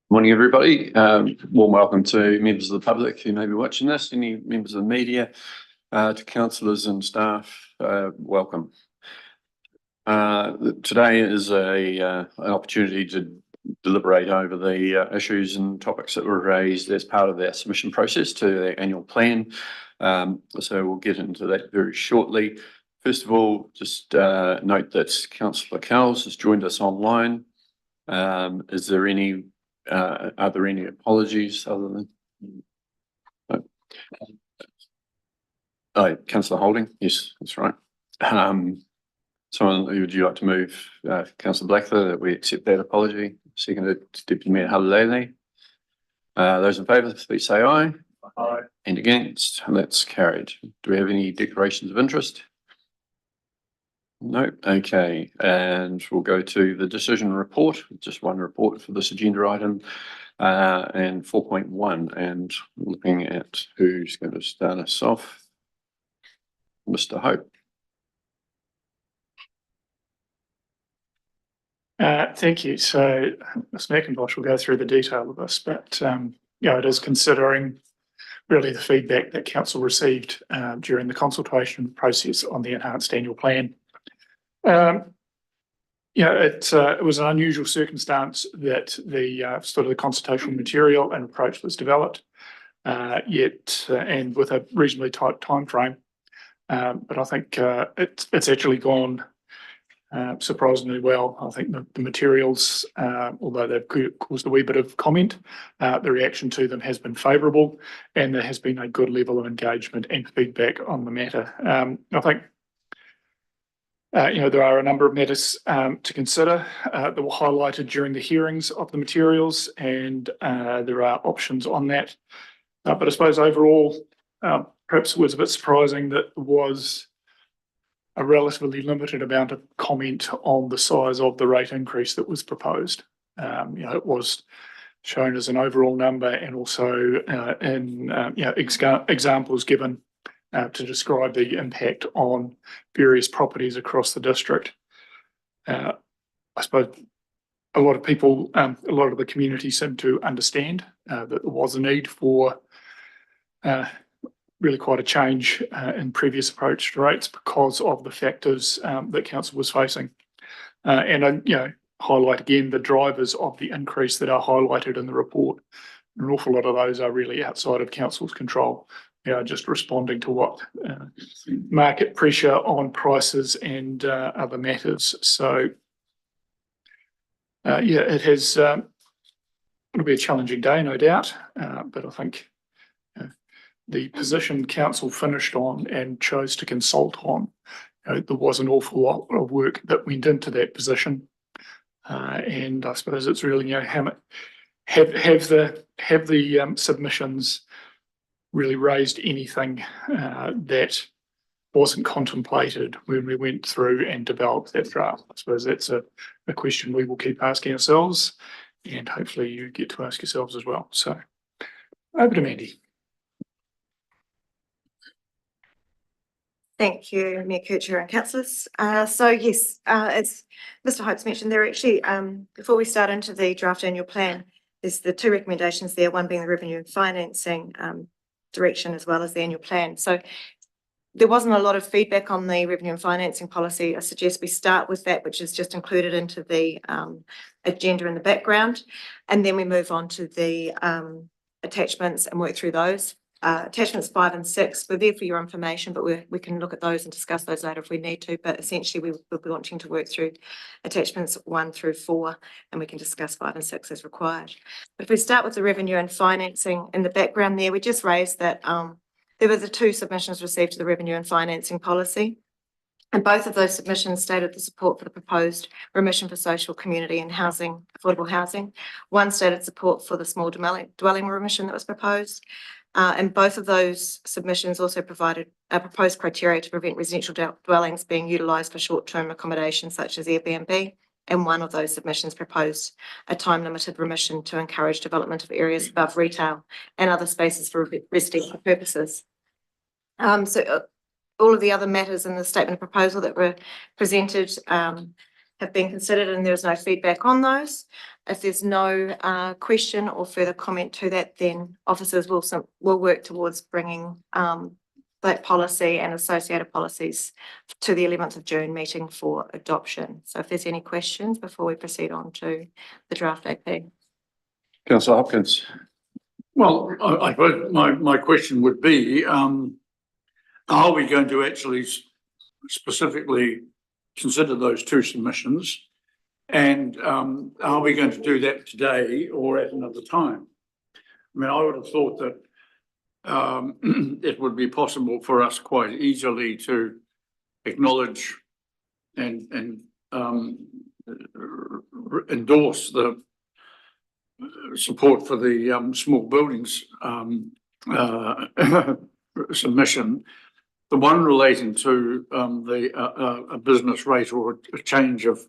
Morning, everybody. Warm welcome to members of the public who may be watching this, any members of the media, to councillors and staff, welcome. Today is an opportunity to deliberate over the issues and topics that were raised as part of our submission process to the annual plan. So we'll get into that very shortly. First of all, just note that Councillor Cowles has joined us online. Is there any are there any apologies other than? No. Oh, Councillor Holding, yes, that's right. Someone, would you like to move, Councillor Blackler, that we accept that apology? Seconded, Deputy Mayor Halilele. Those in favour, please say aye. Aye. And against, and that's carried. Do we have any declarations of interest? No. Okay, and we'll go to the decision report. Just one report for this agenda item, and 4.1, and looking at who's going to start us off. Mr. Hope. Thank you. So Ms. McIntosh will go through the detail of this, but it is considering really the feedback that council received during the consultation process on the enhanced annual plan. It was an unusual circumstance that the sort of the consultation material and approach was developed, and with a reasonably tight time frame. But I think it's actually gone surprisingly well. I think the materials, although they've caused a wee bit of comment, the reaction to them has been favourable, and there has been a good level of engagement and feedback on the matter. I think there are a number of matters to consider that were highlighted during the hearings of the materials, and there are options on that. But I suppose overall, perhaps it was a bit surprising that there was a relatively limited amount of comment on the size of the rate increase that was proposed. It was shown as an overall number, and also in examples given to describe the impact on various properties across the district. I suppose a lot of people, a lot of the community seem to understand that there was a need for really quite a change in previous approach to rates because of the factors that council was facing. And highlight again the drivers of the increase that are highlighted in the report. An awful lot of those are really outside of council's control. Just responding to what market pressure on prices and other matters. So, it has, it'll be a challenging day, no doubt, but I think the position council finished on and chose to consult on, there was an awful lot of work that went into that position. And I suppose it's really, have the submissions really raised anything that wasn't contemplated when we went through and developed that draft? I suppose that's a question we will keep asking ourselves, and hopefully you get to ask yourselves as well. So over to Mandy. Thank you, Mayor Kircher and councillors. So yes, as Mr. Hope's mentioned, there are actually, before we start into the draft annual plan, there's the two recommendations there, one being the revenue and financing direction as well as the annual plan. So there wasn't a lot of feedback on the revenue and financing policy. I suggest we start with that, which is just included into the agenda in the background, and then we move on to the attachments and work through those. Attachments 5 and 6 were there for your information, but we can look at those and discuss those later if we need to. But essentially, we will be wanting to work through attachments 1 through 4, and we can discuss 5 and 6 as required. But if we start with the revenue and financing in the background there, we just raised that there were the two submissions received to the revenue and financing policy. And both of those submissions stated the support for the proposed remission for social, community and housing, affordable housing. One stated support for the small dwelling remission that was proposed. And both of those submissions also provided a proposed criteria to prevent residential dwellings being utilised for short-term accommodation such as Airbnb. And one of those submissions proposed a time-limited remission to encourage development of areas above retail and other spaces for residential purposes. So all of the other matters in the statement of proposal that were presented have been considered and there's no feedback on those. If there's no question or further comment to that, then officers will work towards bringing that policy and associated policies to the 11th of June meeting for adoption. So if there's any questions before we proceed on to the draft AP. Councillor Hopkins. Well, I suppose my question would be, are we going to actually specifically consider those two submissions? And are we going to do that today or at another time? I mean, I would have thought that it would be possible for us quite easily to acknowledge and endorse the support for the small buildings submission. The one relating to a business rate or a change of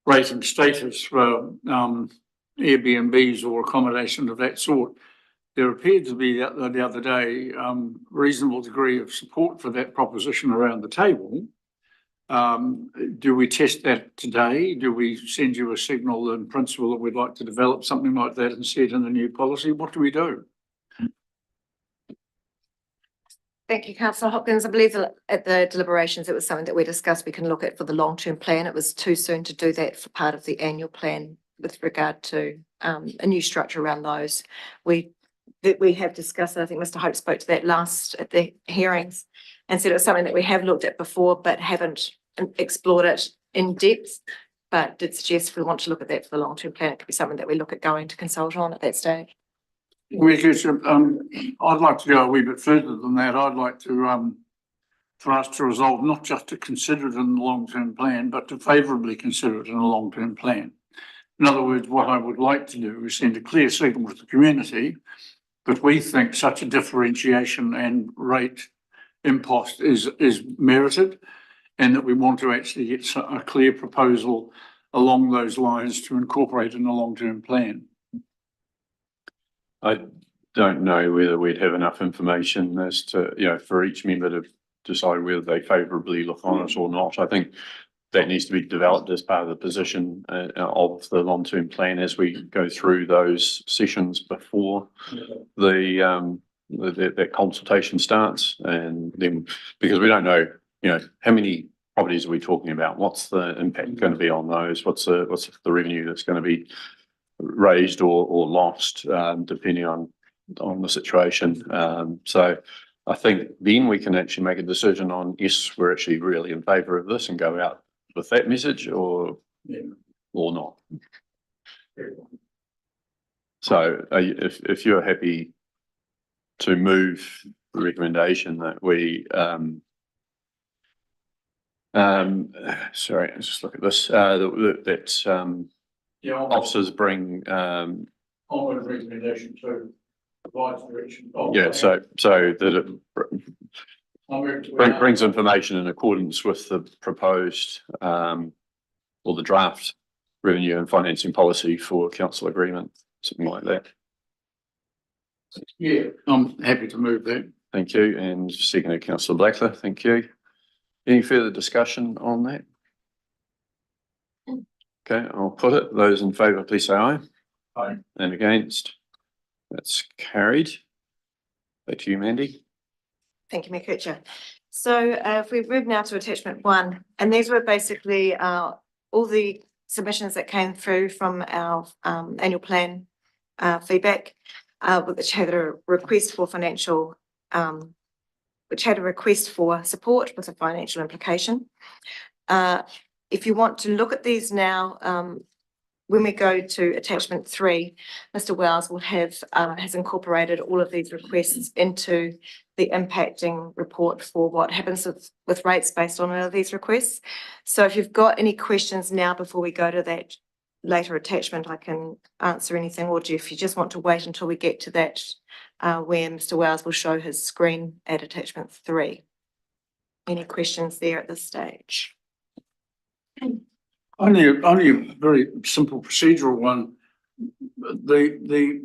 rating status for Airbnbs or accommodation of that sort. There appeared to be the other day reasonable degree of support for that proposition around the table. Do we test that today? Do we send you a signal in principle that we'd like to develop something like that and see it in the new policy? What do we do? Thank you, Councillor Hopkins. I believe that at the deliberations, it was something that we discussed we can look at for the long-term plan. It was too soon to do that for part of the annual plan with regard to a new structure around those. We have discussed, and I think Mr. Hope spoke to that last at the hearings and said it was something that we have looked at before but haven't explored it in depth, but did suggest if we want to look at that for the long-term plan, it could be something that we look at going to consult on at that stage. I'd like to go a wee bit further than that. I'd like to, for us to resolve not just to consider it in the long-term plan, but to favourably consider it in a long-term plan. In other words, what I would like to do is send a clear signal to the community that we think such a differentiation and rate impost is merited, and that we want to actually get a clear proposal along those lines to incorporate in a long-term plan. I don't know whether we'd have enough information as to, for each member to decide whether they favourably look on it or not. I think that needs to be developed as part of the position of the long-term plan as we go through those sessions before that consultation starts. And then, because we don't know, how many properties are we talking about? What's the impact going to be on those? What's the revenue that's going to be raised or lost, depending on the situation. So I think then we can actually make a decision on, yes, we're actually really in favour of this and go out with that message or not. So if you're happy to move the recommendation that we sorry, let's just look at this, officers bring onward recommendation to advise direction. So that it brings information in accordance with the proposed or the draft revenue and financing policy for council agreement, something like that. Yeah, I'm happy to move that. Thank you. And seconded, Councillor Blackler. Thank you. Any further discussion on that? Okay, I'll put it. Those in favour, please say aye. Aye. And against? That's carried. Back to you, Mandy. Thank you, Mayor Kircher. So if we move now to attachment 1, and these were basically all the submissions that came through from our annual plan feedback, which had a request for financial, which had a request for support with a financial implication. If you want to look at these now, when we go to attachment 3, Mr. Wells will have has incorporated all of these requests into the impacting report for what happens with rates based on all of these requests. So if you've got any questions now before we go to that later attachment, I can answer anything, or if you just want to wait until we get to that where Mr. Wells will show his screen at attachment 3. Any questions there at this stage? Only a very simple procedural one. The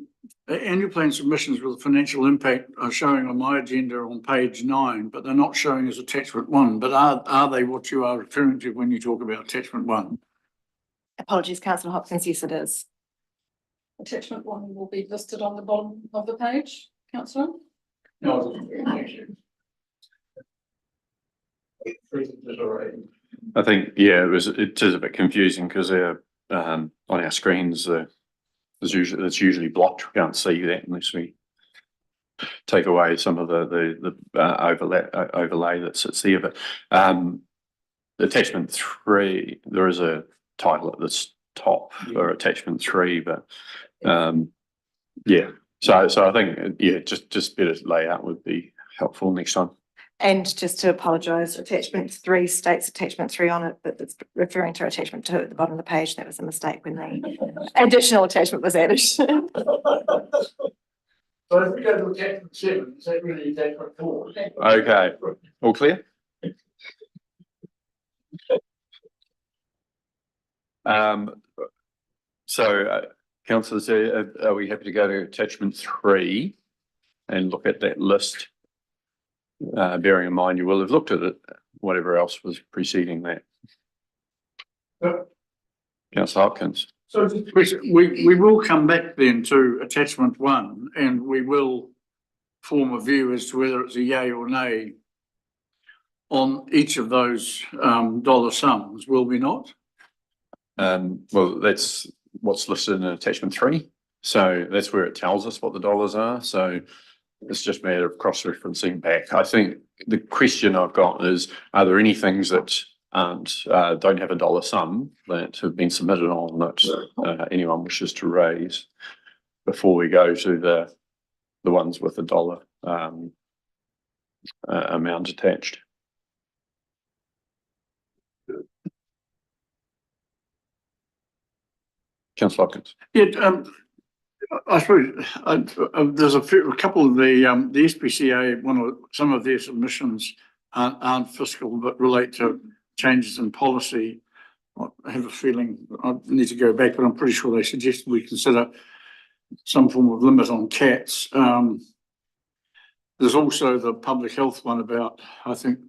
annual plan submissions with financial impact are showing on my agenda on page 9, but they're not showing as attachment 1. But are they what you are referring to when you talk about attachment 1? Apologies, councillor Hopkins. Yes, it is. Attachment 1 will be listed on the bottom of the page, councillor. No, thank you. I think, yeah, it is a bit confusing because they're on our screens, it's usually blocked. We can't see that unless we take away some of the overlay that sits there. But attachment 3, there is a title at the top for attachment 3, but yeah. So I think, yeah, just better layout would be helpful next time. And just to apologise, attachment 3 states attachment 3 on it, but it's referring to attachment 2 at the bottom of the page. That was a mistake when the additional attachment was added. So if we go to attachment 7, is that really attachment 4? Okay, all clear? Councillors, are we happy to go to attachment 3 and look at that list? Bearing in mind you will have looked at it, whatever else was preceding that. Yep. Councillor Hopkins. So we will come back then to attachment 1, and we will form a view as to whether it's a yay or nay on each of those dollar sums, will we not? Well, that's what's listed in attachment 3. So that's where it tells us what the dollars are. So it's just a matter of cross-referencing back. I think the question I've got is, are there any things that don't have a dollar sum that have been submitted on that anyone wishes to raise before we go to the ones with the dollar amount attached? Councillor Hopkins. Yeah, I suppose there's a couple of the SPCA, some of their submissions aren't fiscal but relate to changes in policy. I have a feeling I need to go back, but I'm pretty sure they suggested we consider some form of limit on cats. There's also the public health one about, I think,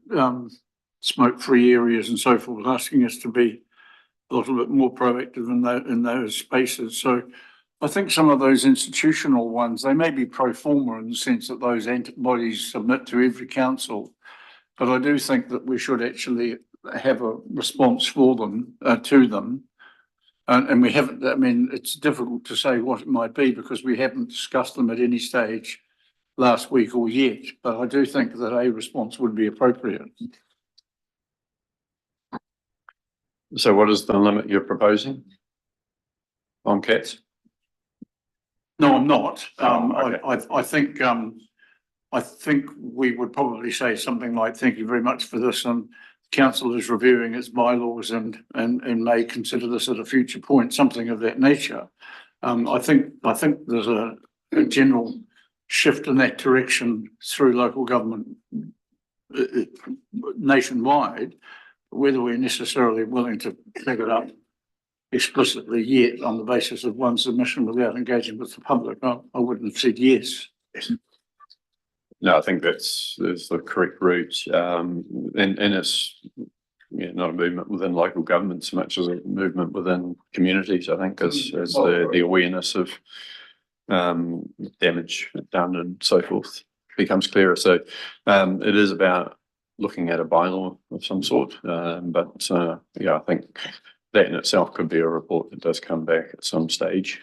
smoke-free areas and so forth, asking us to be a little bit more proactive in those spaces. So I think some of those institutional ones, they may be pro forma in the sense that those bodies submit to every council, but I do think that we should actually have a response for them, to them. And we haven't, I mean, it's difficult to say what it might be because we haven't discussed them at any stage last week or yet, but I do think that a response would be appropriate. So what is the limit you're proposing on cats? No, I'm not. Okay. I think we would probably say something like, thank you very much for this, and council is reviewing its bylaws and may consider this at a future point, something of that nature. I think there's a general shift in that direction through local government nationwide. Whether we're necessarily willing to pick it up explicitly yet on the basis of one submission without engaging with the public, I wouldn't have said yes. No, I think that's the correct route. And it's not a movement within local government so much as a movement within communities, I think, as the awareness of damage done and so forth becomes clearer. So it is about looking at a bylaw of some sort. But I think that in itself could be a report that does come back at some stage,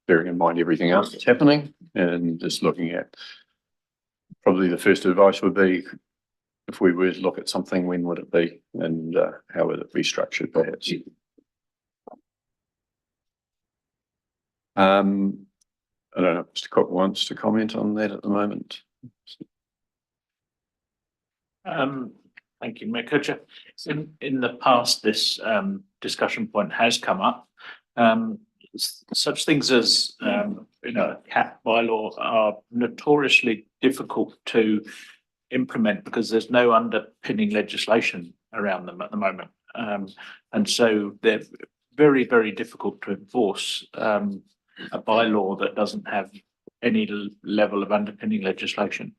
bearing in mind everything else that's happening, and just looking at probably the first advice would be, if we were to look at something, when would it be and how would it be structured perhaps? I don't know if Mr. Cook wants to comment on that at the moment. Thank you, Mayor Kutcher. In the past, this discussion point has come up. Such things as cat bylaw are notoriously difficult to implement because there's no underpinning legislation around them at the moment, and so they're very, very difficult to enforce. a bylaw that doesn't have any level of underpinning legislation.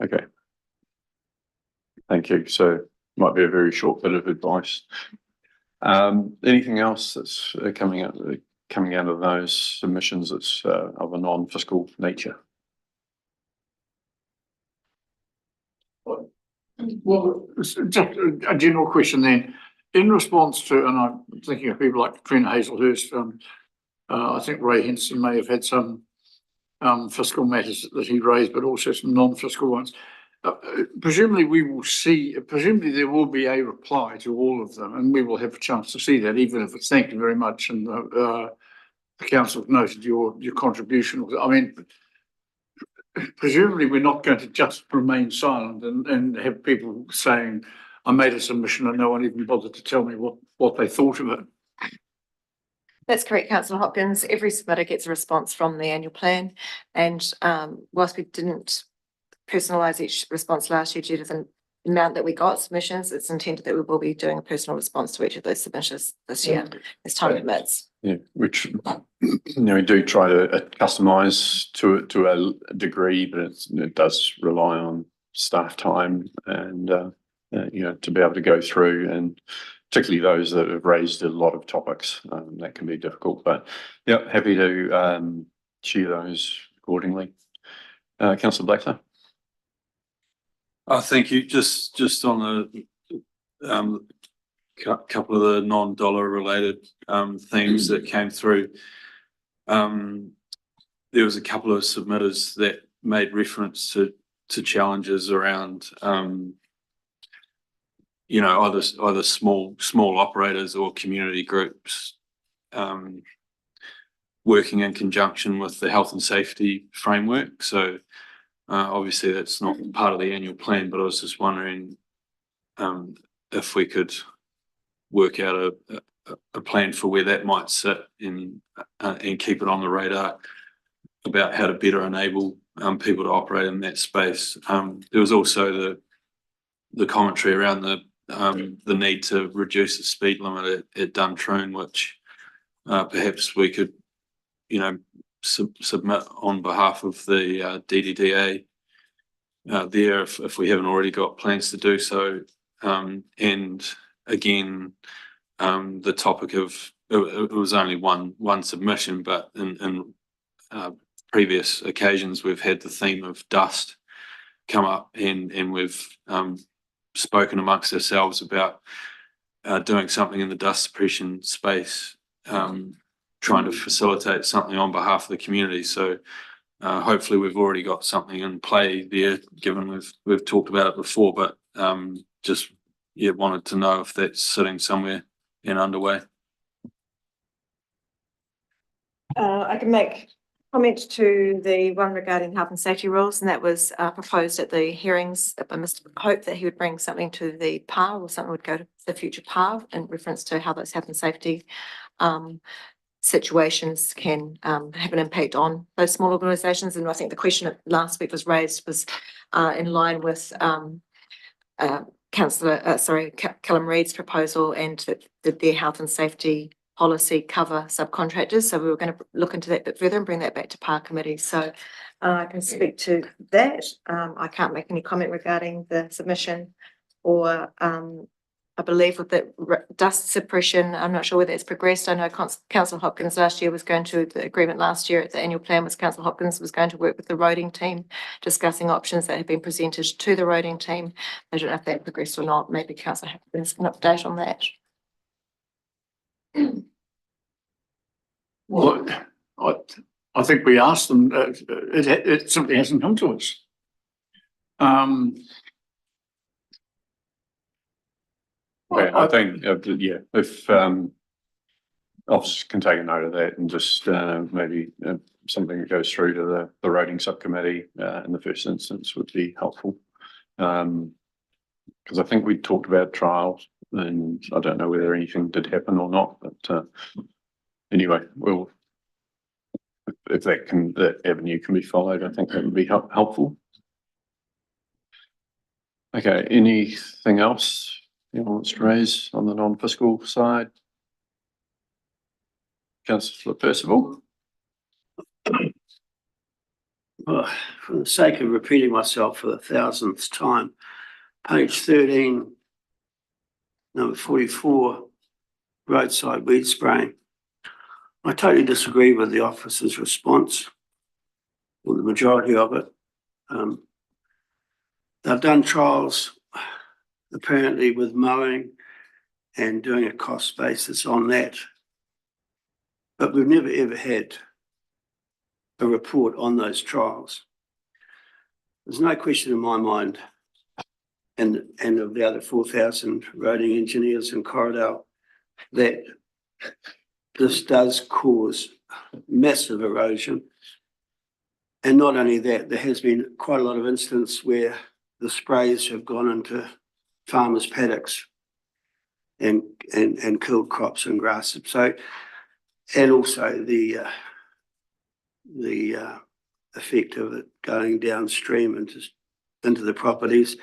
Okay. Thank you. So might be a very short bit of advice. Anything else that's coming out of those submissions that's of a non-fiscal nature? Well, it's just a general question then. In response to, and I'm thinking of people like Katrina Hazelhurst, I think Ray Henson may have had some fiscal matters that he raised, but also some non-fiscal ones. Presumably there will be a reply to all of them, and we will have a chance to see that, even if it's thank you very much, and the council noted your contribution. I mean, presumably we're not going to just remain silent and have people saying, I made a submission and no one even bothered to tell me what they thought of it. That's correct, Councillor Hopkins. Every submitter gets a response from the annual plan, and whilst we didn't personalise each response last year due to the amount that we got submissions, it's intended that we will be doing a personal response to each of those submissions this year as time permits. Yeah, which we do try to customise to a degree, but it does rely on staff time and to be able to go through, and particularly those that have raised a lot of topics, that can be difficult. But yeah, happy to share those accordingly. Councillor Blackler. Thank you. Just on the couple of the non-dollar related themes that came through. There was a couple of submitters that made reference to challenges around either small operators or community groups working in conjunction with the health and safety framework. So obviously that's not part of the annual plan, but I was just wondering if we could work out a plan for where that might sit and keep it on the radar about how to better enable people to operate in that space. There was also the commentary around the need to reduce the speed limit at Duntroon, which perhaps we could, submit on behalf of the DDDA there if we haven't already got plans to do so. And again, the topic of it was only one submission, but in previous occasions we've had the theme of dust come up, and we've spoken amongst ourselves about doing something in the dust suppression space, trying to facilitate something on behalf of the community. So hopefully we've already got something in play there, given we've talked about it before, but just wanted to know if that's sitting somewhere and underway. I can make comment to the one regarding health and safety rules, and that was proposed at the hearings by Mr. Hope, that he would bring something to the PAR, or something would go to the future PAR in reference to how those health and safety situations can have an impact on those small organisations. And I think the question last week was raised was in line with Callum Reid's proposal, and that their health and safety policy cover subcontractors. So we were going to look into that a bit further and bring that back to PAR committee. So I can speak to that. I can't make any comment regarding the submission, or I believe with the dust suppression, I'm not sure whether it's progressed. I know Councillor Hopkins last year was going to, the agreement last year at the annual plan was Councillor Hopkins was going to work with the roading team, discussing options that have been presented to the roading team. I don't know if that progressed or not. Maybe Councillor Hopkins can update on that. Well, I think we asked them. It simply hasn't come to us. I think, if officers can take a note of that, and just maybe something that goes through to the roading subcommittee in the first instance would be helpful. Because I think we talked about trials, and I don't know whether anything did happen or not, but anyway, if that avenue can be followed, I think that would be helpful. Okay, anything else anyone wants to raise on the non-fiscal side? Councillor Percival. For the sake of repeating myself for the 1000th time, page 13, number 44, roadside weed spraying. I totally disagree with the officer's response, or the majority of it. They've done trials apparently with mowing and doing a cost basis on that. But we've never ever had a report on those trials. There's no question in my mind, and of the other 4,000 roading engineers in Corridale, that this does cause massive erosion. And not only that, there has been quite a lot of instances where the sprays have gone into farmers' paddocks and killed crops and grass. So, and also the effect of it going downstream into the properties.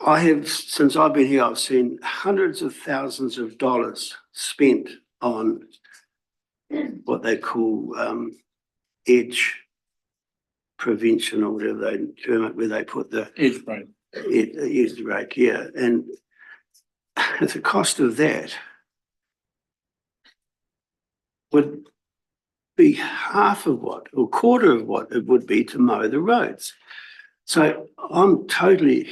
I have, since I've been here, I've seen hundreds of thousands of dollars spent on what they call edge prevention, or whatever they term it, where they put the Edge break. edge break, yeah. And the cost of that would be half of what, or a quarter of what it would be to mow the roads. So I'm totally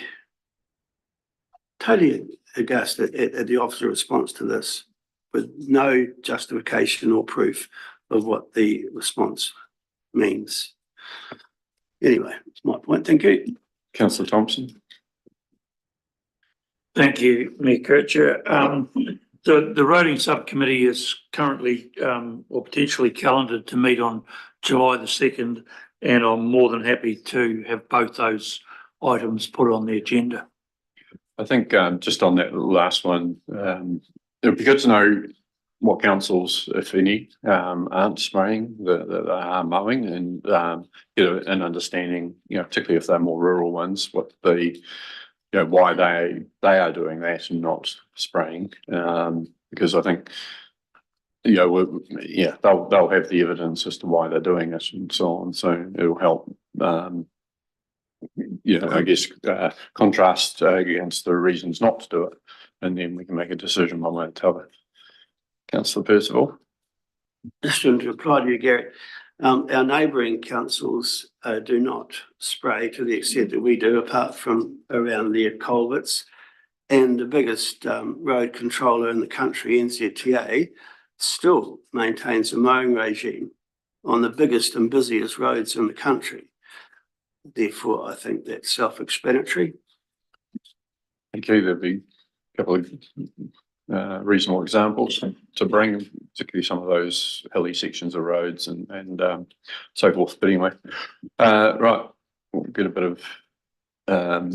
aghast at the officer's response to this, with no justification or proof of what the response means. Anyway, that's my point. Thank you. Councillor Thompson. Thank you, Mayor Kircher. The roading subcommittee is currently or potentially calendared to meet on July the 2nd, and I'm more than happy to have both those items put on the agenda. I think just on that last one, it would be good to know what councils, if any, aren't spraying, that are mowing, and an understanding, particularly if they're more rural ones, what the why they are doing that and not spraying, because I think they'll have the evidence as to why they're doing it and so on, so it'll help I guess contrast against the reasons not to do it, and then we can make a decision one way or the other. Councillor Percival. Just to reply to you, Gary, our neighbouring councils do not spray to the extent that we do, apart from around their culverts. And the biggest road controller in the country, NZTA, still maintains a mowing regime on the biggest and busiest roads in the country. Therefore, I think that's self-explanatory. Thank you. There'll be a couple of reasonable examples to bring, particularly some of those hilly sections of roads and so forth. But anyway, right, we'll get a bit of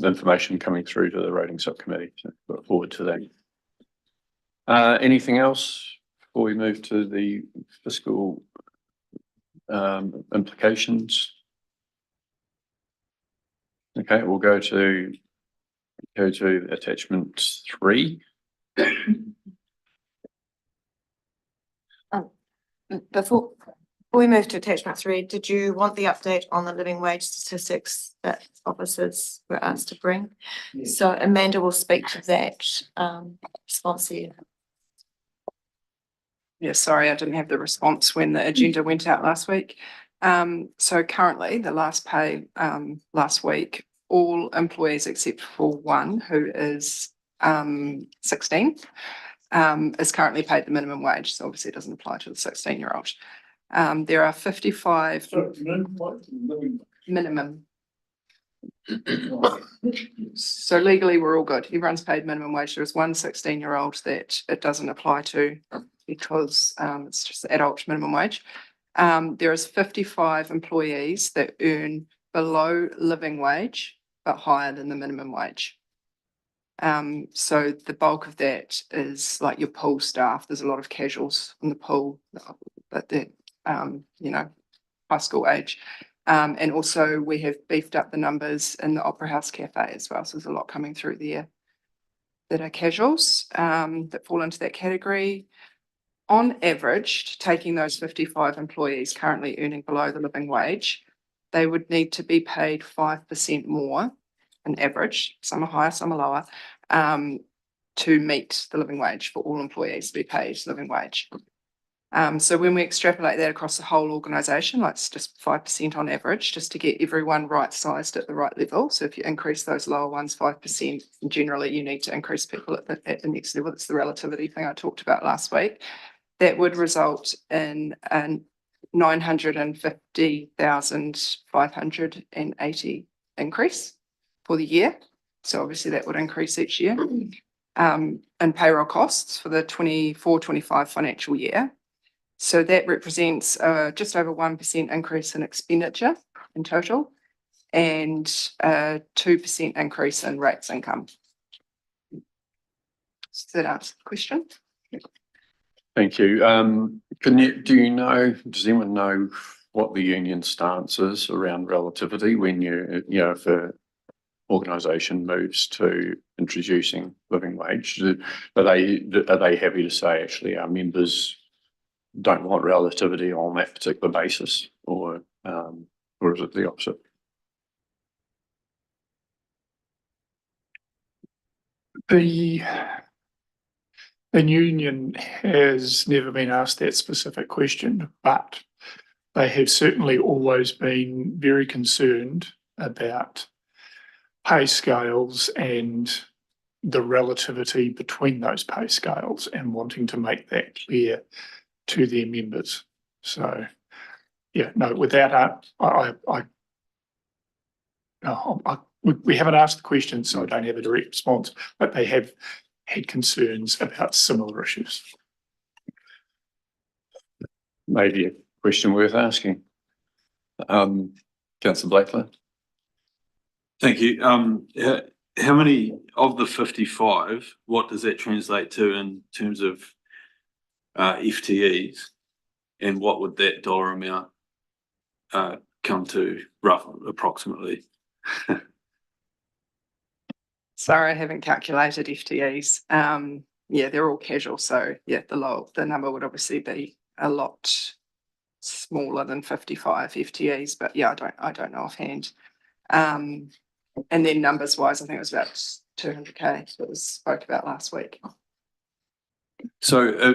information coming through to the rating subcommittee. So look forward to that. Anything else before we move to the fiscal implications? Okay, we'll go to attachment 3. Before we move to attachment 3, did you want the update on the living wage statistics that officers were asked to bring? Yes. So Amanda will speak to that response here. Yeah, sorry, I didn't have the response when the agenda went out last week. So currently, the last pay last week, all employees except for one who is 16 is currently paid the minimum wage. So obviously it doesn't apply to the 16-year-old. There are 55 minimum. So legally we're all good. Everyone's paid minimum wage. There is one 16-year-old that it doesn't apply to because it's just the adult minimum wage. There is 55 employees that earn below living wage but higher than the minimum wage. So the bulk of that is like your pool staff. There's a lot of casuals in the pool, but they're high school age. And also we have beefed up the numbers in the Opera House Cafe as well. So there's a lot coming through there that are casuals that fall into that category. on average, taking those 55 employees currently earning below the living wage, they would need to be paid 5% more on average, some are higher, some are lower, to meet the living wage for all employees to be paid living wage. So when we extrapolate that across the whole organisation, like it's just 5% on average, just to get everyone right sized at the right level. So if you increase those lower ones 5%, generally you need to increase people at the next level. It's the relativity thing I talked about last week. That would result in a 950,580 increase for the year. So obviously that would increase each year. And payroll costs for the 24-25 financial year. So that represents just over 1% increase in expenditure in total and a 2% increase in rates income. Does that answer the question? Thank you. Does anyone know what the union stance is around relativity when if an organisation moves to introducing living wage? Are they happy to say actually our members don't want relativity on that particular basis, or is it the opposite? The union has never been asked that specific question, but they have certainly always been very concerned about pay scales and the relativity between those pay scales and wanting to make that clear to their members. So, yeah, no, without we haven't asked the question, so I don't have a direct response, but they have had concerns about similar issues. Maybe a question worth asking. Councillor Blackler. Thank you. How many of the 55, what does that translate to in terms of FTEs, and what would that dollar amount come to approximately? Sorry, I haven't calculated FTEs. Yeah, they're all casual. So yeah, the number would obviously be a lot smaller than 55 FTEs, but yeah, I don't know offhand. And then numbers wise, I think it was about 200K that was spoke about last week. So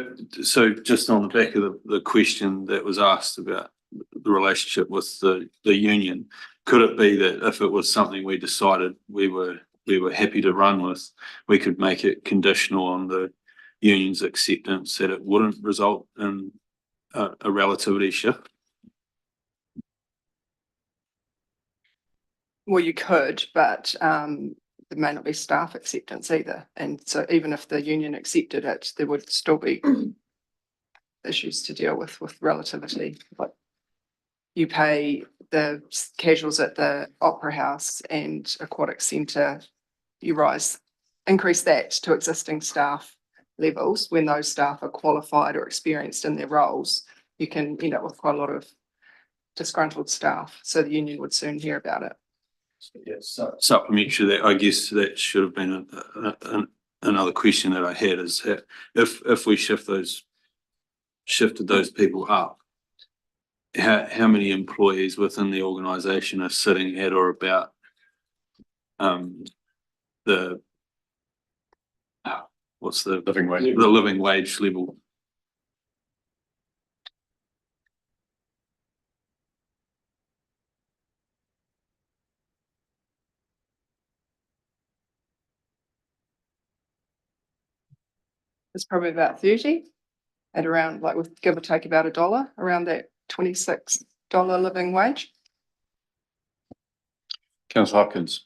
just on the back of the question that was asked about the relationship with the union, could it be that if it was something we decided we were happy to run with, we could make it conditional on the union's acceptance that it wouldn't result in a relativity shift? Well, you could, but there may not be staff acceptance either. And so even if the union accepted it, there would still be issues to deal with relativity. Like you pay the casuals at the Opera House and Aquatic Centre, you increase that to existing staff levels. When those staff are qualified or experienced in their roles, you can end up with quite a lot of disgruntled staff. So the union would soon hear about it. Yes, supplementary that I guess that should have been another question that I had, is that if we shifted those people up, how many employees within the organisation are sitting at or about what's the Living wage. The living wage level? It's probably about 30 at around, like, with give or take about $1, around that $26 living wage. Councillor Hopkins.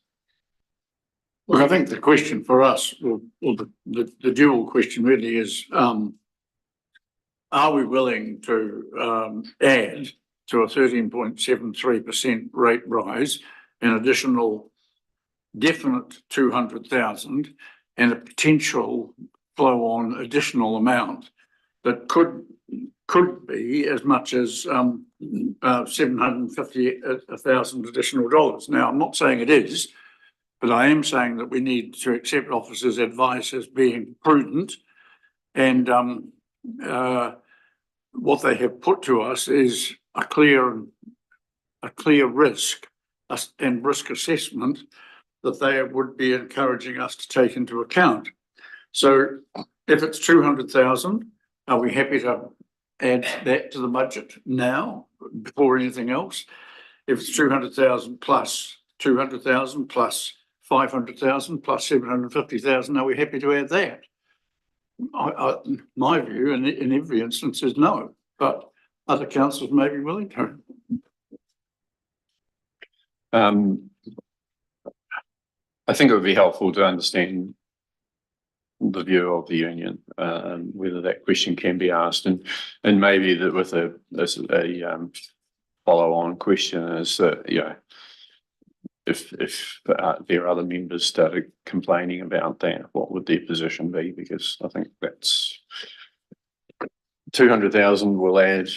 Look, I think the question for us, or the dual question really is, are we willing to add to a 13.73% rate rise an additional definite 200,000 and a potential flow on additional amount that could be as much as $750,000 additional dollars. Now, I'm not saying it is, but I am saying that we need to accept officers' advice as being prudent and what they have put to us is a clear risk and risk assessment that they would be encouraging us to take into account. So if it's 200,000, are we happy to add that to the budget now before anything else? If it's 200,000 plus 200,000 plus 500,000 plus 750,000, are we happy to add that? My view in every instance is no, but other councils may be willing to. I think it would be helpful to understand the view of the union, whether that question can be asked, and maybe that with a follow-on question is that, you know, if their other members started complaining about that, what would their position be? Because I think that's 200,000 will add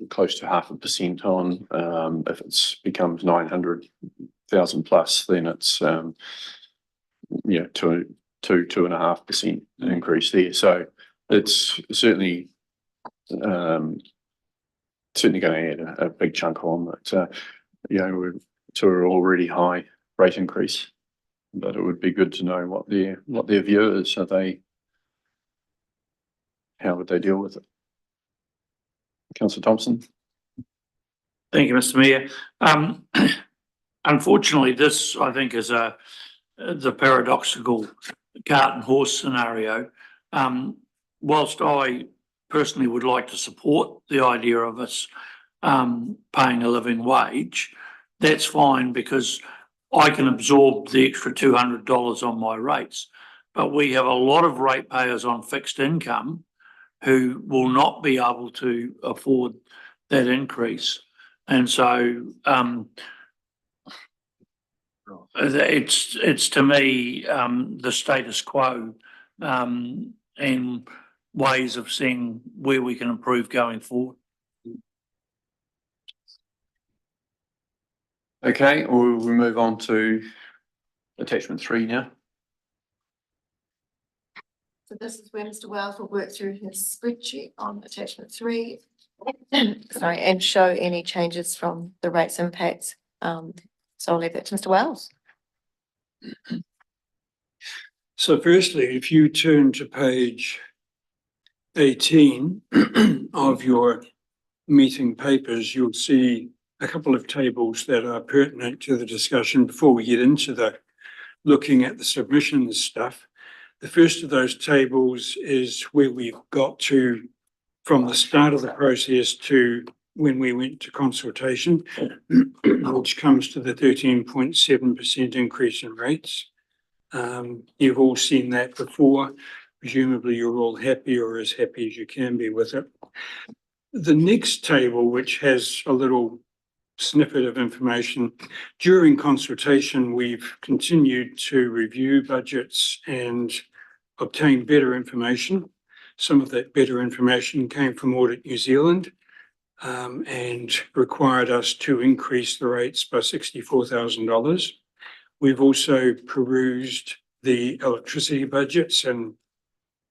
close to 0.5% on. If it's becomes 900,000 plus, then it's 2.5% increase there. So it's certainly going to add a big chunk on that. We're to an already high rate increase, but it would be good to know what their view is. How would they deal with it? Councillor Thompson. Thank you, Mr. Mayor. Unfortunately, this, I think, is the paradoxical cart and horse scenario. Whilst I personally would like to support the idea of us paying a living wage, that's fine because I can absorb the extra $200 on my rates. But we have a lot of ratepayers on fixed income who will not be able to afford that increase. And so it's to me the status quo and ways of seeing where we can improve going forward. Okay, we'll move on to attachment 3 now. So this is where Mr. Wells will work through his spreadsheet on attachment 3. Sorry, and show any changes from the rates impacts. So I'll leave that to Mr. Wells. So firstly, if you turn to page 18 of your meeting papers, you'll see a couple of tables that are pertinent to the discussion before we get into the looking at the submissions stuff. The first of those tables is where we've got to from the start of the process to when we went to consultation, which comes to the 13.7% increase in rates. You've all seen that before. Presumably you're all happy or as happy as you can be with it. The next table, which has a little snippet of information. During consultation, we've continued to review budgets and obtain better information. Some of that better information came from Audit New Zealand and required us to increase the rates by $64,000. We've also perused the electricity budgets and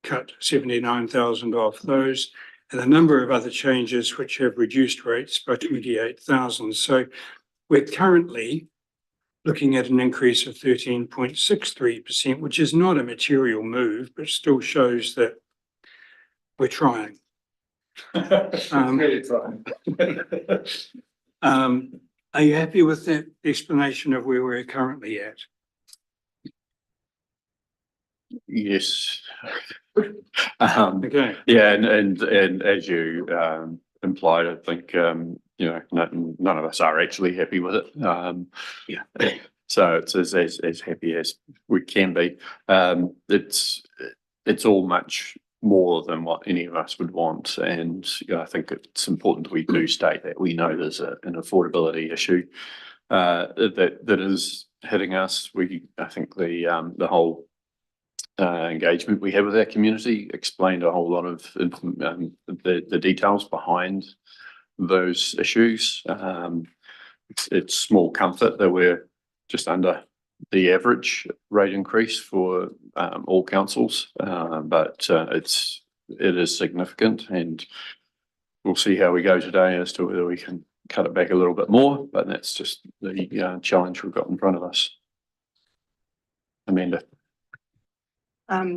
cut 79,000 off those, and a number of other changes which have reduced rates by 28,000. So we're currently looking at an increase of 13.63%, which is not a material move, but still shows that we're trying. Really trying. Are you happy with that explanation of where we're currently at? Yes. Okay. Yeah, and as you implied, I think none of us are actually happy with it. So it's as happy as we can be. It's all much more than what any of us would want, and I think it's important that we do state that we know there's an affordability issue that is hitting us. I think the whole engagement we have with our community explained a whole lot of the details behind those issues. It's small comfort that we're just under the average rate increase for all councils, but it's it is significant, and we'll see how we go today as to whether we can cut it back a little bit more, but that's just the challenge we've got in front of us. Amanda.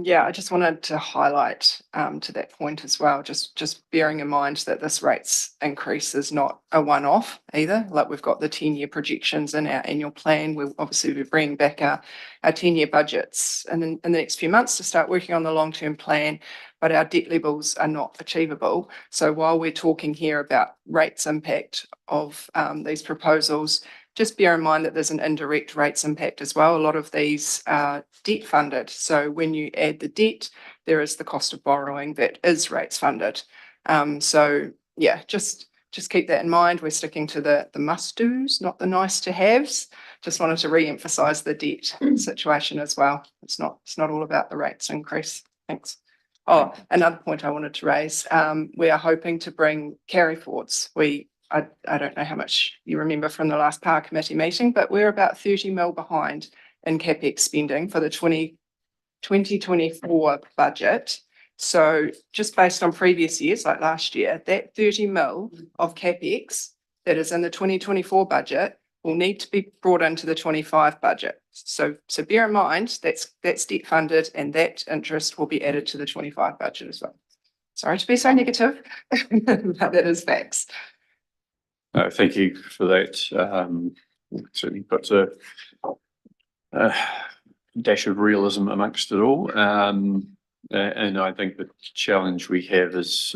Yeah, I just wanted to highlight to that point as well, just bearing in mind that this rates increase is not a one-off either. Like we've got the 10-year projections in our annual plan. We'll obviously be bringing back our 10-year budgets and in the next few months to start working on the long-term plan, but our debt levels are not achievable. So while we're talking here about rates impact of these proposals, just bear in mind that there's an indirect rates impact as well. A lot of these are debt funded. So when you add the debt, there is the cost of borrowing that is rates funded. So yeah, just keep that in mind. We're sticking to the must-dos, not the nice-to-haves. Just wanted to re-emphasize the debt situation as well. It's not all about the rates increase. Thanks. Oh, another point I wanted to raise. We are hoping to bring carry forwards. I don't know how much you remember from the last power committee meeting, but we're about 30 mil behind in CapEx spending for the 2024 budget. So just based on previous years, like last year, that 30 mil of CapEx that is in the 2024 budget will need to be brought into the 25 budget. So bear in mind that's debt funded, and that interest will be added to the 25 budget as well. Sorry to be so negative, but that is facts. Thank you for that. Certainly puts a dash of realism amongst it all. And I think the challenge we have is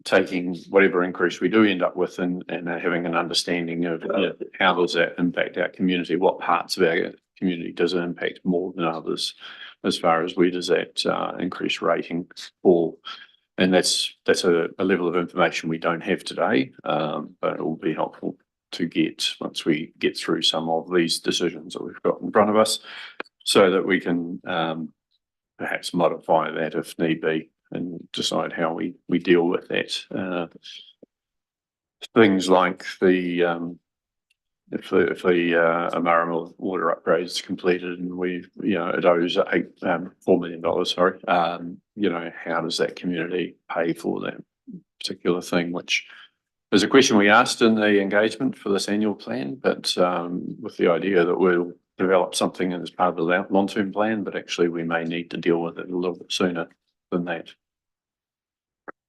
taking whatever increase we do end up with and having an understanding of how does that impact our community, what parts of our community does it impact more than others, as far as where does that increased rating fall. And that's a level of information we don't have today, but it will be helpful to get once we get through some of these decisions that we've got in front of us, so that we can perhaps modify that if need be and decide how we deal with that. Things like if the Amara water upgrade is completed and it owes $4 million, sorry, how does that community pay for that particular thing, which is a question we asked in the engagement for this annual plan, but with the idea that we'll develop something as part of the long-term plan, but actually we may need to deal with it a little bit sooner than that.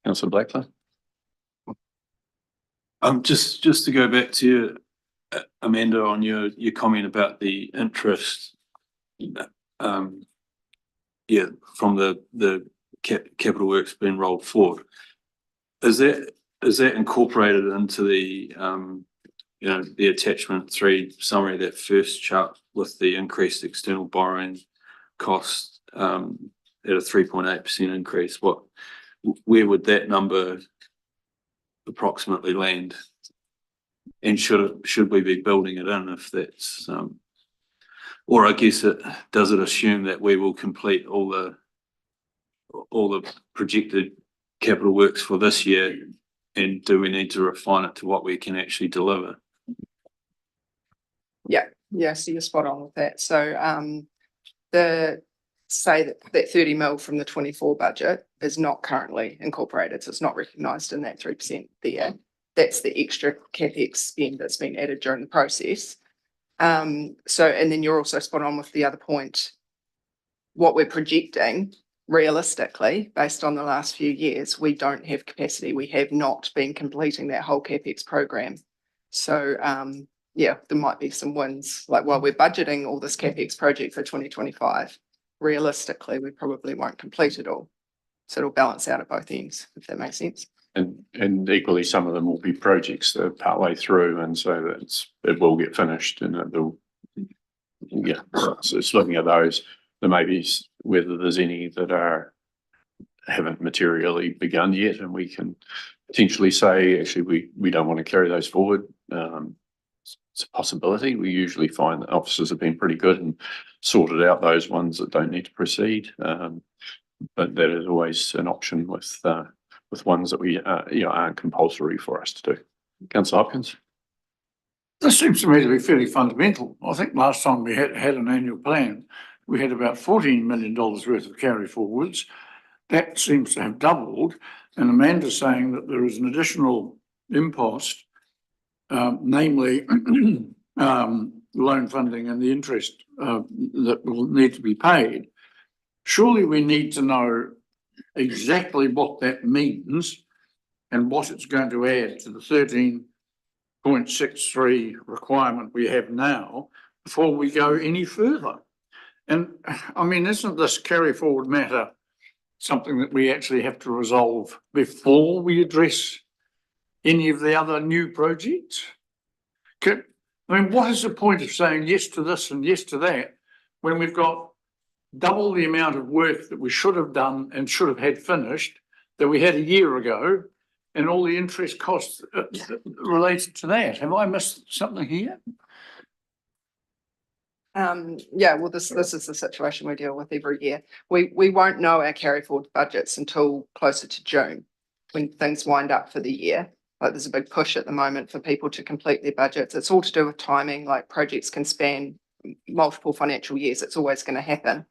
Councillor Blackler. Just to go back to you, Amanda, on your comment about the interest, from the capital works being rolled forward, is that incorporated into the the attachment 3 summary, that first chart with the increased external borrowing cost at a 3.8% increase? Where would that number approximately land? And should we be building it in if that's, or I guess does it assume that we will complete all the projected capital works for this year, and do we need to refine it to what we can actually deliver? Yeah, so you're spot on with that. So say that 30 mil from the 24 budget is not currently incorporated, so it's not recognised in that 3% there. That's the extra CapEx spend that's been added during the process. And then you're also spot on with the other point. What we're projecting realistically, based on the last few years, we don't have capacity. We have not been completing that whole CapEx program. So there might be some wins. Like while we're budgeting all this CapEx project for 2025, realistically, we probably won't complete it all. So it'll balance out at both ends, if that makes sense. And equally, some of them will be projects that are partway through, and so it will get finished, and so it's looking at those. There may be whether there's any that haven't materially begun yet, and we can potentially say, actually, we don't want to carry those forward. It's a possibility. We usually find that officers have been pretty good and sorted out those ones that don't need to proceed, but that is always an option with ones that we aren't compulsory for us to do. Councillor Hopkins. This seems to me to be fairly fundamental. I think last time we had an annual plan, we had about $14 million worth of carry forwards. that seems to have doubled, and Amanda's saying that there is an additional impost, namely loan funding and the interest that will need to be paid. Surely we need to know exactly what that means and what it's going to add to the 13.63 requirement we have now before we go any further. And I mean, isn't this carry forward matter something that we actually have to resolve before we address any of the other new projects? I mean, what is the point of saying yes to this and yes to that when we've got double the amount of work that we should have done and should have had finished that we had a year ago, and all the interest costs related to that? Have I missed something here? Yeah, well, this is the situation we deal with every year. We won't know our carry forward budgets until closer to June, when things wind up for the year. Like, there's a big push at the moment for people to complete their budgets. It's all to do with timing. Like, projects can span multiple financial years. It's always going to happen.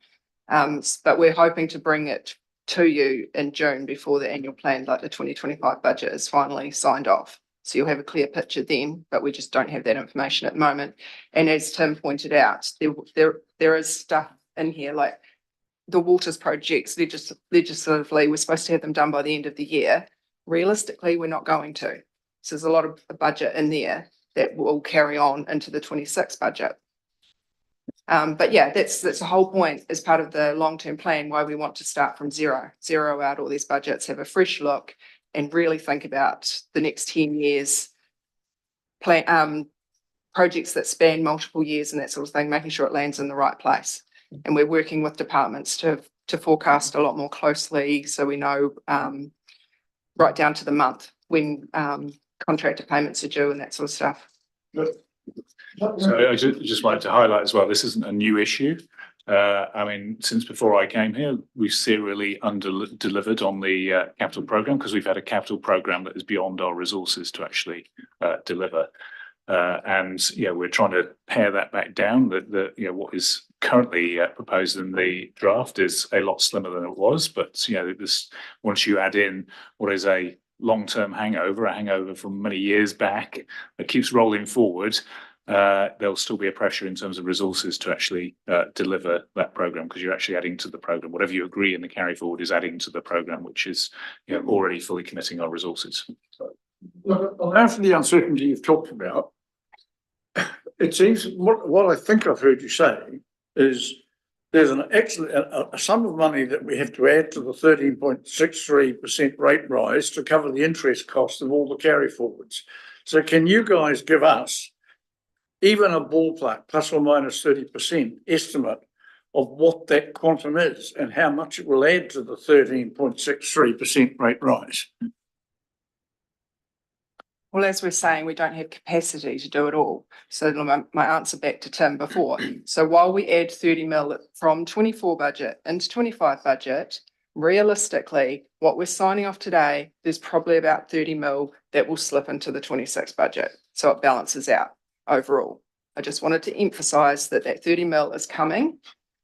But we're hoping to bring it to you in June before the annual plan, like the 2025 budget, is finally signed off. So you'll have a clear picture then, but we just don't have that information at the moment. And as Tim pointed out, there is stuff in here, like the waters projects, legislatively, we're supposed to have them done by the end of the year. Realistically, we're not going to. So there's a lot of budget in there that will carry on into the 26 budget. But yeah, that's the whole point as part of the long-term plan, why we want to start from zero out all these budgets, have a fresh look, and really think about the next 10 years, plan projects that span multiple years and that sort of thing, making sure it lands in the right place. And we're working with departments to forecast a lot more closely, so we know right down to the month when contractor payments are due and that sort of stuff. So I just wanted to highlight as well, this isn't a new issue. I mean, since before I came here, we've serially under-delivered on the capital program, because we've had a capital program that is beyond our resources to actually deliver. And yeah, we're trying to pare that back down. What is currently proposed in the draft is a lot slimmer than it was. But this, once you add in what is a long-term hangover, a hangover from many years back that keeps rolling forward, there'll still be a pressure in terms of resources to actually deliver that program, because you're actually adding to the program. Whatever you agree in the carry forward is adding to the program, which is already fully committing our resources. After the uncertainty you've talked about, it seems what I think I've heard you say is there's a sum of money that we have to add to the 13.63% rate rise to cover the interest cost of all the carry forwards. So can you guys give us even a ballpark plus or minus 30% estimate of what that quantum is and how much it will add to the 13.63% rate rise? Well, as we're saying, we don't have capacity to do it all. So my answer back to Tim before. So while we add 30 mil from 24 budget into 25 budget, realistically, what we're signing off today, there's probably about 30 mil that will slip into the 26 budget. So it balances out overall. I just wanted to emphasize that 30 mil is coming.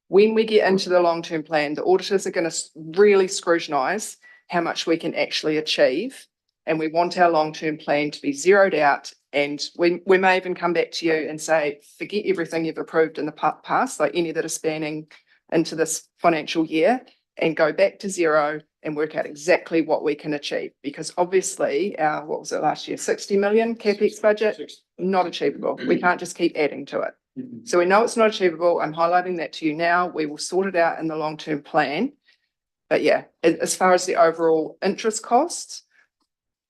When we get into the long-term plan, the auditors are going to really scrutinize how much we can actually achieve. And we want our long-term plan to be zeroed out. And we may even come back to you and say, forget everything you've approved in the past, like any that are spanning into this financial year, and go back to zero and work out exactly what we can achieve. Because obviously our, what was it last year, 60 million CapEx budget, not achievable. We can't just keep adding to it. So we know it's not achievable. I'm highlighting that to you now. We will sort it out in the long-term plan. But yeah, as far as the overall interest costs,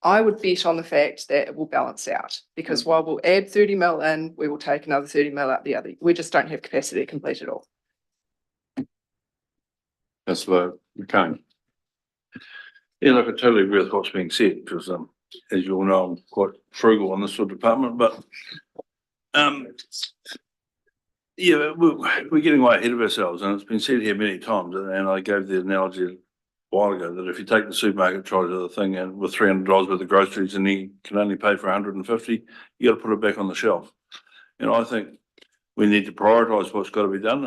I would bet on the fact that it will balance out, because while we'll add 30 mil in, we will take another 30 mil out the other. We just don't have capacity to complete it all. Councillor McCone. Yeah, look, I totally agree with what's being said, because as you all know, I'm quite frugal in this sort of department, but yeah, we're getting way ahead of ourselves, and it's been said here many times, and I gave the analogy a while ago that if you take the supermarket trolley to the thing and with $300 worth of groceries and you can only pay for 150, you got to put it back on the shelf. I think we need to prioritise what's got to be done.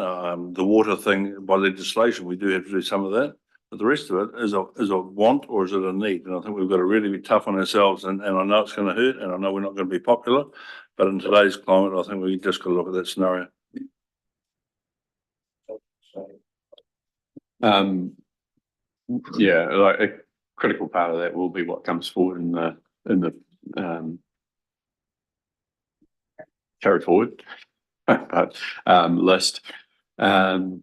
The water thing by legislation, we do have to do some of that. But the rest of it is a want or is it a need? And I think we've got to really be tough on ourselves and I know it's going to hurt and I know we're not going to be popular. But in today's climate, I think we just got to look at that scenario. Yeah, like a critical part of that will be what comes forward in the carry forward but list. And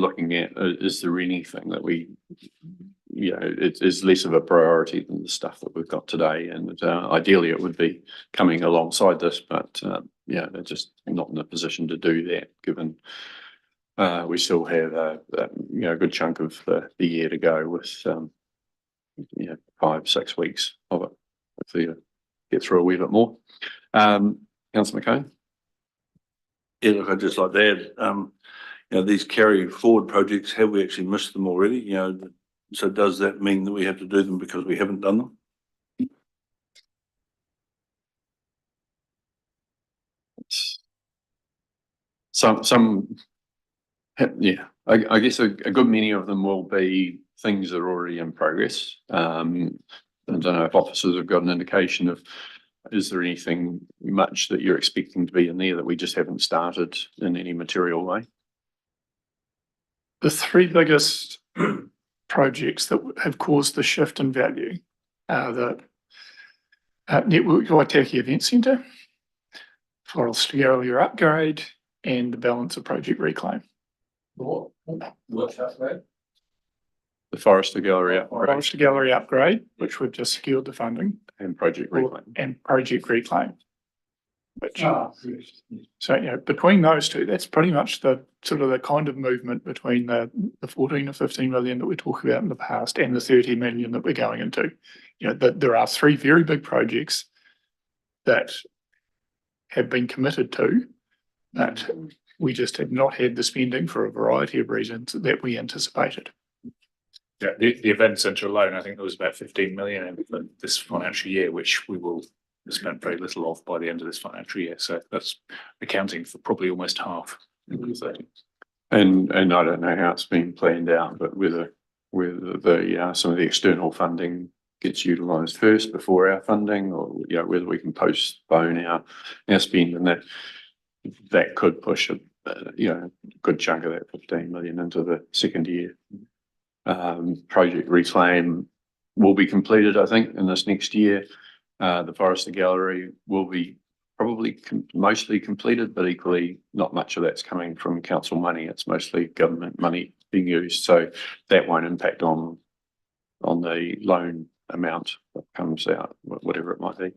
looking at, is there anything that we, it is less of a priority than the stuff that we've got today. And ideally it would be coming alongside this, but yeah, they're just not in a position to do that, given we still have a good chunk of the year to go with 5-6 weeks of it. Hopefully get through a wee bit more. Councillor McCone. Yeah, look, I'd just like to add, these carry forward projects, have we actually missed them already? So does that mean that we have to do them because we haven't done them? I guess a good many of them will be things that are already in progress. I don't know if officers have got an indication of, is there anything much that you're expecting to be in there that we just haven't started in any material way? The three biggest projects that have caused the shift in value are the Network Waitaki Event Centre, Forest Gallery upgrade, and the balance of Project Reclaim. The Forester Gallery upgrade. Forest Gallery upgrade, which we've just secured the funding. And Project Reclaim. And Project Reclaim. Which, so, between those two, that's pretty much the sort of the kind of movement between the 14 or 15 million that we talked about in the past and the 30 million that we're going into. There are three very big projects that have been committed to, but we just have not had the spending for a variety of reasons that we anticipated. Yeah, the event centre alone, I think there was about 15 million in this financial year, which we will spend very little of by the end of this financial year. So that's accounting for probably almost half. And I don't know how it's been planned out, but whether some of the external funding gets utilised first before our funding, or whether we can postpone our spend, and that could push a good chunk of that 15 million into the second year. Project Reclaim will be completed, I think, in this next year. The Forester Gallery will be probably mostly completed, but equally not much of that's coming from council money. It's mostly government money being used, so that won't impact on the loan amount that comes out, whatever it might be.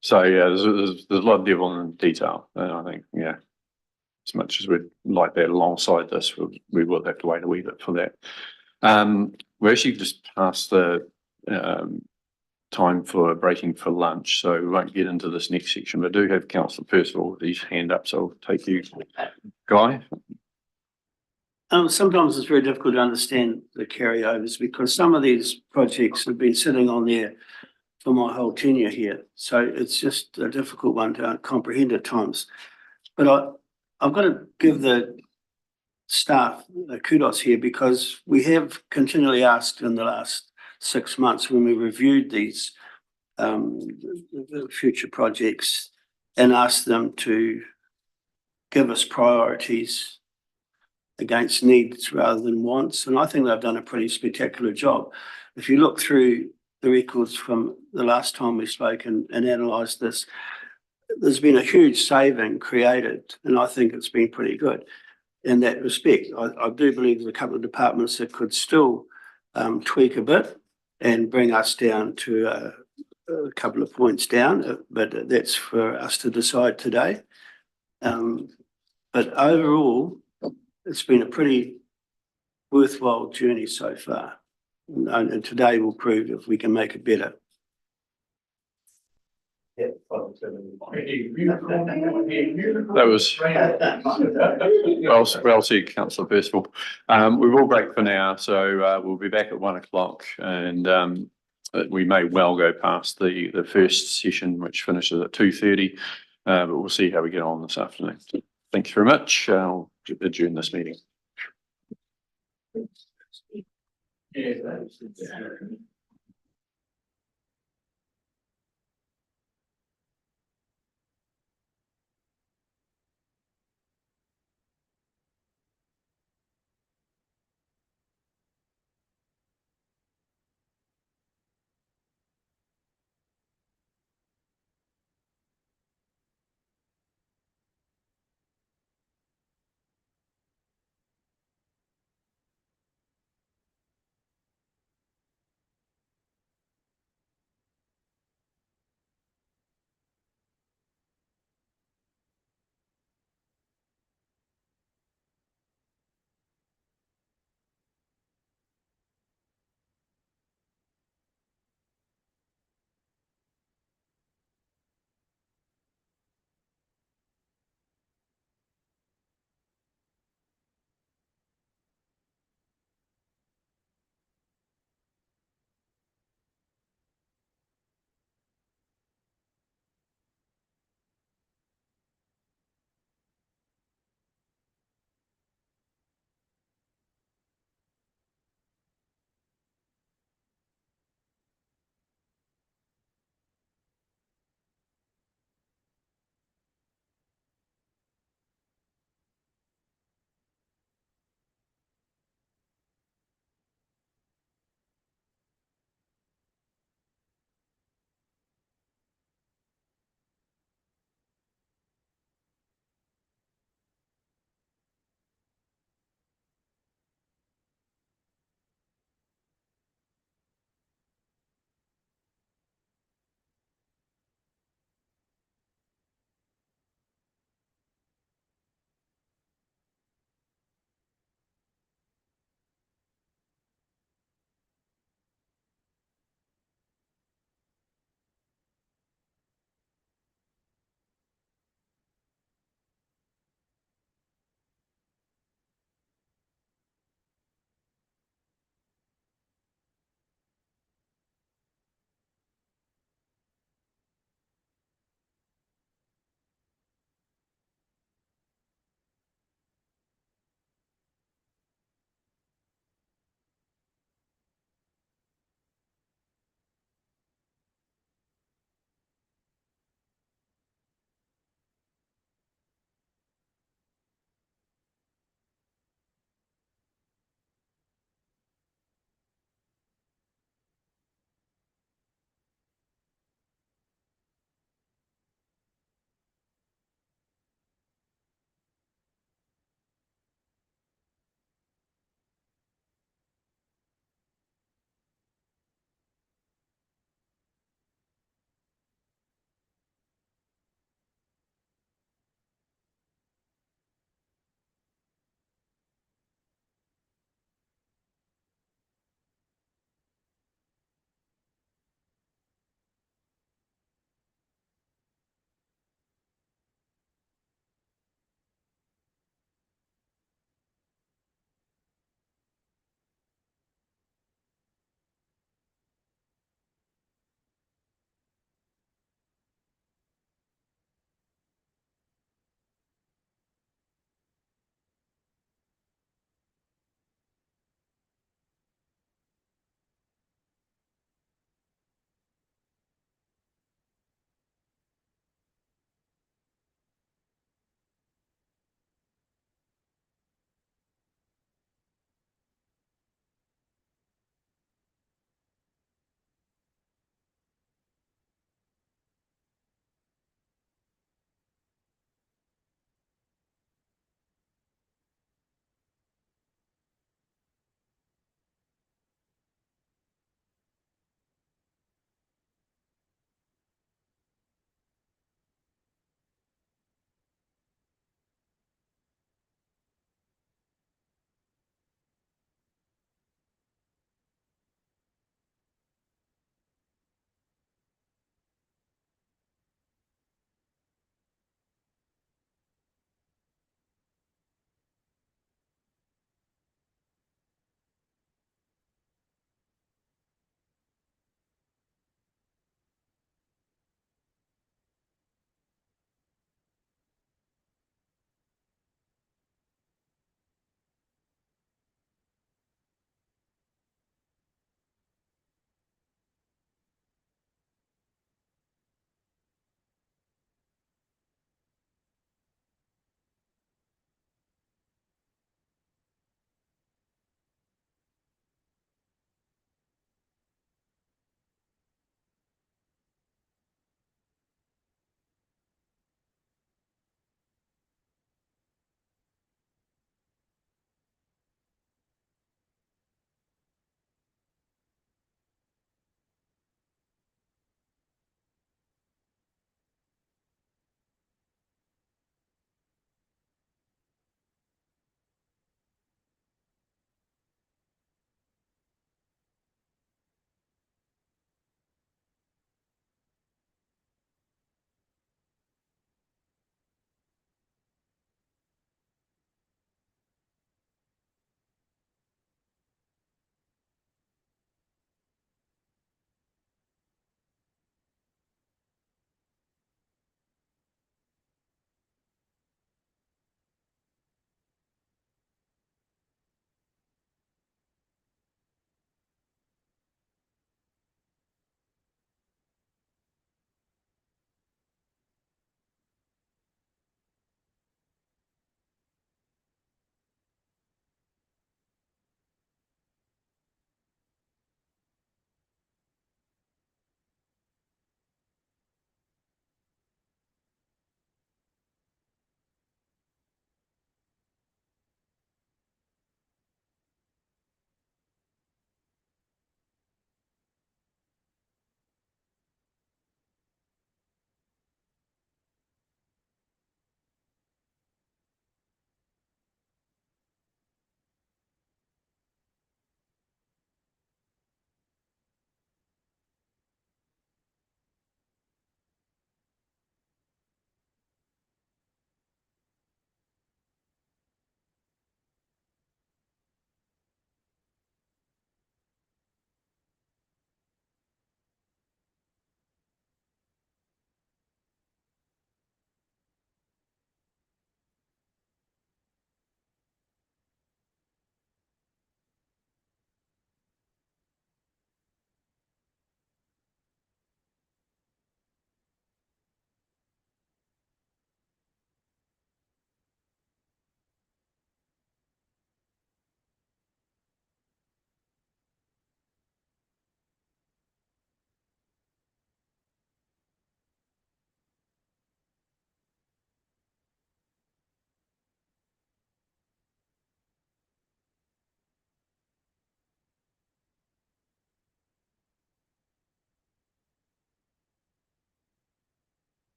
So yeah, there's a lot of devil in detail, and I think as much as we'd like that alongside this, we will have to wait a wee bit for that. We're actually just past the time for breaking for lunch, so we won't get into this next section. But I do have Councillor Percival with his hand up, so I'll take you, Guy. Sometimes it's very difficult to understand the carryovers because some of these projects have been sitting on there for my whole tenure here. So it's just a difficult one to comprehend at times. But I've got to give the staff kudos here because we have continually asked in the last 6 months when we reviewed these future projects and asked them to give us priorities against needs rather than wants. And I think they've done a pretty spectacular job. If you look through the records from the last time we spoke and analysed this, there's been a huge saving created, and I think it's been pretty good in that respect. I do believe there's a couple of departments that could still tweak a bit and bring us down to a couple of points down, but that's for us to decide today. But overall, it's been a pretty worthwhile journey so far, and today will prove if we can make it better. That was well said, Councillor Percival. We will break for now, so we'll be back at 1 o'clock, and we may well go past the first session, which finishes at 2:30, but we'll see how we get on this afternoon. Thank you very much. I'll adjourn this meeting.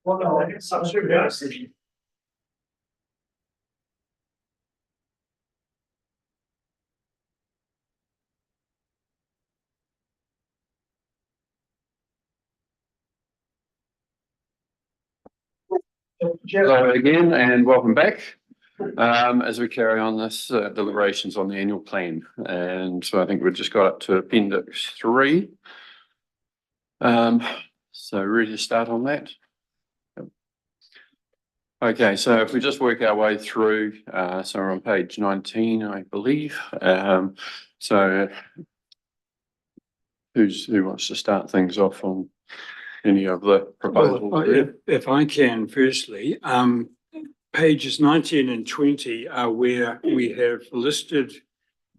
Hello again and welcome back. As we carry on this deliberations on the annual plan, and so I think we've just got up to appendix 3. So ready to start on that? Okay, so if we just work our way through, so we're on page 19, I believe. So who wants to start things off on any of the proposals? Well, if I can, firstly, pages 19 and 20 are where we have listed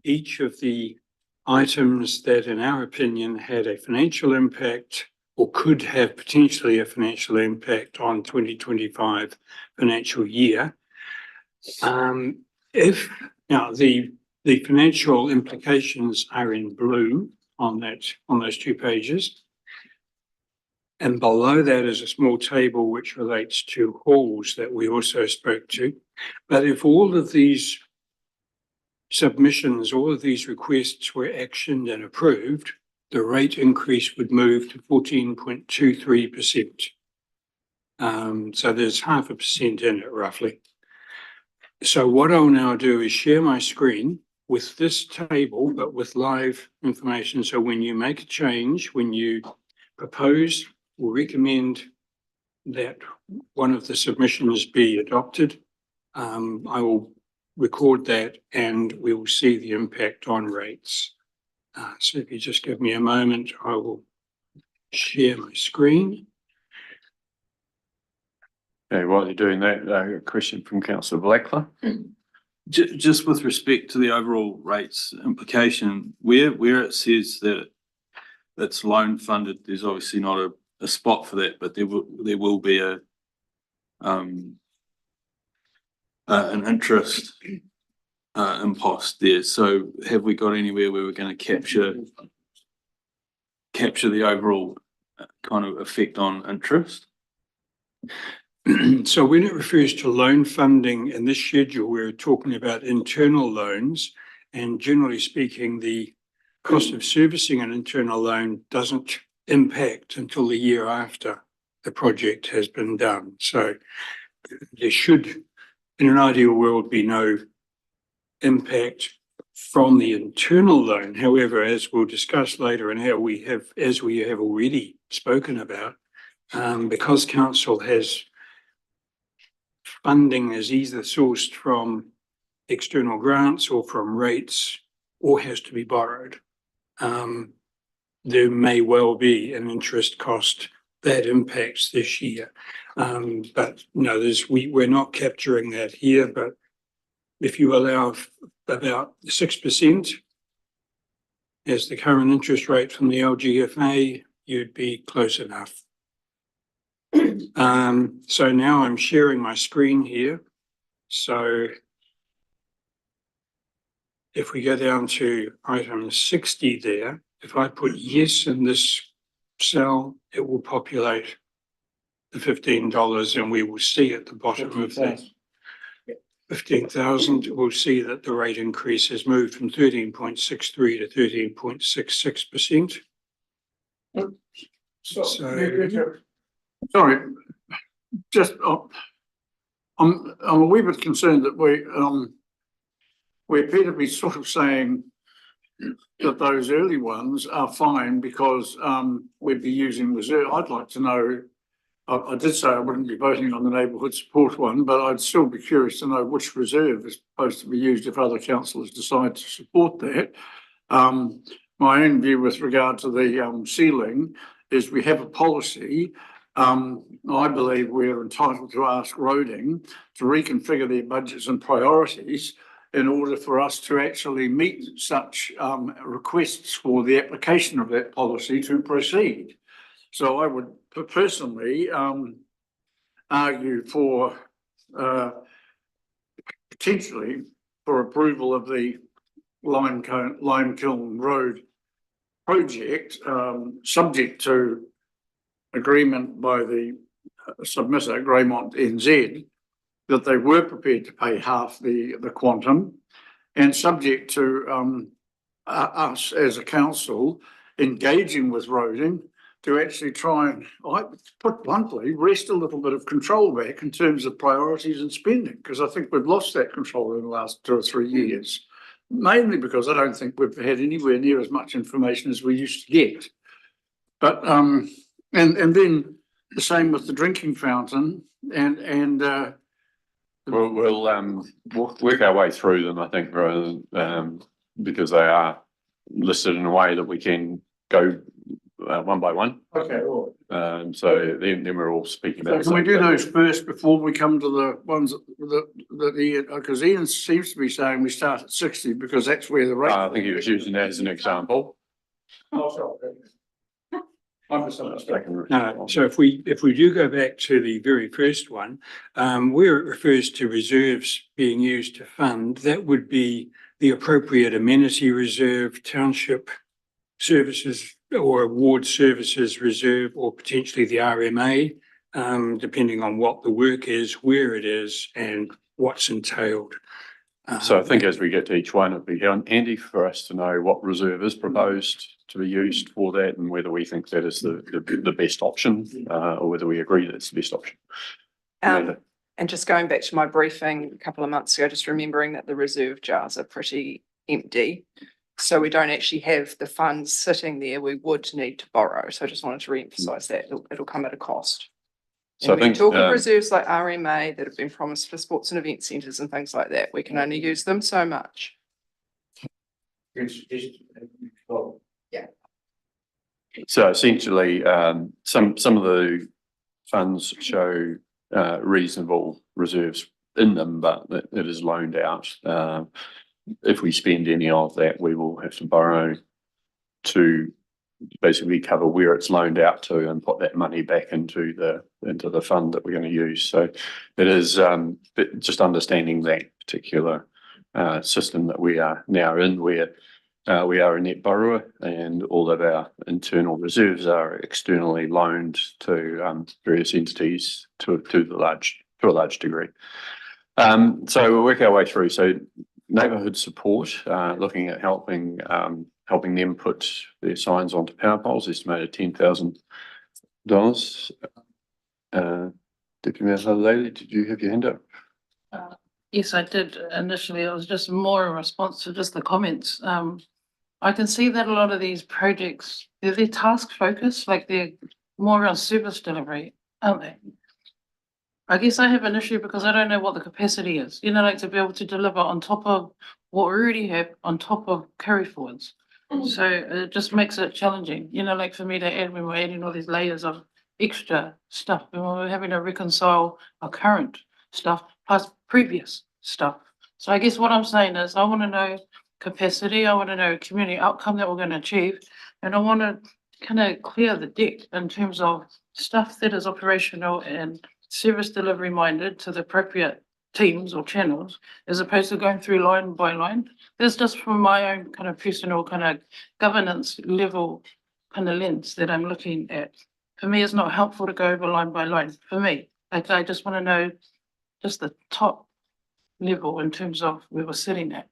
each of the items that, in our opinion, had a financial impact or could have potentially a financial impact on 2025 financial year. If now the financial implications are in blue on those 2 pages. And below that is a small table which relates to halls that we also spoke to. But if all of these submissions, all of these requests were actioned and approved, the rate increase would move to 14.23%. So there's 0.5% in it roughly. So what I'll now do is share my screen with this table, but with live information. So when you make a change, when you propose or recommend that one of the submissions be adopted, I will record that and we will see the impact on rates. So if you just give me a moment, I will share my screen. Okay, while you're doing that, a question from Councillor Blackler. Just with respect to the overall rates implication, where it says that it's loan funded, there's obviously not a spot for that, but there will be an interest impost there. So have we got anywhere where we're going to capture the overall kind of effect on interest? So when it refers to loan funding in this schedule, we're talking about internal loans, and generally speaking, the cost of servicing an internal loan doesn't impact until the year after the project has been done. So there should, in an ideal world, be no impact from the internal loan. However, as we'll discuss later and as we have already spoken about, because council has funding is either sourced from external grants or from rates or has to be borrowed, there may well be an interest cost that impacts this year. But no, we're not capturing that here, but if you allow about 6% as the current interest rate from the LGFA, you'd be close enough. So now I'm sharing my screen here. So if we go down to item 60 there, if I put yes in this cell, it will populate the $15 and we will see at the bottom of that 15,000, we'll see that the rate increase has moved from 13.63 to 13.66%. Sorry, just I'm a wee bit concerned that we appear to be sort of saying that those early ones are fine because we'd be using reserve. I'd like to know, I did say I wouldn't be voting on the neighbourhood support one, but I'd still be curious to know which reserve is supposed to be used if other councillors decide to support that. My own view with regard to the ceiling is we have a policy. I believe we're entitled to ask Roading to reconfigure their budgets and priorities in order for us to actually meet such requests for the application of that policy to proceed. So I would personally argue for potentially for approval of the Limekiln Road project, subject to agreement by the submitter, Greymont NZ, that they were prepared to pay half the quantum, and subject to us as a council engaging with Roding to actually try and, I put bluntly, wrest a little bit of control back in terms of priorities and spending, because I think we've lost that control in the last 2 or 3 years. Mainly because I don't think we've had anywhere near as much information as we used to get. But and then the same with the drinking fountain and We'll work our way through them, I think, rather than, because they are listed in a way that we can go one by one. okay, well, So then we're all speaking about. can we do those first before we come to the ones that Ian, because Ian seems to be saying we start at 60 because that's where the rate. I think he was using that as an example. I'm mistaken. No, so if we do go back to the very first one, where it refers to reserves being used to fund, that would be the appropriate amenity reserve, township services or award services reserve, or potentially the RMA, depending on what the work is, where it is, and what's entailed. So I think as we get to each one, it'd be handy for us to know what reserve is proposed to be used for that, and whether we think that is the best option, or whether we agree that it's the best option. And just going back to my briefing a couple of months ago, just remembering that the reserve jars are pretty empty. So we don't actually have the funds sitting there. We would need to borrow. So I just wanted to re-emphasize that it'll come at a cost. So I And we think, talk of reserves like RMA that have been promised for sports and event centres and things like that. We can only use them so much. Yeah. So essentially, some of the funds show reasonable reserves in them, but it is loaned out. If we spend any of that, we will have to borrow to basically cover where it's loaned out to and put that money back into the fund that we're going to use. So it is just understanding that particular system that we are now in, where we are a net borrower and all of our internal reserves are externally loaned to various entities to a large degree. So we'll work our way through. So neighbourhood support, looking at helping them put their signs onto power poles, estimated $10,000. Deputy Mayor Laley, did you have your hand up? Yes, I did. Initially, it was just more in response to just the comments. I can see that a lot of these projects, they're task focused, like they're more around service delivery, aren't they? I guess I have an issue because I don't know what the capacity is, like to be able to deliver on top of what we already have, on top of carry forwards. So it just makes it challenging, like for me to add when we're adding all these layers of extra stuff and we're having to reconcile our current stuff plus previous stuff. So I guess what I'm saying is I want to know capacity, I want to know community outcome that we're going to achieve, and I want to kind of clear the deck in terms of stuff that is operational and service delivery minded to the appropriate teams or channels, as opposed to going through line by line. That's just from my own kind of personal kind of governance level kind of lens that I'm looking at. For me, it's not helpful to go over line by line. For me, like I just want to know just the top level in terms of where we're sitting at.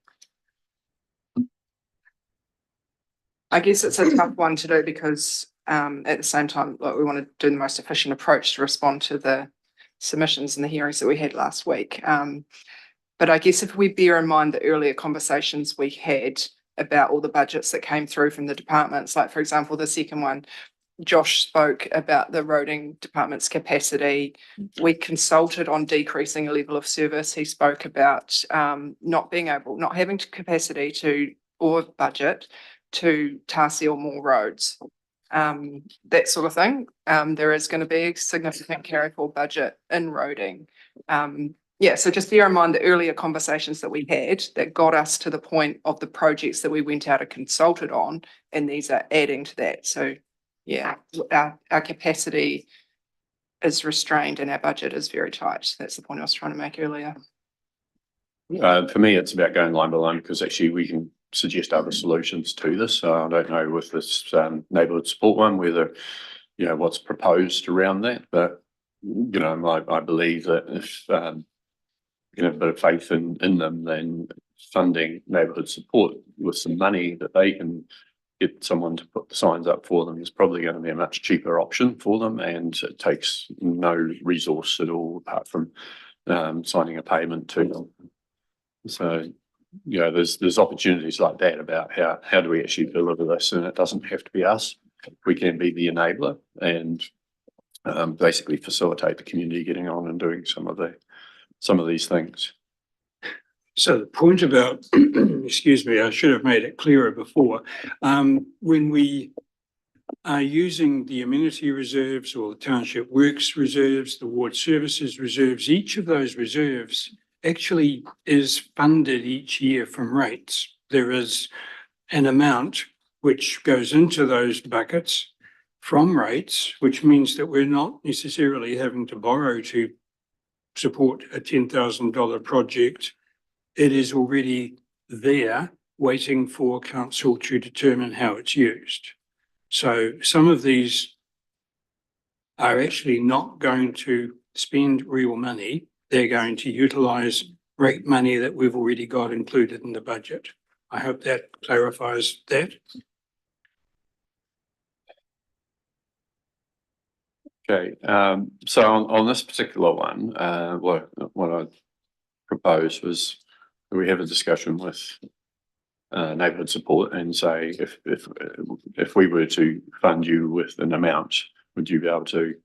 I guess it's a tough one to do because at the same time, like, we want to do the most efficient approach to respond to the submissions and the hearings that we had last week. But I guess if we bear in mind the earlier conversations we had about all the budgets that came through from the departments, like for example, the second one, Josh spoke about the roading department's capacity. We consulted on decreasing a level of service. He spoke about not having capacity to or budget to tar seal more roads. That sort of thing. There is going to be a significant carry forward budget in roading. So just bear in mind the earlier conversations that we had that got us to the point of the projects that we went out and consulted on, and these are adding to that. So yeah, our capacity is restrained and our budget is very tight. That's the point I was trying to make earlier. For me, it's about going line by line because actually we can suggest other solutions to this. I don't know with this neighbourhood support one whether what's proposed around that, but you know, I believe that if, you know, a bit of faith in them, then funding neighbourhood support with some money that they can get someone to put the signs up for them is probably going to be a much cheaper option for them, and it takes no resource at all apart from signing a payment to them. So, you know, there's opportunities like that about how do we actually deliver this, and it doesn't have to be us. We can be the enabler and basically facilitate the community getting on and doing some of these things. So the point about, excuse me, I should have made it clearer before. When we are using the amenity reserves or the township works reserves, the ward services reserves, each of those reserves actually is funded each year from rates. There is an amount which goes into those buckets from rates, which means that we're not necessarily having to borrow to support a $10,000 project. It is already there waiting for council to determine how it's used. So some of these are actually not going to spend real money. They're going to utilise rate money that we've already got included in the budget. I hope that clarifies that. Okay, so on this particular one, what I proposed was we have a discussion with neighbourhood support and say if we were to fund you with an amount, would you be able to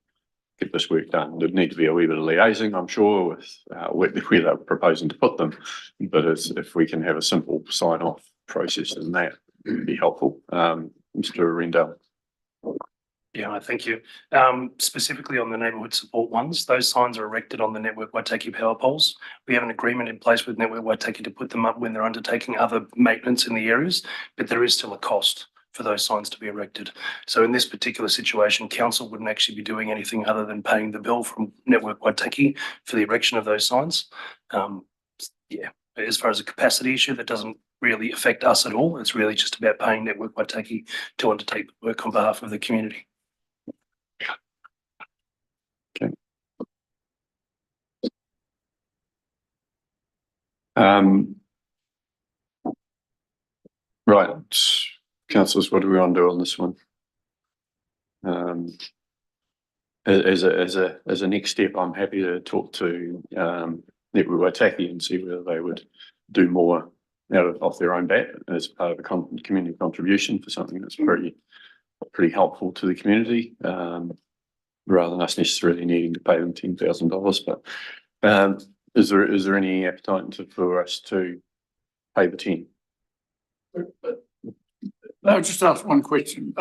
get this work done? There'd need to be a wee bit of liaising, I'm sure, with where they're proposing to put them, but if we can have a simple sign-off process, then that would be helpful. Mr. Rendell. Yeah, thank you. Specifically on the neighbourhood support ones, those signs are erected on the Network Waitaki power poles. We have an agreement in place with Network Waitaki to put them up when they're undertaking other maintenance in the areas, but there is still a cost for those signs to be erected. So in this particular situation, council wouldn't actually be doing anything other than paying the bill from Network Waitaki for the erection of those signs. Yeah, as far as a capacity issue, that doesn't really affect us at all. It's really just about paying Network Waitaki to undertake the work on behalf of the community. Right, councillors, what do we want to do on this one? As a next step, I'm happy to talk to Network Waitaki and see whether they would do more off their own bat as part of a community contribution for something that's pretty helpful to the community, rather than us necessarily needing to pay them $10,000. But is there any appetite for us to pay the 10? I'll just ask one question.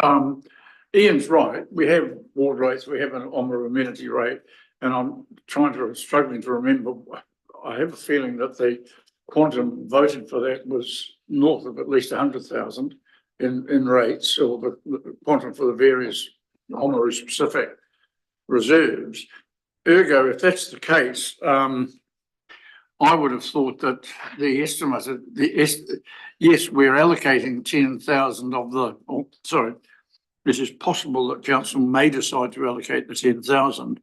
Ian's right. We have ward rates, we have an OMRA amenity rate, and I'm struggling to remember. I have a feeling that the quantum voted for that was north of at least 100,000 in rates, or the quantum for the various OMRA specific reserves. Ergo, if that's the case, I would have thought that the estimate, yes, we're allocating 10,000 of the, this is possible that council may decide to allocate the 10,000,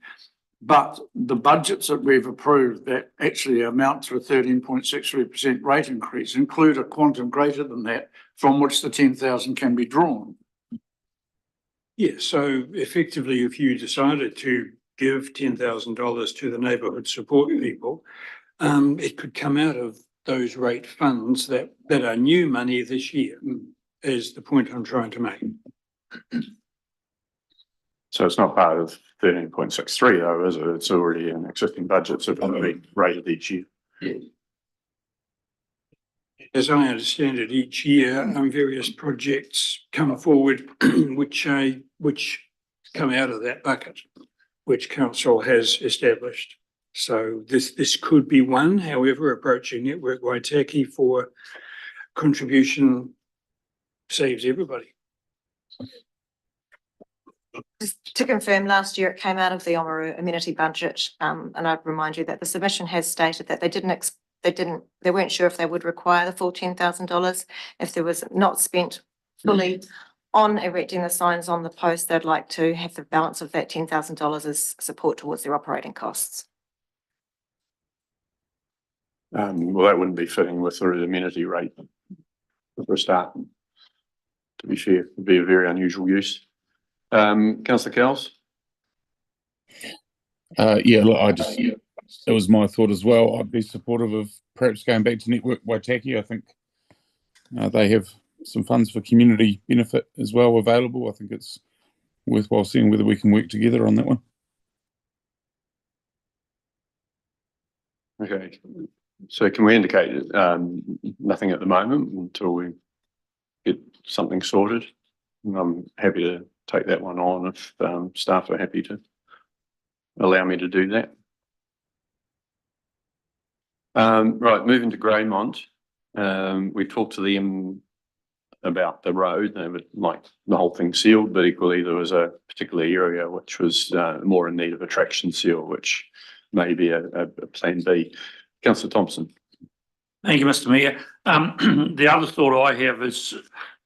but the budgets that we've approved that actually amount to a 13.63% rate increase include a quantum greater than that from which the 10,000 can be drawn. Yeah, so effectively, if you decided to give $10,000 to the neighbourhood support people, it could come out of those rate funds that are new money this year, is the point I'm trying to make. So it's not part of 13.63 though, is it? It's already in existing budgets that are being rated each year. Yeah. As I understand it, each year, various projects come forward which come out of that bucket, which council has established. So this could be one. However, approaching Network Waitaki for contribution saves everybody. Just to confirm, last year it came out of the Oamaru amenity budget, and I'd remind you that the submission has stated that they weren't sure if they would require the full $10,000 if there was not spent fully on erecting the signs on the post, they'd like to have the balance of that $10,000 as support towards their operating costs. Well, that wouldn't be fitting with the amenity rate for a start. To be fair, it'd be a very unusual use. Councillor Cowles? Yeah, look, it was my thought as well. I'd be supportive of perhaps going back to Network Waitaki. I think they have some funds for community benefit as well available. I think it's worthwhile seeing whether we can work together on that one. Okay, so can we indicate nothing at the moment until we get something sorted? And I'm happy to take that one on if staff are happy to allow me to do that. Right, moving to Greymont. We talked to them about the road. They would like the whole thing sealed, but equally there was a particular area which was more in need of a traction seal, which may be a plan B. Councillor Thompson. Thank you, Mr. Mayor. The other thought I have is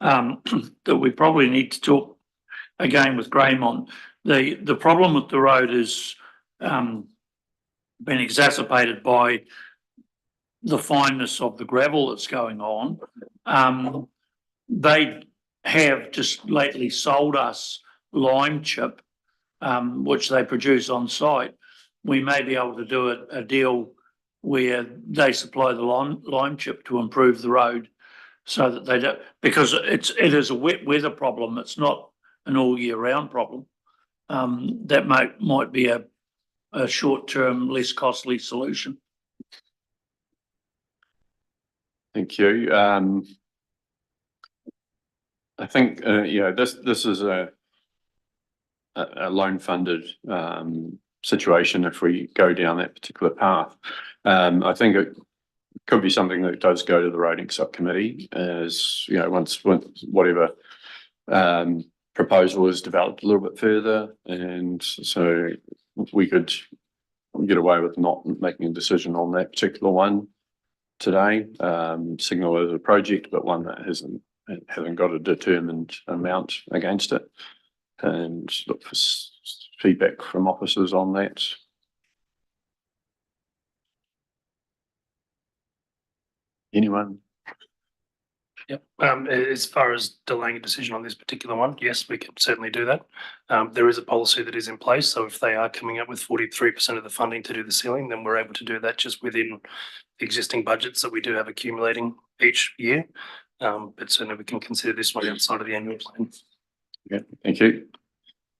that we probably need to talk again with Greymont. The problem with the road is been exacerbated by the fineness of the gravel that's going on. They have just lately sold us lime chip, which they produce on site. We may be able to do a deal where they supply the lime chip to improve the road so that they don't, because it is a wet weather problem. It's not an all year round problem. That might be a short-term, less costly solution. Thank you. I think this is a loan funded situation if we go down that particular path. I think it could be something that does go to the roading subcommittee as once whatever proposal is developed a little bit further, and so we could get away with not making a decision on that particular one today. Signal as a project, but one that hasn't got a determined amount against it, and look for feedback from officers on that. Anyone? Yep. As far as delaying a decision on this particular one, yes, we can certainly do that. There is a policy that is in place, so if they are coming up with 43% of the funding to do the ceiling, then we're able to do that just within the existing budgets that we do have accumulating each year. But certainly we can consider this one outside of the annual plan. Yeah, thank you.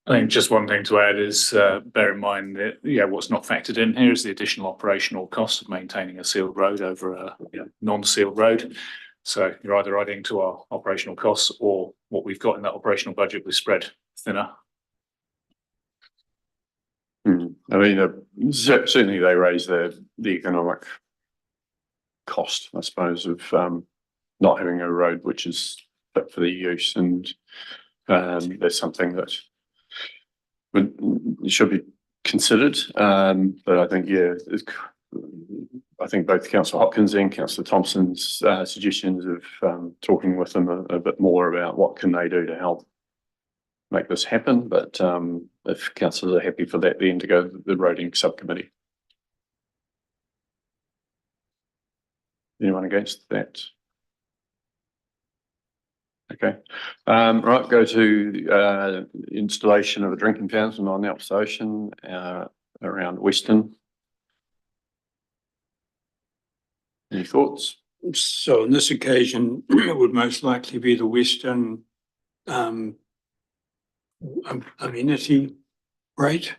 I think just one thing to add is bear in mind that what's not factored in here is the additional operational cost of maintaining a sealed road over a non-sealed road. So you're either adding to our operational costs or what we've got in that operational budget was spread thinner. I mean, certainly they raise the economic cost, I suppose, of not having a road which is fit for the use, and there's something that should be considered. But I think I think both Councillor Hopkins and Councillor Thompson's suggestions of talking with them a bit more about what can they do to help make this happen. But if councillors are happy for that, then to go to the roading subcommittee. Anyone against that? Okay. Right, go to installation of a drinking fountain on Alps Ocean around Western. Any thoughts? So on this occasion, it would most likely be the Western amenity rate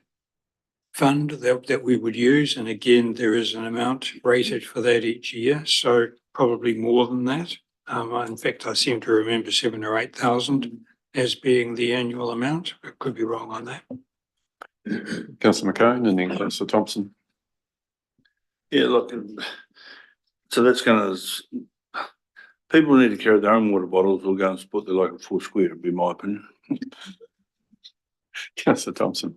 fund that we would use. And again, there is an amount rated for that each year, so probably more than that. In fact, I seem to remember 7,000 or 8,000 as being the annual amount. I could be wrong on that. Councillor McCone and then Councillor Thompson. Yeah, look, so that's going to, people need to carry their own water bottles or go and support their local four square, would be my opinion. Councillor Thompson.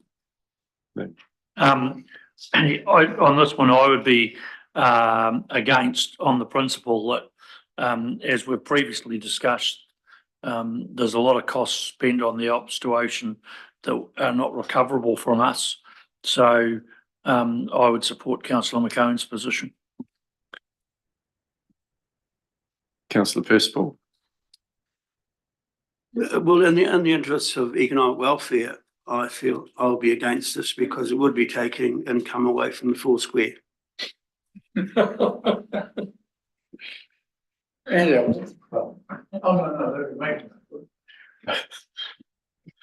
On this one, I would be against on the principle that, as we've previously discussed, there's a lot of costs spent on the ops to ocean that are not recoverable from us. So I would support Councillor McCone's position. Councillor Percival. Well, in the interests of economic welfare, I feel I'll be against this because it would be taking income away from the Four Square.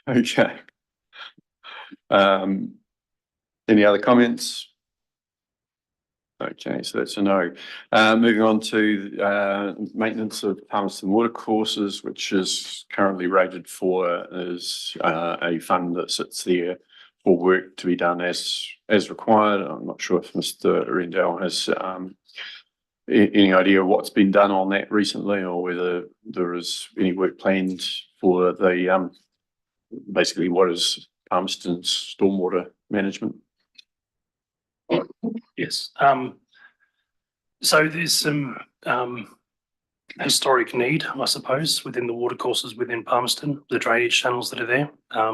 Okay. Any other comments? Okay, so that's a no. Moving on to maintenance of Palmerston watercourses, which is currently rated for as a fund that sits there for work to be done as required. I'm not sure if Mr. Rendell has any idea what's been done on that recently, or whether there is any work planned for the basically what is Palmerston's stormwater management. Yes. So there's some historic need, I suppose, within the watercourses within Palmerston, the drainage channels that are there.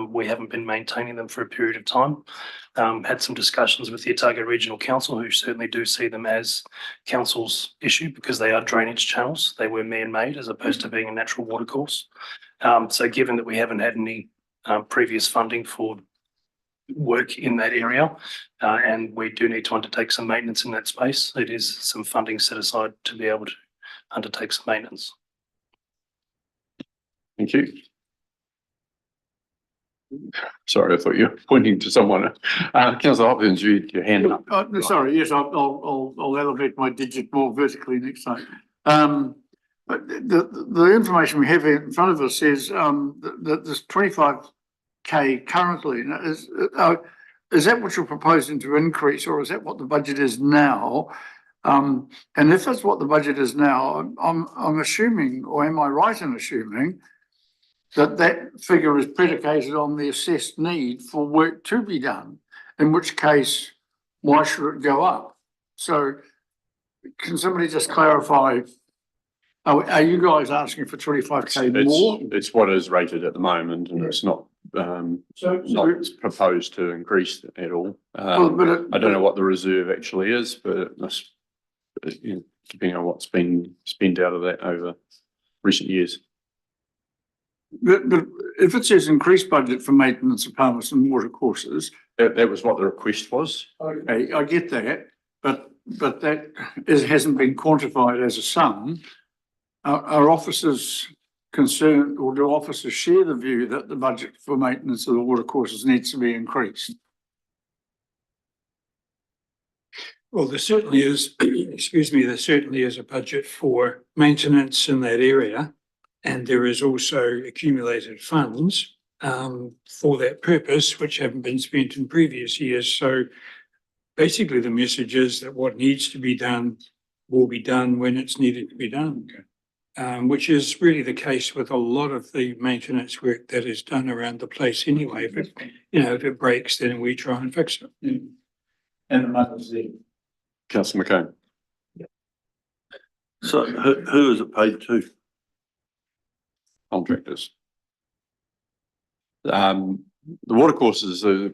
We haven't been maintaining them for a period of time. Had some discussions with the Otago Regional Council, who certainly do see them as council's issue because they are drainage channels. They were man-made as opposed to being a natural watercourse. So given that we haven't had any previous funding for work in that area, and we do need to undertake some maintenance in that space, it is some funding set aside to be able to undertake some maintenance. Thank you. Sorry, I thought you were pointing to someone. Councillor Hopkins, your hand up. Sorry, yes, I'll elevate my digit more vertically next time. But the information we have in front of us says that this 25K currently is that what you're proposing to increase, or is that what the budget is now? And if that's what the budget is now, I'm assuming, or am I right in assuming, that figure is predicated on the assessed need for work to be done, in which case, why should it go up? So can somebody just clarify, are you guys asking for 25K more? It's what is rated at the moment, and it's not not proposed to increase at all. I don't know what the reserve actually is, but it must, depending on what's been spent out of that over recent years. But if it says increased budget for maintenance of Palmerston watercourses, that was what the request was. Okay, I get that, but that hasn't been quantified as a sum. Are officers concerned, or do officers share the view that the budget for maintenance of the watercourses needs to be increased? Well, there certainly is, excuse me, there certainly is a budget for maintenance in that area. And there is also accumulated funds for that purpose, which haven't been spent in previous years. So basically the message is that what needs to be done will be done when it's needed to be done. Which is really the case with a lot of the maintenance work that is done around the place anyway. If it, if it breaks, then we try and fix it. And the money's there. Councillor McCone. So who is it paid to? Contractors. The watercourses, the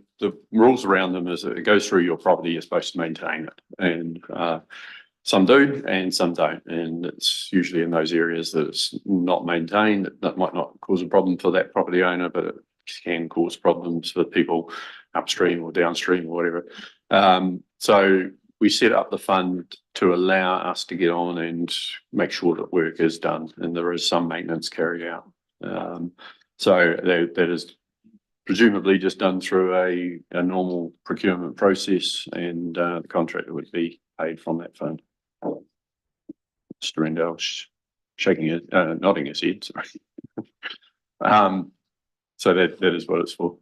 rules around them is that it goes through your property, you're supposed to maintain it, and some do and some don't, and it's usually in those areas that it's not maintained. That might not cause a problem for that property owner, but it can cause problems for people upstream or downstream or whatever. So we set up the fund to allow us to get on and make sure that work is done, and there is some maintenance carried out. So that is presumably just done through a normal procurement process, and the contractor would be paid from that fund. Mr. Rendell shaking his, nodding his head, sorry. So that is what it's for.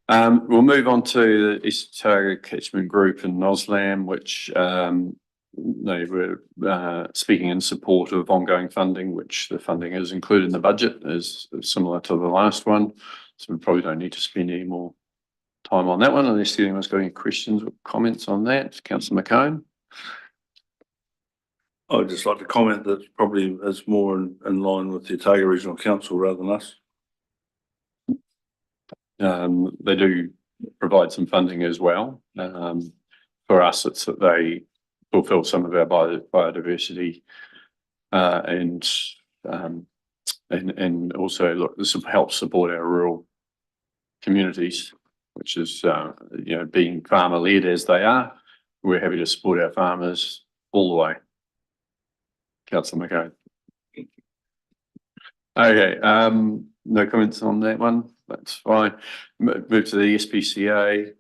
We'll move on to the East Otago Catchment Group in Noslam, which they were speaking in support of ongoing funding, which the funding is included in the budget, is similar to the last one. So we probably don't need to spend any more time on that one, unless anyone's got any questions or comments on that. Councillor McCone. I would just like to comment that probably is more in line with the Otago Regional Council rather than us. They do provide some funding as well. For us, it's that they fulfill some of our biodiversity, and also look, this helps support our rural communities, which is, being farmer led as they are, we're happy to support our farmers all the way. Councillor McCone. Okay, no comments on that one. That's fine. Move to the SPCA,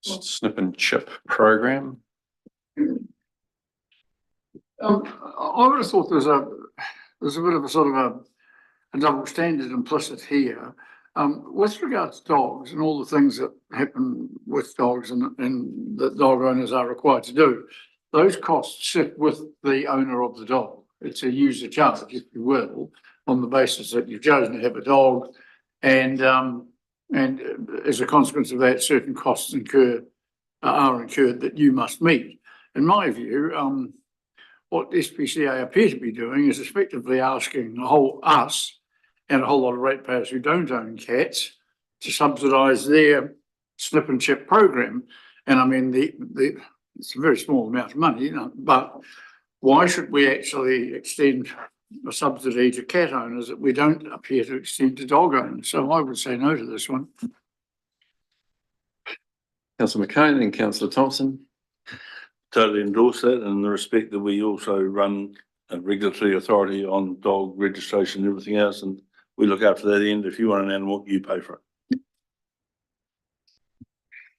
snip and chip program. I would have thought there's a bit of a sort of a double standard implicit here. With regards to dogs and all the things that happen with dogs and that dog owners are required to do, those costs sit with the owner of the dog. It's a user charge, if you will, on the basis that you've chosen to have a dog, and as a consequence of that, certain costs are incurred that you must meet. In my view, what SPCA appear to be doing is effectively asking us and a whole lot of ratepayers who don't own cats to subsidise their snip and chip program. And I mean, it's a very small amount of money, but why should we actually extend a subsidy to cat owners that we don't appear to extend to dog owners? So I would say no to this one. Councillor McCone and Councillor Thompson. Totally endorse that, in the respect that we also run a regulatory authority on dog registration and everything else, and we look after that end. If you want an animal, you pay for it.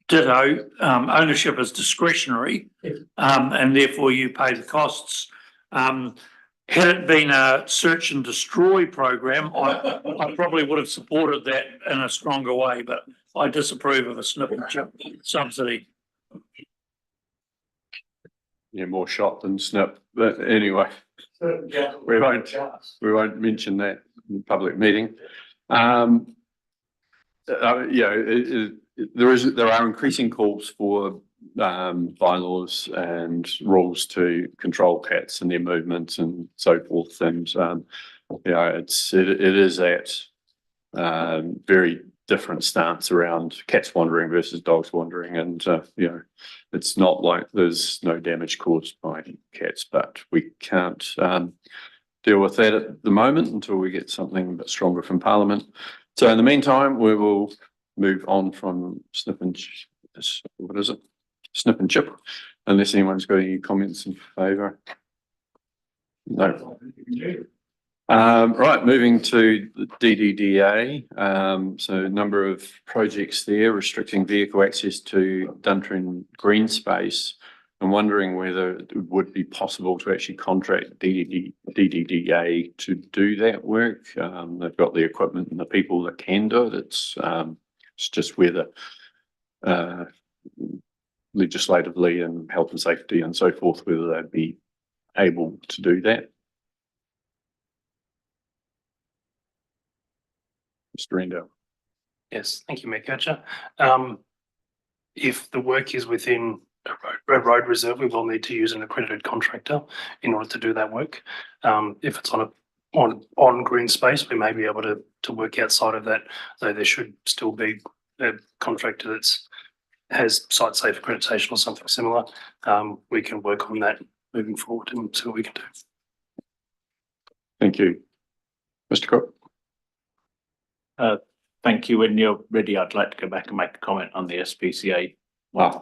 Ditto, ownership is discretionary, and therefore you pay the costs. Had it been a search and destroy program, I probably would have supported that in a stronger way, but I disapprove of a snip and chip subsidy. Yeah, more shot than snip, but anyway, we won't mention that in the public meeting. There are increasing calls for bylaws and rules to control cats and their movements and so forth, and it is at very different stance around cats wandering versus dogs wandering, and it's not like there's no damage caused by cats, but we can't deal with that at the moment until we get something a bit stronger from Parliament. So in the meantime, we will move on from snip and chip, unless anyone's got any comments in favour. No. Right, moving to the DDDA. So a number of projects there restricting vehicle access to Duntrin green space. I'm wondering whether it would be possible to actually contract DDDA to do that work. They've got the equipment and the people that can do it. It's just whether legislatively and health and safety and so forth, whether they'd be able to do that. Mr. Rendo. Yes, thank you, Mayor Coacher. If the work is within a road reserve, we will need to use an accredited contractor in order to do that work. If it's on green space, we may be able to work outside of that, though there should still be a contractor that's has site safe accreditation or something similar. We can work on that moving forward and see what we can do. Thank you. Mr. Cook. Thank you. When you're ready, I'd like to go back and make a comment on the SPCA. Wow.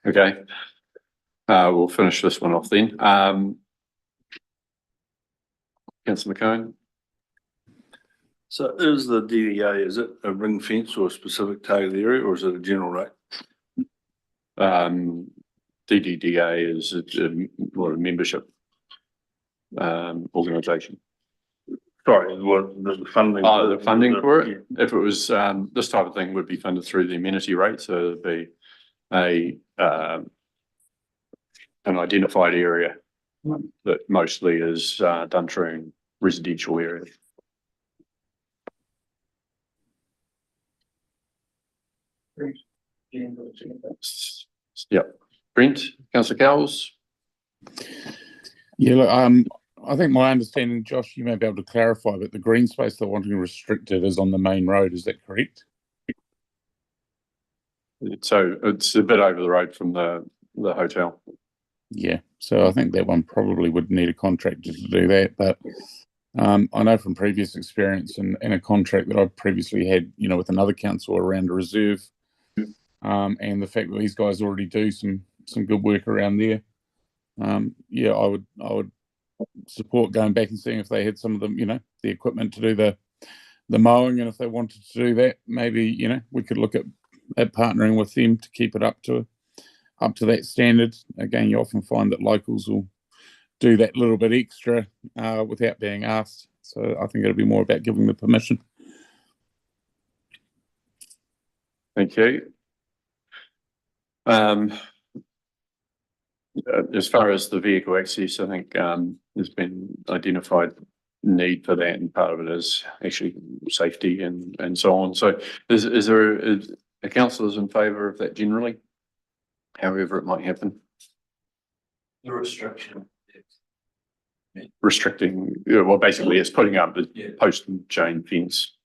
Okay. We'll finish this one off then. Councillor McCone. So is the DDA, is it a ring fence or a specific target area, or is it a general rate? DDDA is a membership organisation. Sorry, what the funding? Oh, the funding for it? Yeah. If it was this type of thing would be funded through the amenity rate, so it'd be an identified area that mostly is Duntroon residential area. Yep. Brent, councillor Cowles? Yeah, look, I think my understanding, Josh, you may be able to clarify, but the green space they're wanting restricted is on the main road. Is that correct? So it's a bit over the road from the hotel. Yeah, so I think that one probably would need a contractor to do that. But I know from previous experience and a contract that I've previously had, you know, with another council around a reserve, and the fact that these guys already do some good work around there. Yeah, I would support going back and seeing if they had some of them, you know, the equipment to do the mowing, and if they wanted to do that, maybe, you know, we could look at partnering with them to keep it up to that standard. Again, you often find that locals will do that little bit extra without being asked. So I think it'll be more about giving the permission. Thank you. As far as the vehicle access, I think there's been identified need for that, and part of it is actually safety and so on. So is there a councillors in favour of that generally, however it might happen? The restriction. Restricting, well, basically it's putting up the post and chain fence.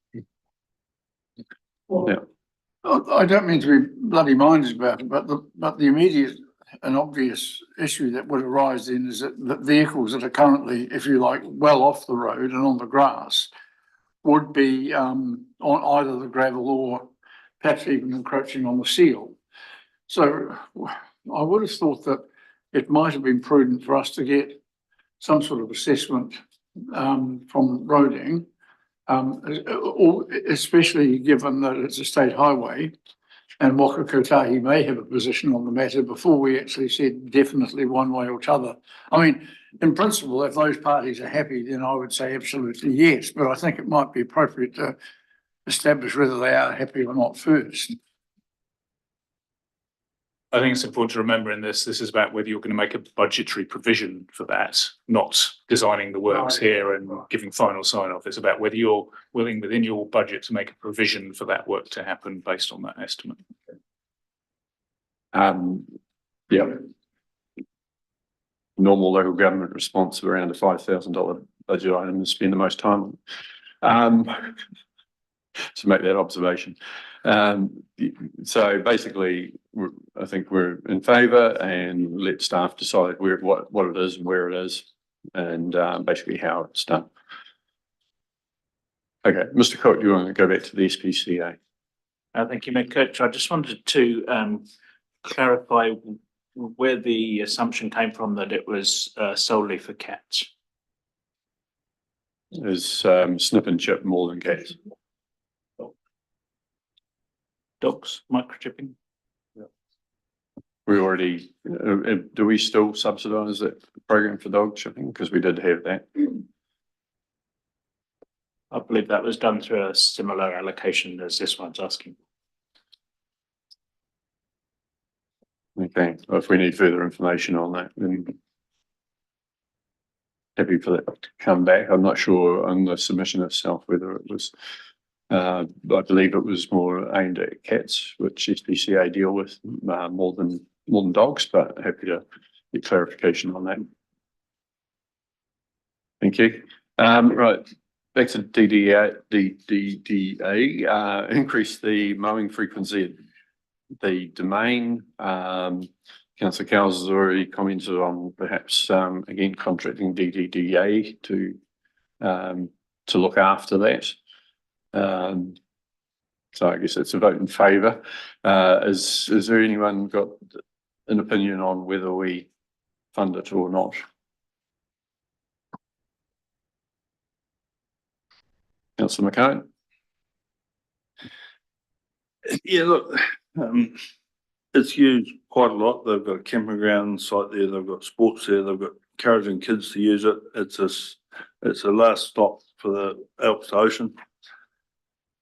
Yeah. I don't mean to be bloody minded about it, but the immediate and obvious issue that would arise then is that the vehicles that are currently, if you like, well off the road and on the grass would be on either the gravel or perhaps even encroaching on the seal. So I would have thought that it might have been prudent for us to get some sort of assessment from Roading, or especially given that it's a state highway and Waka Kotahi may have a position on the matter before we actually said definitely one way or t'other. I mean, in principle, if those parties are happy, then I would say absolutely yes, but I think it might be appropriate to establish whether they are happy or not first. I think it's important to remember in this is about whether you're going to make a budgetary provision for that, not designing the works here and giving final sign off. It's about whether you're willing within your budget to make a provision for that work to happen based on that estimate. Yeah. Normal local government response of around a $5,000 budget item to spend the most time on. To make that observation. So basically, I think we're in favour, and let staff decide what it is and where it is, and basically how it's done. Okay, Mr. Cook, you want to go back to the SPCA? Thank you, Mayor Coach. I just wanted to clarify where the assumption came from that it was solely for cats. Is snip and chip more than cats? Dogs, microchipping. We already, do we still subsidise that program for dog chipping? Because we did have that. I believe that was done through a similar allocation as this one's asking. Okay, well, if we need further information on that, then happy for that to come back. I'm not sure on the submission itself whether it was, I believe it was more aimed at cats, which SPCA deal with more than dogs, but happy to get clarification on that. Thank you. Right, back to DDA, increase the mowing frequency at the domain. Councillor Cowles has already commented on perhaps again contracting DDDA to look after that. So I guess it's a vote in favour. Is there anyone got an opinion on whether we fund it or not? Councillor McCone? Yeah, look, it's used quite a lot. They've got a camping ground site there. They've got sports there. They've got encouraging kids to use it. It's a last stop for the Alps to Ocean.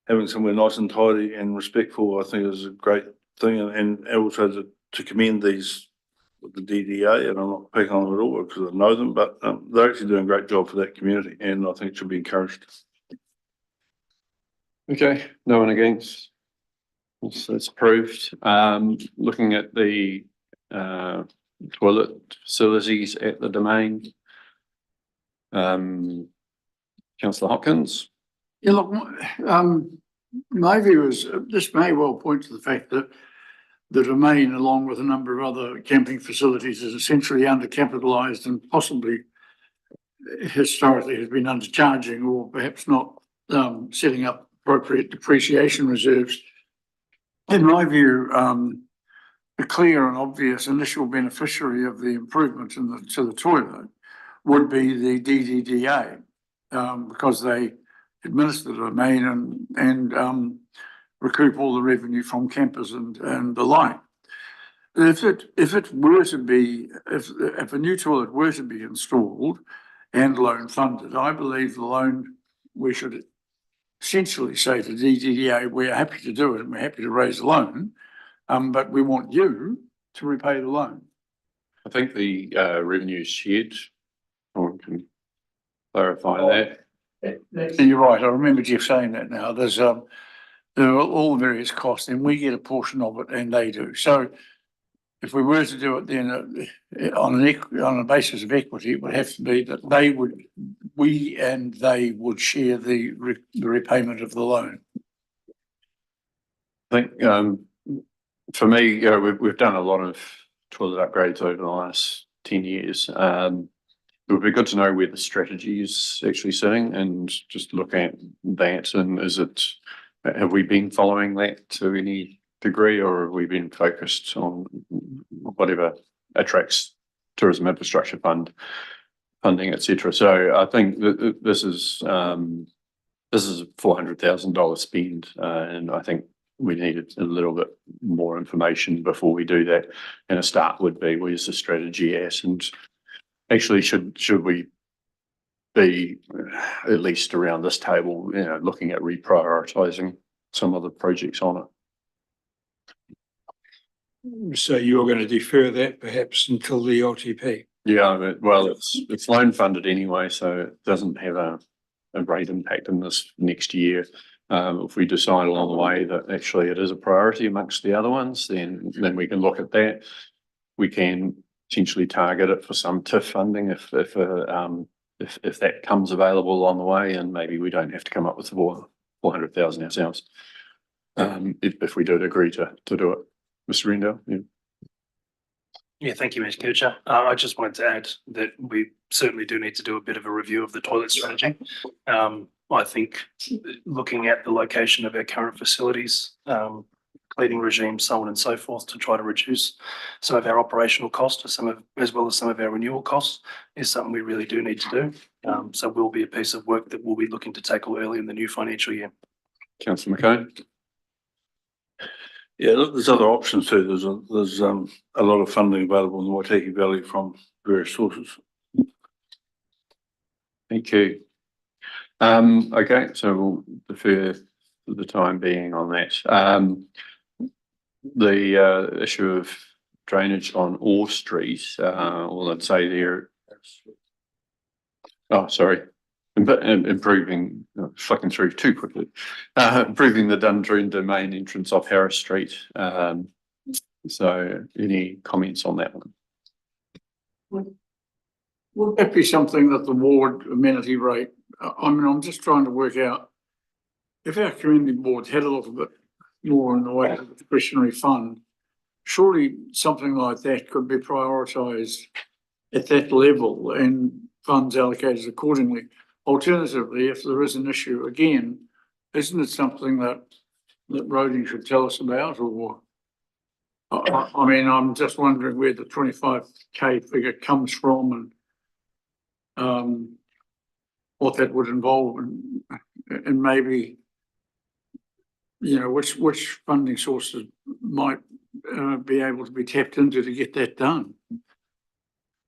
Having somewhere nice and tidy and respectful, I think, is a great thing. And also to commend these with the DDA, and I'm not picking on them at all because I know them, but they're actually doing a great job for that community, and I think it should be encouraged. Okay, no one against. That's approved. Looking at the toilet facilities at the domain. Councillor Hopkins. Yeah, look, my view is this may well point to the fact that the domain, along with a number of other camping facilities, is essentially undercapitalised and possibly historically has been undercharging or perhaps not setting up appropriate depreciation reserves. In my view, a clear and obvious initial beneficiary of the improvement to the toilet would be the DDDA, because they administer the domain and recoup all the revenue from campers and the like. If it were to be, if a new toilet were to be installed and loan funded, I believe the loan, we should essentially say to DDDA, we're happy to do it and we're happy to raise a loan, but we want you to repay the loan. I think the revenue shared. Someone can clarify that. You're right. I remember Jeff saying that now. There are all various costs and we get a portion of it and they do. So if we were to do it then on a basis of equity, it would have to be that we and they would share the repayment of the loan. I think for me, we've done a lot of toilet upgrades over the last 10 years. It would be good to know where the strategy is actually sitting and just look at that. And have we been following that to any degree, or have we been focused on whatever attracts tourism infrastructure funding, etc.? So I think that this is a $400,000 spend, and I think we need a little bit more information before we do that. And a start would be, where's the strategy at? And actually, should we be at least around this table, looking at reprioritising some of the projects on it? So you're going to defer that perhaps until the LTP? Yeah, well, it's loan funded anyway, so it doesn't have a great impact in this next year. If we decide along the way that actually it is a priority amongst the other ones, then we can look at that. We can potentially target it for some TIF funding if that comes available along the way, and maybe we don't have to come up with 400,000 ourselves. If we do agree to do it. Mr. Rendell? Yeah, thank you, Mr. Kircher. I just wanted to add that we certainly do need to do a bit of a review of the toilet strategy. I think looking at the location of our current facilities, cleaning regime, so on and so forth, to try to reduce some of our operational costs, as well as some of our renewal costs, is something we really do need to do. So will be a piece of work that we'll be looking to tackle early in the new financial year. Councillor McCone? Yeah, look, there's other options too. There's a lot of funding available in the Waitaki Valley from various sources. Thank you. Okay, so we'll defer for the time being on that. The issue of drainage on Orr Street, all I'd say there. Oh, sorry. Improving, flicking through too quickly. Improving the Dundrum domain entrance off Harris Street. So any comments on that one? Would that be something that the ward amenity rate? I mean, I'm just trying to work out if our community boards had a little bit more in the way of the discretionary fund, surely something like that could be prioritised at that level and funds allocated accordingly. Alternatively, if there is an issue, again, isn't it something that Roding should tell us about? Or I mean, I'm just wondering where the 25K figure comes from and what that would involve, and maybe, which funding sources might be able to be tapped into to get that done.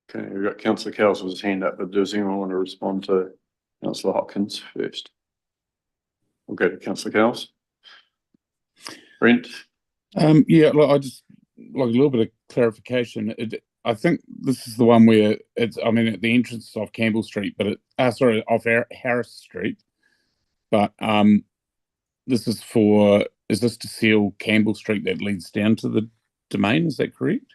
Okay, we've got Councillor Kells with his hand up, but does anyone want to respond to Councillor Hopkins first? We'll go to Councillor Kells. Brent? Yeah, look, I just like a little bit of clarification. I think this is the one where it's, I mean, at the entrance off Campbell Street, but off Harris Street. But this is is this to seal Campbell Street that leads down to the domain? Is that correct?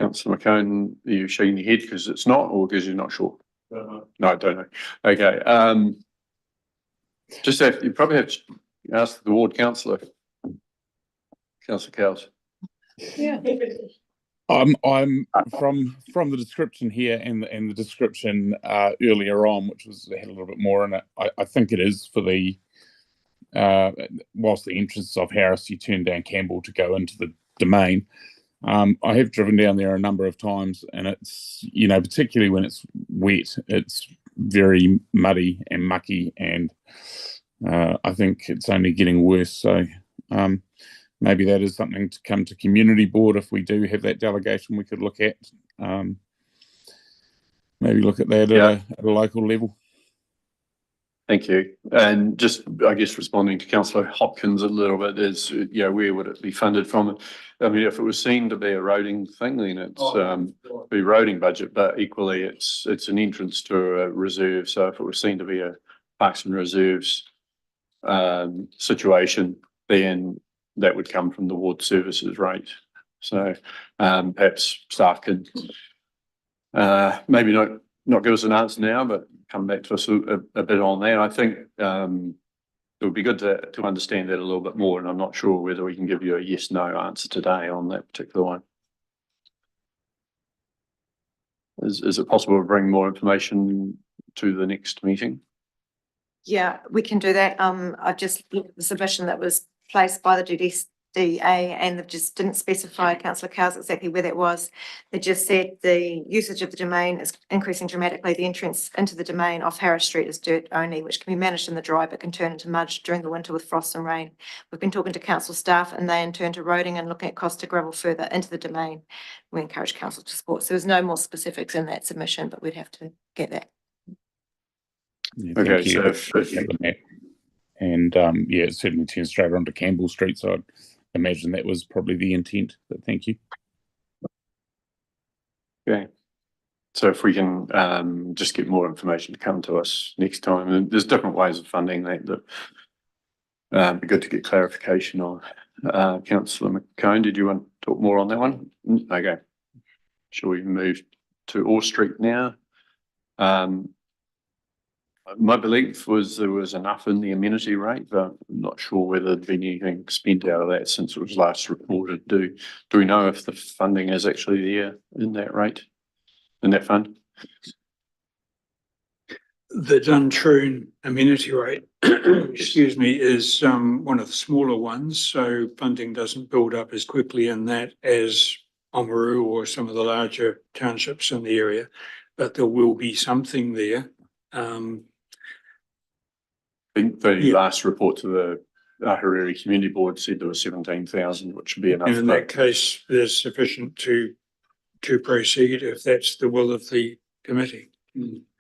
Councillor McCone, are you shaking your head because it's not, or because you're not sure? No, I don't know. Okay, just have, you probably have to ask the ward councillor. Councillor Cowles. Yeah. I'm from the description here and the description earlier on, which had a little bit more in it. I think it is for the whilst the entrance of Harris, you turn down Campbell to go into the domain. I have driven down there a number of times, and it's, you know, particularly when it's wet, it's very muddy and mucky, and I think it's only getting worse. So maybe that is something to come to community board if we do have that delegation. We could look at maybe look at that at a local level. Thank you. And just, I guess, responding to Councillor Hopkins a little bit is, you know, where would it be funded from? I mean, if it was seen to be a roading thing, then it's be roading budget, but equally it's an entrance to a reserve. So if it was seen to be a Parks and Reserves situation, then that would come from the ward services rate. So perhaps staff could maybe not give us an answer now, but come back to us a bit on that. I think it would be good to understand that a little bit more, and I'm not sure whether we can give you a yes/no answer today on that particular one. Is it possible to bring more information to the next meeting? Yeah, we can do that. I've just looked at the submission that was placed by the DDA, and they just didn't specify, Councillor Cowles, exactly where that was. They just said the usage of the domain is increasing dramatically. The entrance into the domain off Harris Street is dirt only, which can be managed in the dry but can turn into mud during the winter with frost and rain. We've been talking to council staff, and they in turn to roading and looking at cost to gravel further into the domain. We encourage council to support. So there's no more specifics in that submission, but we'd have to get that. Yeah, okay, so and yeah, it certainly turns straight onto Campbell Street, so I'd imagine that was probably the intent, but thank you. Okay, so if we can just get more information to come to us next time, and there's different ways of funding that be good to get clarification on. Councillor McCone, did you want to talk more on that one? Okay, shall we move to Orr Street now? My belief was there was enough in the amenity rate, but I'm not sure whether there'd been anything spent out of that since it was last reported. Do we know if the funding is actually there in that rate, in that fund? The Duntroon amenity rate, excuse me, is one of the smaller ones, so funding doesn't build up as quickly in that as Oamaru or some of the larger townships in the area, but there will be something there. I think the last report to the Hariri Community Board said there was 17,000, which would be enough. And in that case, there's sufficient to proceed if that's the will of the committee.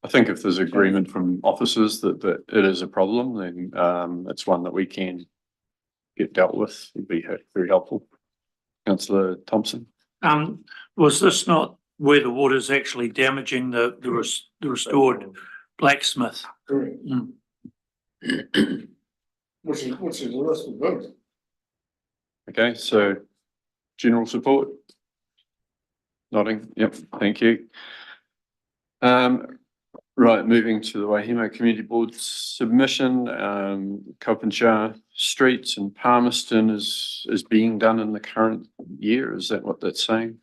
I think if there's agreement from officers that it is a problem, then it's one that we can get dealt with. It'd be very helpful. Councillor Thompson. Was this not where the water's actually damaging the restored blacksmith? Correct. Which is the rest of both. Okay, so general support? Nodding, yep, thank you. Right, moving to the Wahimo Community Board submission, Copenhagen Streets and Palmerston is being done in the current year, is that what that's saying?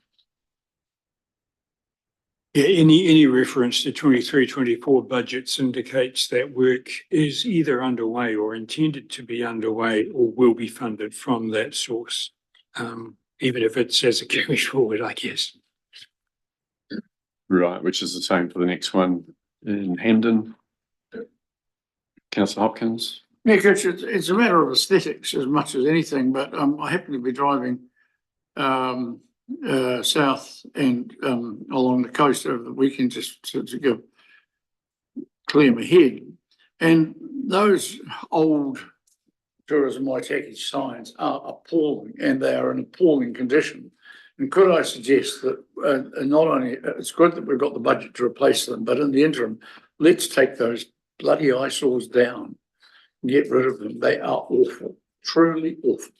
Yeah, any reference to 23-24 budgets indicates that work is either underway or intended to be underway or will be funded from that source, even if it says a carry forward, I guess. Right, which is the same for the next one in Hamden. Councillor Hopkins. Yeah, Coach, it's a matter of aesthetics as much as anything, but I happen to be driving south and along the coast over the weekend just to clear my head. And those old tourism Waitaki signs are appalling, and they are in appalling condition. And could I suggest that not only it's good that we've got the budget to replace them, but in the interim, let's take those bloody eyesores down and get rid of them. They are awful, truly awful.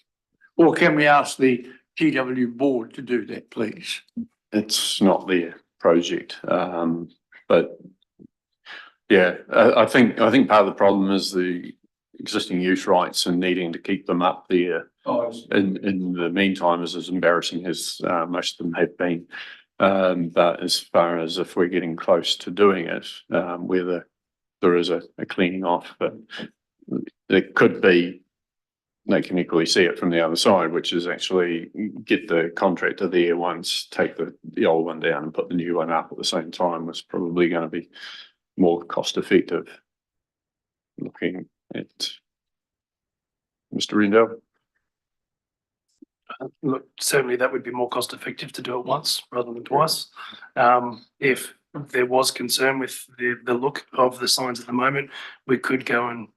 Or can we ask the GW board to do that, please? it's not their project. But yeah, I think part of the problem is the existing use rights and needing to keep them up there. In the meantime, as embarrassing as most of them have been. But as far as if we're getting close to doing it, whether there is a cleaning off, but it could be they can equally see it from the other side, which is actually get the contractor there once, take the old one down and put the new one up at the same time was probably going to be more cost effective. Looking at Mr. Rendell. Look, certainly that would be more cost effective to do it once rather than twice. If there was concern with the look of the signs at the moment, we could go and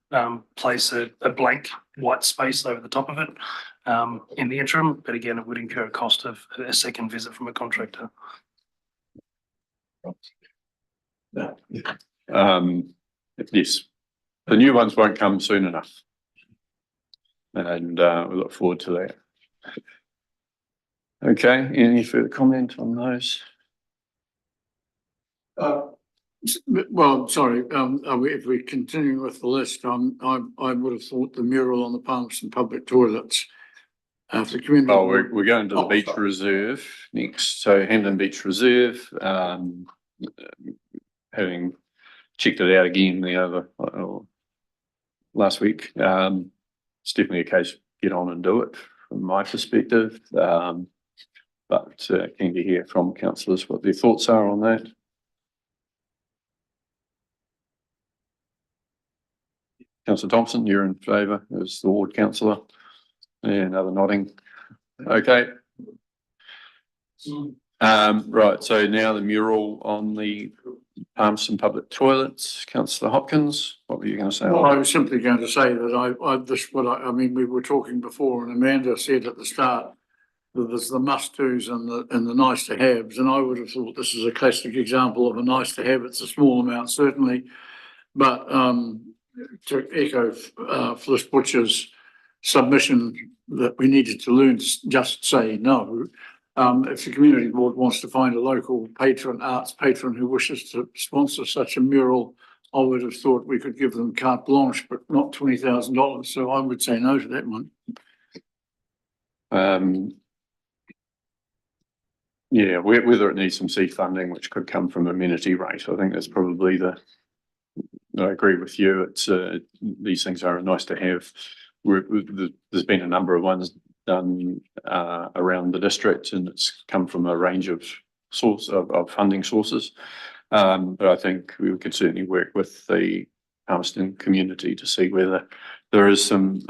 place a blank white space over the top of it in the interim. But again, it would incur a cost of a second visit from a contractor. Yes, the new ones won't come soon enough. And we look forward to that. Okay, any further comment on those? Well, sorry, if we continue with the list, I would have thought the mural on the Palmerston public toilets. For the community. Oh, we're going to the beach reserve next. So Hamden Beach Reserve, having checked it out again the other last week. It's definitely a case of get on and do it from my perspective. But keen to hear from councillors what their thoughts are on that. Councillor Thompson, you're in favour as the ward councillor. And another nodding. Okay. Right, so now the mural on the Palmerston public toilets. Councillor Hopkins, what were you going to say? Well, I was simply going to say that I mean, we were talking before and Amanda said at the start that there's the must-dos and the nice-to-haves, and I would have thought this is a classic example of a nice-to-have. It's a small amount, certainly, but to echo Phyllis Butcher's submission that we needed to learn to just say no. If the community board wants to find a local patron, arts patron who wishes to sponsor such a mural, I would have thought we could give them carte blanche, but not $20,000. So I would say no to that one. Yeah, whether it needs some seed funding, which could come from amenity rate, I think that's probably I agree with you. It's these things are nice to have. There's been a number of ones done around the district, and it's come from a range of funding sources. But I think we could certainly work with the Palmerston community to see whether there is some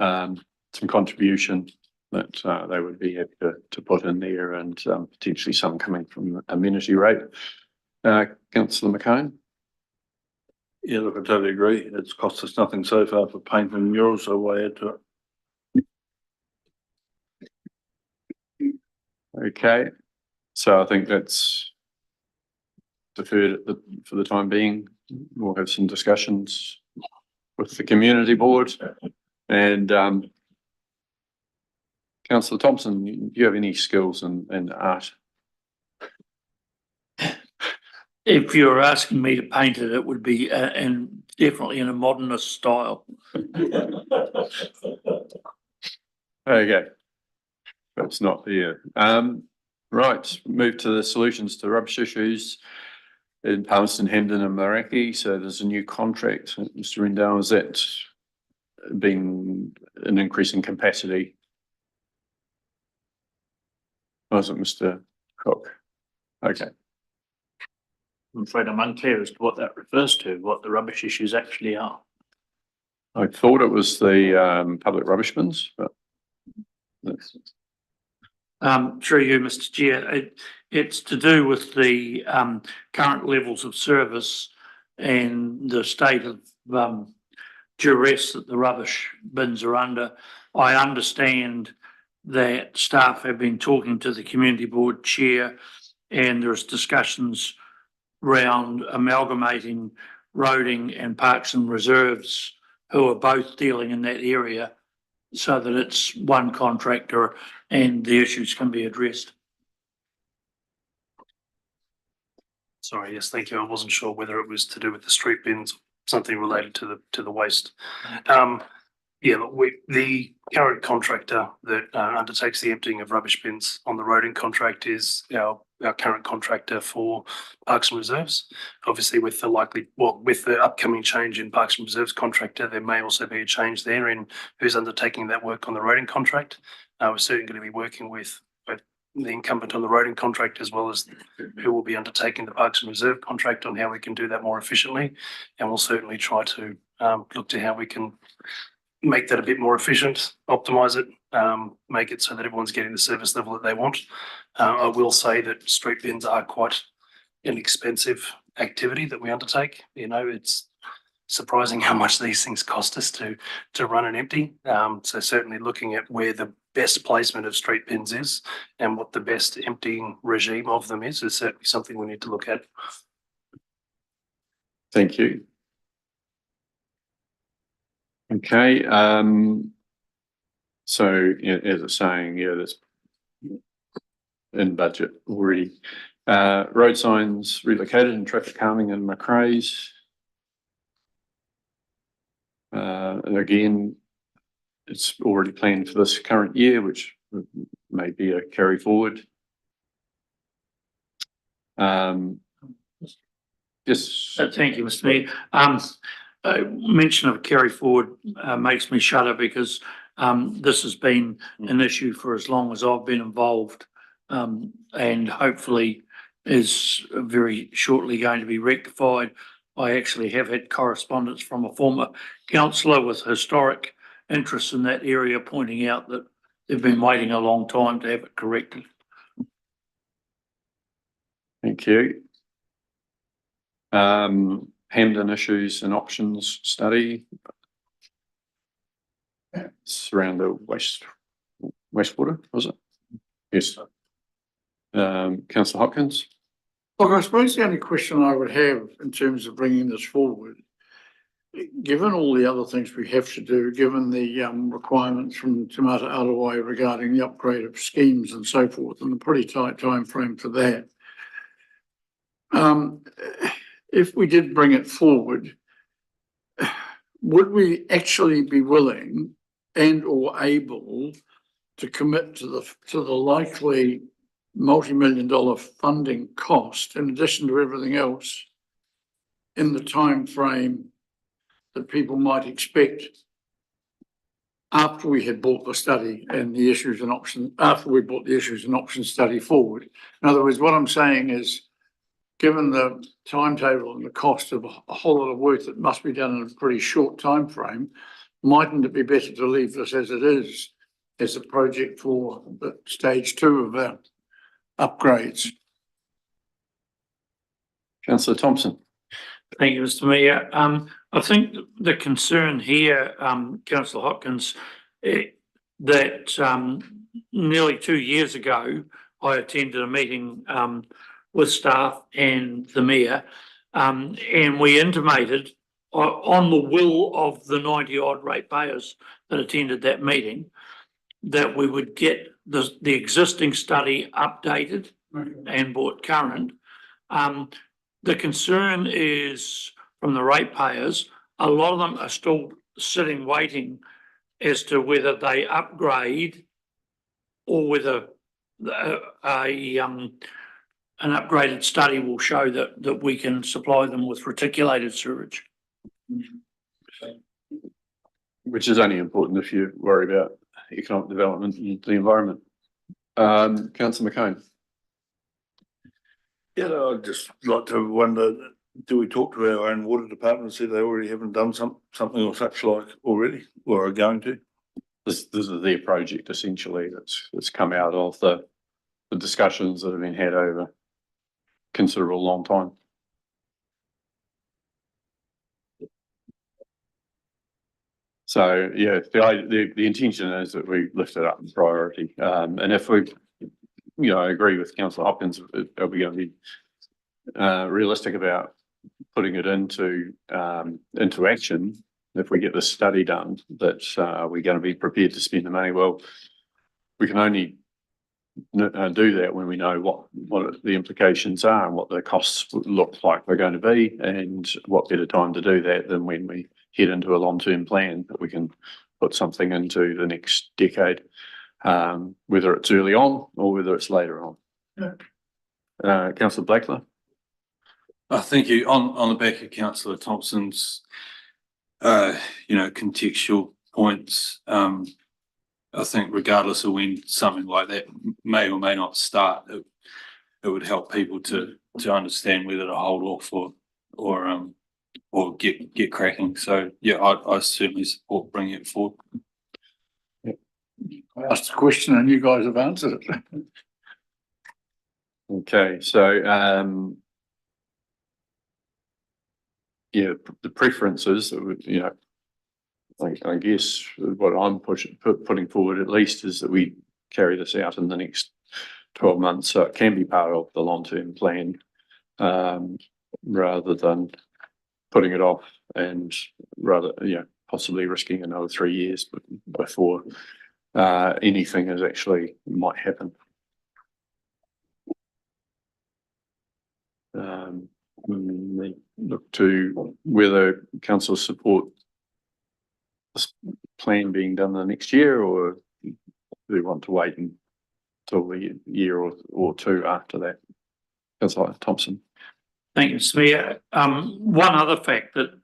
contribution that they would be happy to put in there, and potentially some coming from amenity rate. Councillor McCone. Yeah, look, I totally agree. It's cost us nothing so far for painting and murals, so why add to it? Okay, so I think that's deferred for the time being. We'll have some discussions with the community board. And Councillor Thompson, do you have any skills in art? If you're asking me to paint it, it would be and definitely in a modernist style. Okay, that's not there. Right, move to the solutions to rubbish issues in Palmerston, Hamden and Maraki. So there's a new contract. Mr. Rendell, has that been an increase in capacity? Was it Mr. Cook? Okay. I'm afraid I'm unclear as to what that refers to, what the rubbish issues actually are. I thought it was the public rubbish bins, but Through you, Mr. Chair, it's to do with the current levels of service and the state of duress that the rubbish bins are under. I understand that staff have been talking to the community board chair, and there's discussions around amalgamating roading and parks and reserves, who are both dealing in that area, so that it's one contractor and the issues can be addressed. Sorry, yes, thank you. I wasn't sure whether it was to do with the street bins, something related to the waste. Yeah, look, the current contractor that undertakes the emptying of rubbish bins on the roading contract is our current contractor for Parks and Reserves. Obviously, with the upcoming change in Parks and Reserves contractor, there may also be a change there in who's undertaking that work on the roading contract. We're certainly going to be working with both the incumbent on the roading contract as well as who will be undertaking the Parks and Reserve contract on how we can do that more efficiently. And we'll certainly try to look to how we can make that a bit more efficient, optimize it, make it so that everyone's getting the service level that they want. I will say that street bins are quite an expensive activity that we undertake. You know, it's surprising how much these things cost us to run and empty. So certainly looking at where the best placement of street bins is and what the best emptying regime of them is certainly something we need to look at. Thank you. Okay, so as I was saying, yeah, that's in budget already. Road signs relocated and traffic calming in Macrae's. And again, it's already planned for this current year, which may be a carry forward. Yes. Thank you, Mr. Mayor. Mention of carry forward makes me shudder because this has been an issue for as long as I've been involved, and hopefully is very shortly going to be rectified. I actually have had correspondence from a former councillor with historic interest in that area pointing out that they've been waiting a long time to have it corrected. Thank you. Hamden issues and options study. It's around the wastewater, was it? Yes. Councillor Hopkins. Look, I suppose the only question I would have in terms of bringing this forward, given all the other things we have to do, given the requirements from Te Mata Arawai regarding the upgrade of schemes and so forth, and a pretty tight time frame for that. If we did bring it forward, would we actually be willing and or able to commit to the likely multi-million-dollar funding cost in addition to everything else in the time frame that people might expect after we had brought the study and the issues and options, after we brought the issues and options study forward? In other words, what I'm saying is, given the timetable and the cost of a whole lot of work that must be done in a pretty short time frame, mightn't it be better to leave this as it is, as a project for the stage 2 of our upgrades? Councillor Thompson. Thank you, Mr. Mayor. I think the concern here, Councillor Hopkins, that nearly 2 years ago, I attended a meeting with staff and the mayor, and we intimated on the will of the 90-odd ratepayers that attended that meeting that we would get the existing study updated and brought current. The concern is from the ratepayers, a lot of them are still sitting waiting as to whether they upgrade or whether an upgraded study will show that we can supply them with reticulated sewage. Which is only important if you worry about economic development and the environment. Councillor McCone. Yeah, I'd just like to wonder, do we talk to our own water department and see they already haven't done something or such like already, or are going to? This is their project essentially that's come out of the discussions that have been had over considerable long time. So yeah, the intention is that we lift it up in priority, and if we, I agree with Councillor Hopkins, are we going to be realistic about putting it into action? If we get this study done, that we're going to be prepared to spend the money. Well, we can only do that when we know what the implications are and what the costs look like they're going to be, and what better time to do that than when we head into a long-term plan that we can put something into the next decade, whether it's early on or whether it's later on. Councillor Blackler. Thank you. On the back of Councillor Thompson's, contextual points, I think regardless of when something like that may or may not start, it would help people to understand whether to hold off or get cracking. So yeah, I certainly support bringing it forward. I asked a question and you guys have answered it. Okay, so the preferences that would, I guess what I'm putting forward at least is that we carry this out in the next 12 months, so it can be part of the long-term plan, rather than putting it off and possibly risking another 3 years before anything is actually might happen. Look to whether council support this plan being done the next year, or do we want to wait until the year or two after that? Councillor Thompson. Thank you, Smear. One other fact that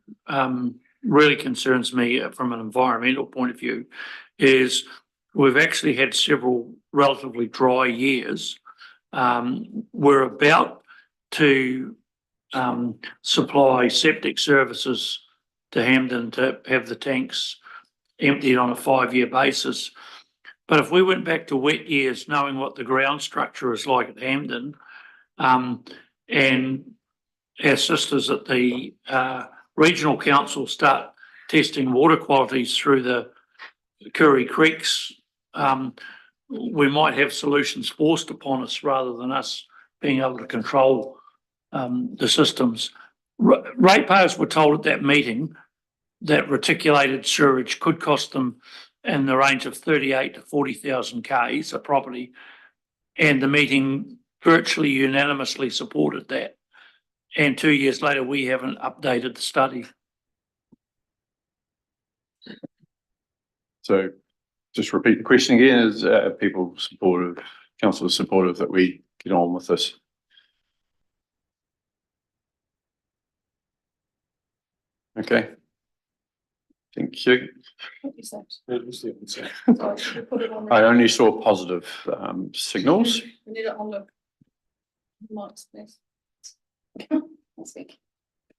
really concerns me from an environmental point of view is we've actually had several relatively dry years. We're about to supply septic services to Hampden to have the tanks emptied on a 5-year basis. But if we went back to wet years, knowing what the ground structure is like at Hampden, and our sisters at the regional council start testing water qualities through the Curry Creeks, we might have solutions forced upon us rather than us being able to control the systems. Ratepayers were told at that meeting that reticulated sewerage could cost them in the range of 38 to 40,000 Ks a property, and the meeting virtually unanimously supported that. And 2 years later, we haven't updated the study. So just repeat the question again. Is people supportive, councillors supportive that we get on with this? Okay. Thank you. I only saw positive signals. We need it on the mics, please. Speak.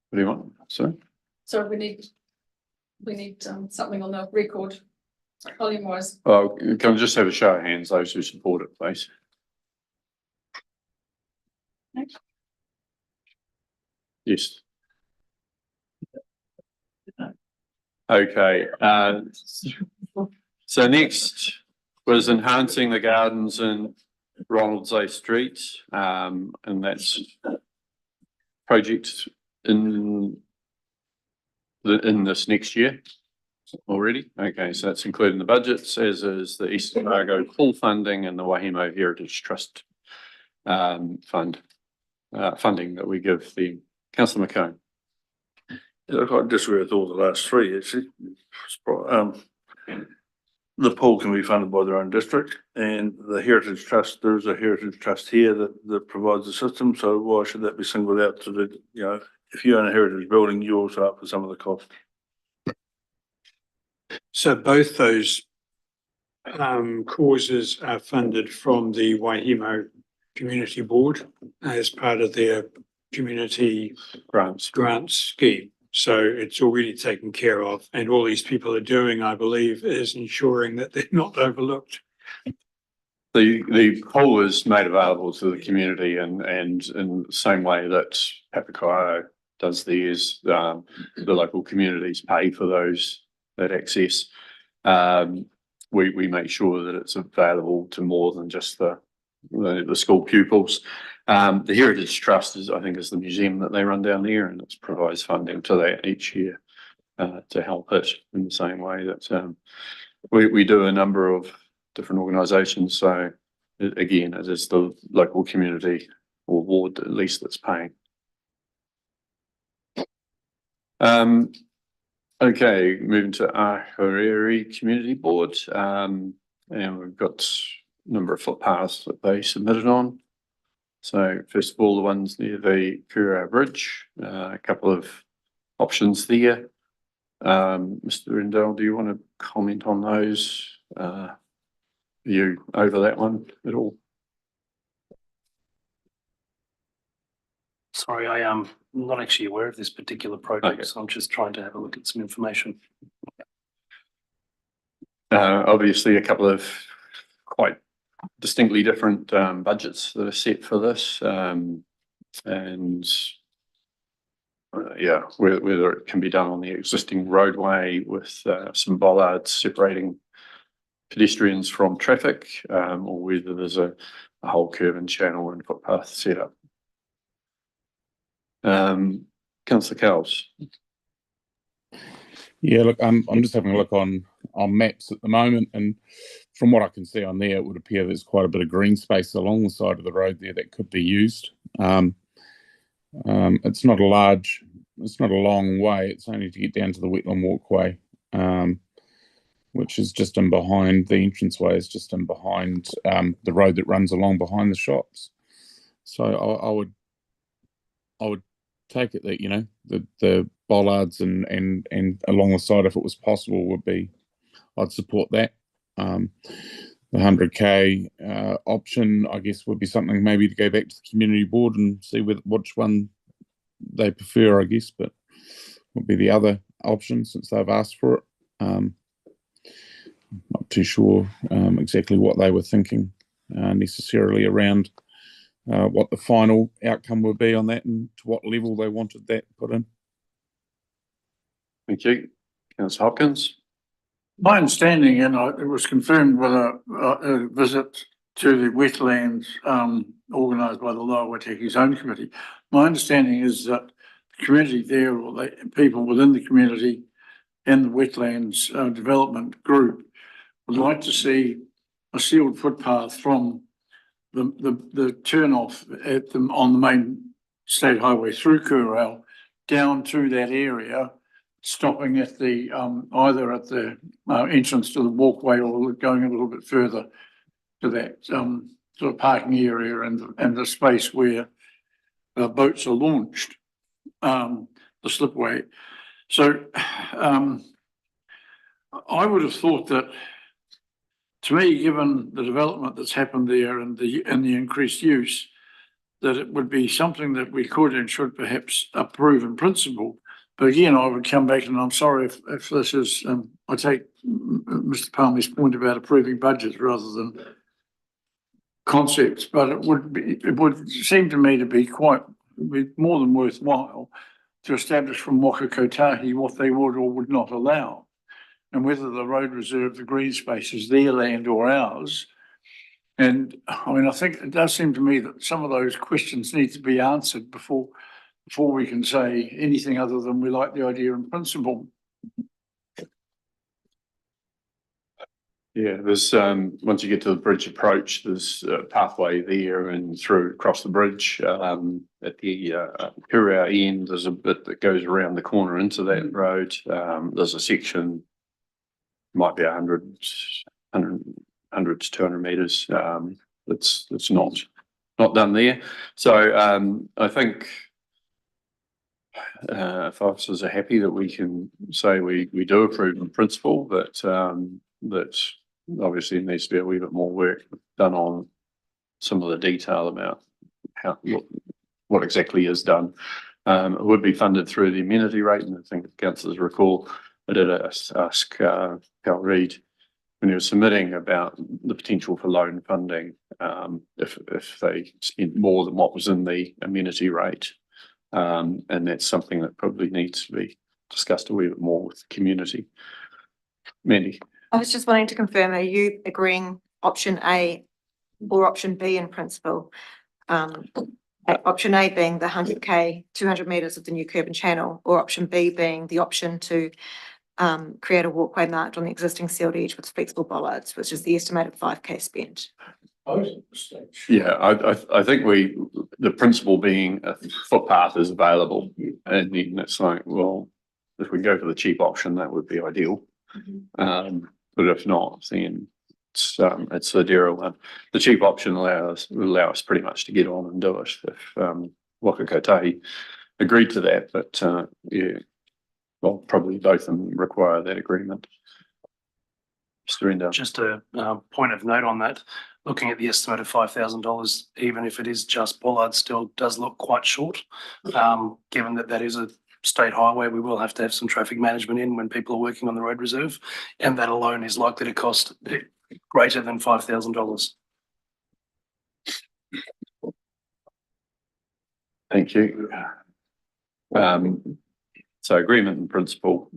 What do you want? Sorry? So we need something on the record, volume wise. Oh, can I just have a show of hands, those who support it, please? Yes. Okay. So next was enhancing the gardens in Ronalds A Street, and that's project in this next year already. Okay, so that's included in the budgets, as is the Eastern Margo full funding and the Wahimo Heritage Trust funding that we give the Councillor McCone. Look, I disagree with all the last three, actually. The pool can be funded by their own district, and the Heritage Trust, there's a Heritage Trust here that provides the system, so why should that be singled out to the, if you own a heritage building, you also up for some of the cost. So both those causes are funded from the Wahimo Community Board as part of their community grants scheme. So it's already taken care of, and all these people are doing, I believe, is ensuring that they're not overlooked. The pool is made available to the community, and in the same way that Papakaio does theirs, the local communities pay for that access. We make sure that it's available to more than just the school pupils. The Heritage Trust is the museum that they run down there, and it provides funding to that each year to help it in the same way that we do a number of different organisations. So again, it is the local community or ward at least that's paying. Okay, moving to our Hariri Community Board, and we've got a number of footpaths that they submitted on. So first of all, the ones near the Kura Bridge, a couple of options there. Mr. Rendell, do you want to comment on those? Are you over that one at all? Sorry, I am not actually aware of this particular project, Okay. so I'm just trying to have a look at some information. Obviously, a couple of quite distinctly different budgets that are set for this, and yeah, whether it can be done on the existing roadway with some bollards separating pedestrians from traffic, or whether there's a whole curve and channel and footpath set up. Councillor Cowles. Yeah, look, I'm just having a look on maps at the moment, and from what I can see on there, it would appear there's quite a bit of green space along the side of the road there that could be used. It's not a long way. It's only to get down to the wetland walkway, which is just in behind the entranceway, is just in behind the road that runs along behind the shops. So I would take it that, you know, the bollards and along the side, if it was possible, would be, I'd support that. The 100k option, I guess, would be something maybe to go back to the community board and see which one they prefer, I guess, but would be the other option since they've asked for it. Not too sure exactly what they were thinking necessarily around what the final outcome would be on that and to what level they wanted that put in. Thank you. Councillor Hopkins. My understanding, and it was confirmed with a visit to the wetlands organised by the Lower Waitaki Zone Committee. My understanding is that the community there, or the people within the community and the wetlands development group would like to see a sealed footpath from the turn off on the main state highway through Kurau down to that area, stopping at the either at the entrance to the walkway or going a little bit further to that sort of parking area and the space where boats are launched, the slipway. So I would have thought that, to me, given the development that's happened there and the increased use, that it would be something that we could and should perhaps approve in principle. But again, I would come back, and I'm sorry if this is, I take Mr. Palmer's point about approving budgets rather than concepts, but it would seem to me to be more than worthwhile to establish from Waka Kotahi what they would or would not allow, and whether the road reserve, the green space, is their land or ours. And I mean, I think it does seem to me that some of those questions need to be answered before we can say anything other than we like the idea in principle. Yeah, there's once you get to the bridge approach, there's a pathway there and through across the bridge. At the Kurau end, there's a bit that goes around the corner into that road. There's a section, might be 100 to 200 meters. That's not done there. So I think if officers are happy that we can say we do approve in principle, that obviously there needs to be a wee bit more work done on some of the detail about what exactly is done. It would be funded through the amenity rate, and I think if councillors recall, I did ask Cal Reid when he was submitting about the potential for loan funding if they spent more than what was in the amenity rate, and that's something that probably needs to be discussed a wee bit more with the community. Mandy. I was just wanting to confirm, are you agreeing option A or option B in principle? Option A being the 100k, 200 metres of the new curb and channel, or option B being the option to create a walkway marked on the existing sealed edge with flexible bollards, which is the estimated 5k spent. proposed at this stage. Yeah, I think the principle being a footpath is available, and then it's like, well, if we go for the cheap option, that would be ideal. But if not, then it's the dearer one. The cheap option will allow us pretty much to get on and do it if Waka Kotahi agreed to that, but yeah, well, probably both of them require that agreement. Mr. Endo. Just a point of note on that, looking at the estimate of $5,000, even if it is just bollard, still does look quite short. Given that that is a state highway, we will have to have some traffic management in when people are working on the road reserve, and that alone is likely to cost greater than $5,000. Thank you. So agreement in principle.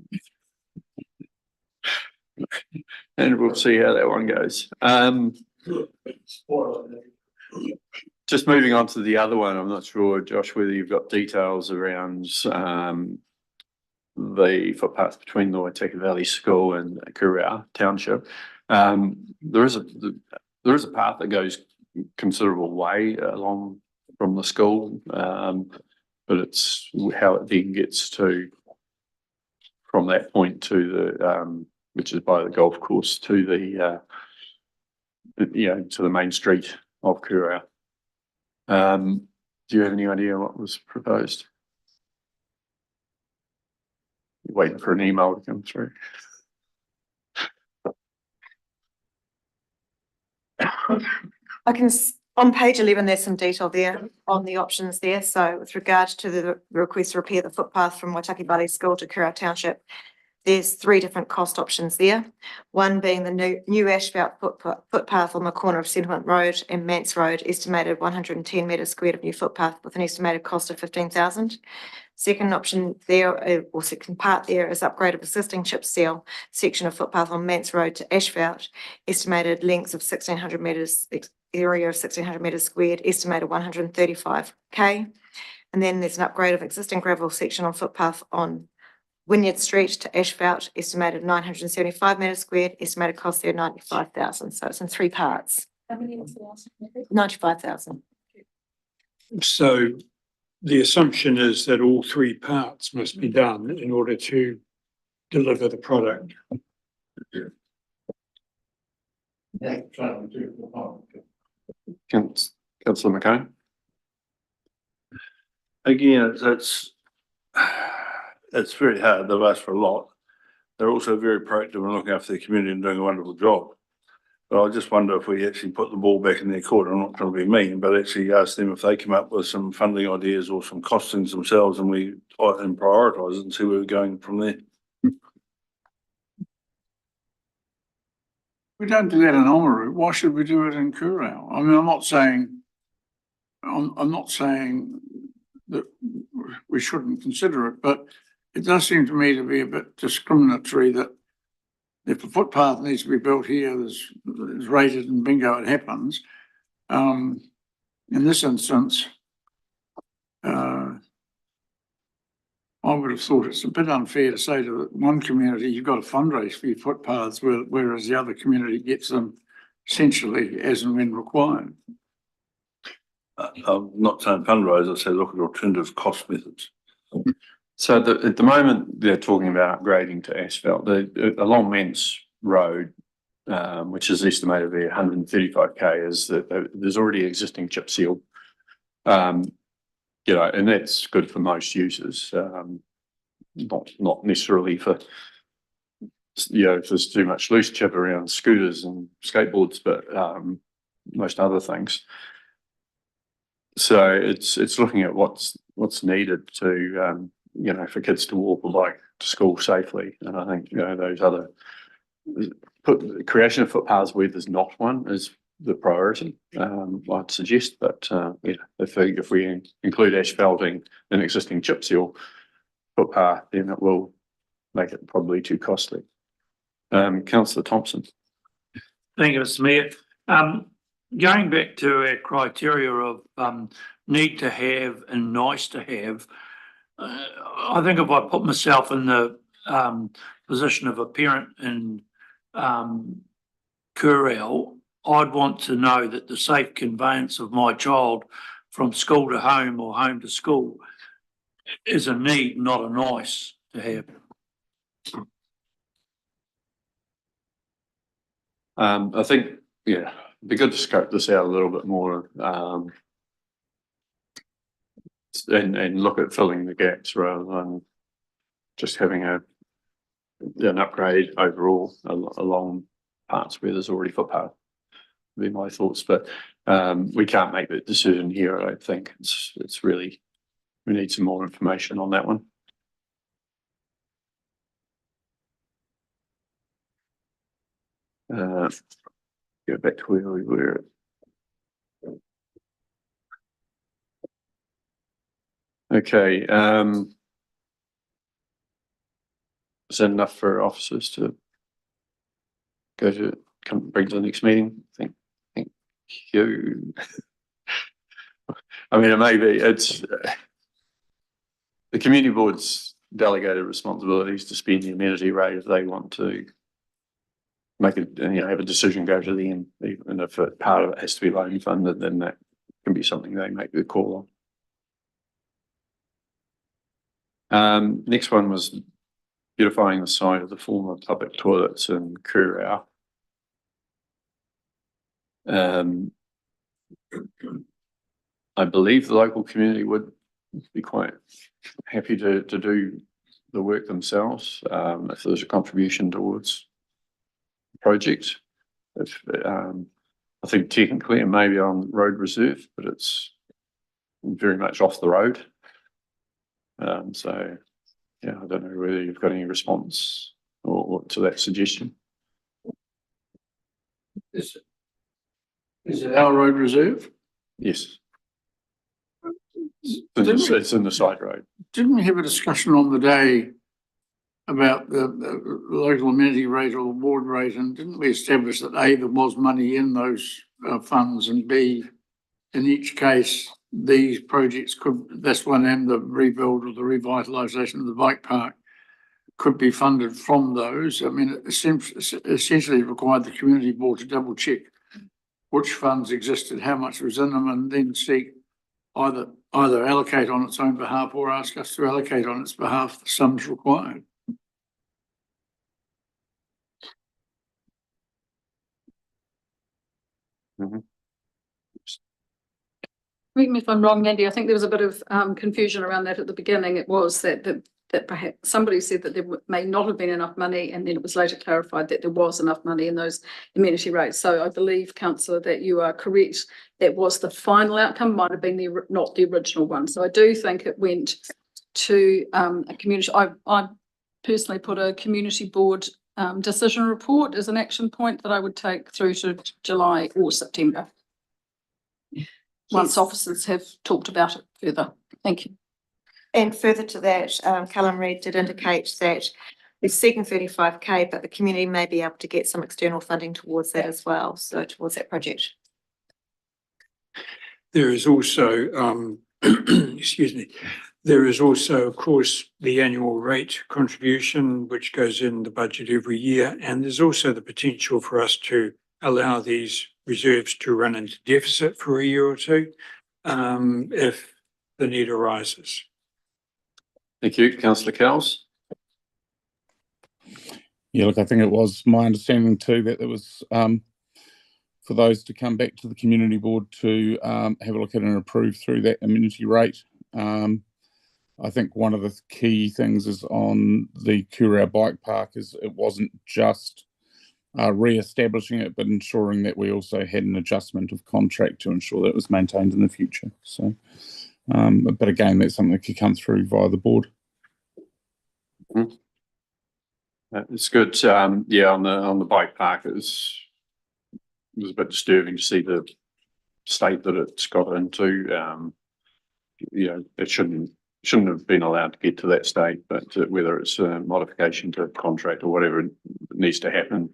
And we'll see how that one goes. Just moving on to the other one, I'm not sure, Josh, whether you've got details around the footpath between the Waitaki Valley School and Kurau Township. There is a path that goes considerable way along from the school, but it's how it then gets to from that point to the which is by the golf course to the to the main street of Kurau. Do you have any idea what was proposed? You're waiting for an email to come through. I can, on page 11, there's some detail there on the options there. So with regard to the request to repair the footpath from Waitaki Valley School to Kurau Township, there's 3 different cost options there. One being the new asphalt footpath on the corner of Settlement Road and Mance Road, estimated 110 metres squared of new footpath with an estimated cost of 15,000. Second option there, or second part there, is upgrade of existing chip seal section of footpath on Mance Road to asphalt, estimated lengths of 1,600 metres, area of 1,600 metres squared, estimated 135k. And then there's an upgrade of existing gravel section on footpath on Wynyard Street to asphalt, estimated 975 metres squared, estimated cost there 95,000. So it's in 3 parts. How many was the last? 95,000. So the assumption is that all 3 parts must be done in order to deliver the product. Councillor McCone. Again, it's very hard. They've asked for a lot. They're also very proactive in looking after their community and doing a wonderful job. But I just wonder if we actually put the ball back in their court. I'm not trying to be mean, but actually ask them if they come up with some funding ideas or some costings themselves, and we prioritise it and see where we're going from there. We don't do that in Oamaru. Why should we do it in Kurau? I mean, I'm not saying that we shouldn't consider it, but it does seem to me to be a bit discriminatory that if a footpath needs to be built here, it's rated and bingo, it happens. In this instance, I would have thought it's a bit unfair to say to one community, you've got to fundraise for your footpaths, whereas the other community gets them essentially as and when required. I'm not saying fundraise, I say look at alternative cost methods. So at the moment, they're talking about upgrading to asphalt. Along Mance Road, which is estimated to be 135k, is that there's already existing chip seal. And that's good for most users. Not necessarily for if there's too much loose chip around scooters and skateboards, but most other things. So it's looking at what's needed to for kids to walk or bike to school safely, and I think those other creation of footpaths where there's not one is the priority. I'd suggest, but if we include asphalting an existing chip seal footpath, then it will make it probably too costly. Councillor Thompson. Thank you, Mr. Mayor. Going back to our criteria of need to have and nice to have, I think if I put myself in the position of a parent in Kurau, I'd want to know that the safe conveyance of my child from school to home or home to school is a need, not a nice to have. I think, yeah, it'd be good to scope this out a little bit more, and look at filling the gaps rather than just having an upgrade overall along parts where there's already footpath. Would be my thoughts, but we can't make that decision here. I don't think it's really, we need some more information on that one. Go back to where we were. Okay, is that enough for officers to bring to the next meeting? Thank you. I mean, it may be, it's the community board's delegated responsibilities to spend the amenity rate if they want to make it, have a decision go to them. Even if part of it has to be loan funded, then that can be something they make the call on. Next one was beautifying the site of the former public toilets in Kurau. I believe the local community would be quite happy to do the work themselves, if there's a contribution towards the project. I think technically it may be on road reserve, but it's very much off the road. So yeah, I don't know whether you've got any response or to that suggestion. Is it our road reserve? Yes. It's in the side road. Didn't we have a discussion on the day about the local amenity rate or the ward rate, and didn't we establish that A, there was money in those funds, and B, in each case, these projects could, this one and the rebuild or the revitalisation of the bike park could be funded from those. I mean, it seems essentially required the community board to double check which funds existed, how much was in them, and then seek either allocate on its own behalf or ask us to allocate on its behalf the sums required. Mm-hmm. Correct me if I'm wrong, Mandy, I think there was a bit of confusion around that at the beginning. It was that perhaps somebody said that there may not have been enough money, and then it was later clarified that there was enough money in those amenity rates. So I believe, councillor, that you are correct. That was the final outcome, might have been not the original one. So I do think it went to a community. I personally put a community board decision report as an action point that I would take through to July or September. Once officers have talked about it further. Thank you. And further to that, Callum Reid did indicate that they're seeking 35K, but the community may be able to get some external funding towards that as well, so towards that project. There is also, excuse me, there is also, of course, the annual rate contribution, which goes in the budget every year. And there's also the potential for us to allow these reserves to run into deficit for a year or two, if the need arises. Thank you, councillor Cowles. Yeah, look, I think it was my understanding too that there was for those to come back to the community board to have a look at and approve through that amenity rate. I think one of the key things is on the Kurau bike park is it wasn't just re-establishing it, but ensuring that we also had an adjustment of contract to ensure that it was maintained in the future. So, but again, that's something that could come through via the board. Mm-hmm. It's good. Yeah, on the bike park, it was a bit disturbing to see the state that it's got into. It shouldn't have been allowed to get to that state, but whether it's a modification to contract or whatever needs to happen,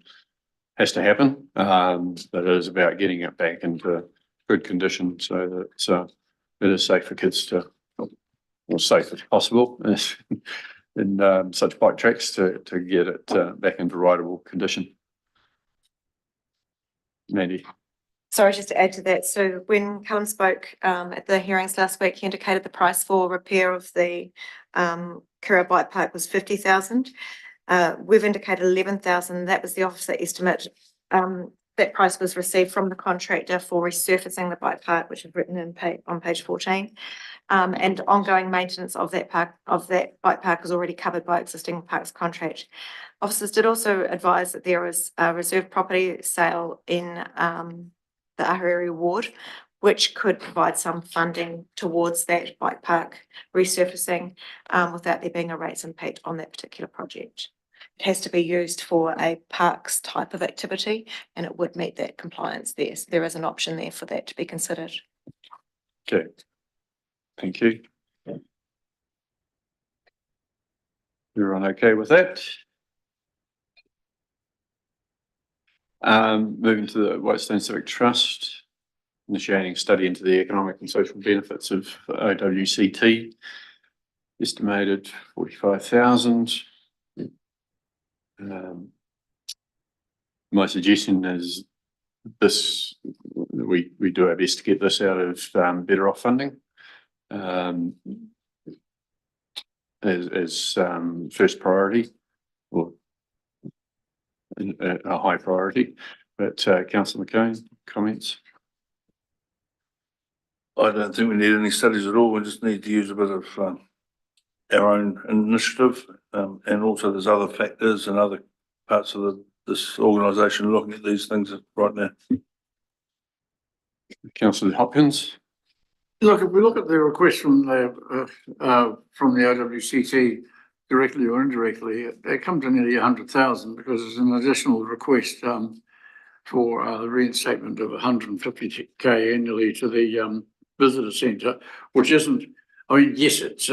has to happen. But it is about getting it back into good condition so that it is safe for kids to, or safe as possible in such bike tracks to get it back into rideable condition. Mandy. Sorry, just to add to that, so when Callum spoke at the hearings last week, he indicated the price for repair of the Kura Bike Park was 50,000. We've indicated 11,000. That was the officer estimate. That price was received from the contractor for resurfacing the bike park, which is written in on page 14. And ongoing maintenance of that bike park is already covered by existing parks contract. Officers did also advise that there is a reserve property sale in the Ahuriri ward, which could provide some funding towards that bike park resurfacing without there being a rates impact on that particular project. It has to be used for a parks type of activity and it would meet that compliance there. So there is an option there for that to be considered. Okay. Thank you. Everyone okay with that? Moving to the Whitestone Civic Trust, initiating study into the economic and social benefits of OWCT, estimated 45,000. My suggestion is this, we do our best to get this out of better off funding as first priority or a high priority. But Councillor McCone, comments? I don't think we need any studies at all. We just need to use a bit of our own initiative, and also there's other factors and other parts of this organisation looking at these things right now. Councillor Hopkins. Look, if we look at the request from the OWCT directly or indirectly, it comes to nearly 100,000 because there's an additional request for the reinstatement of 150k annually to the visitor centre, which isn't. I mean, yes, it's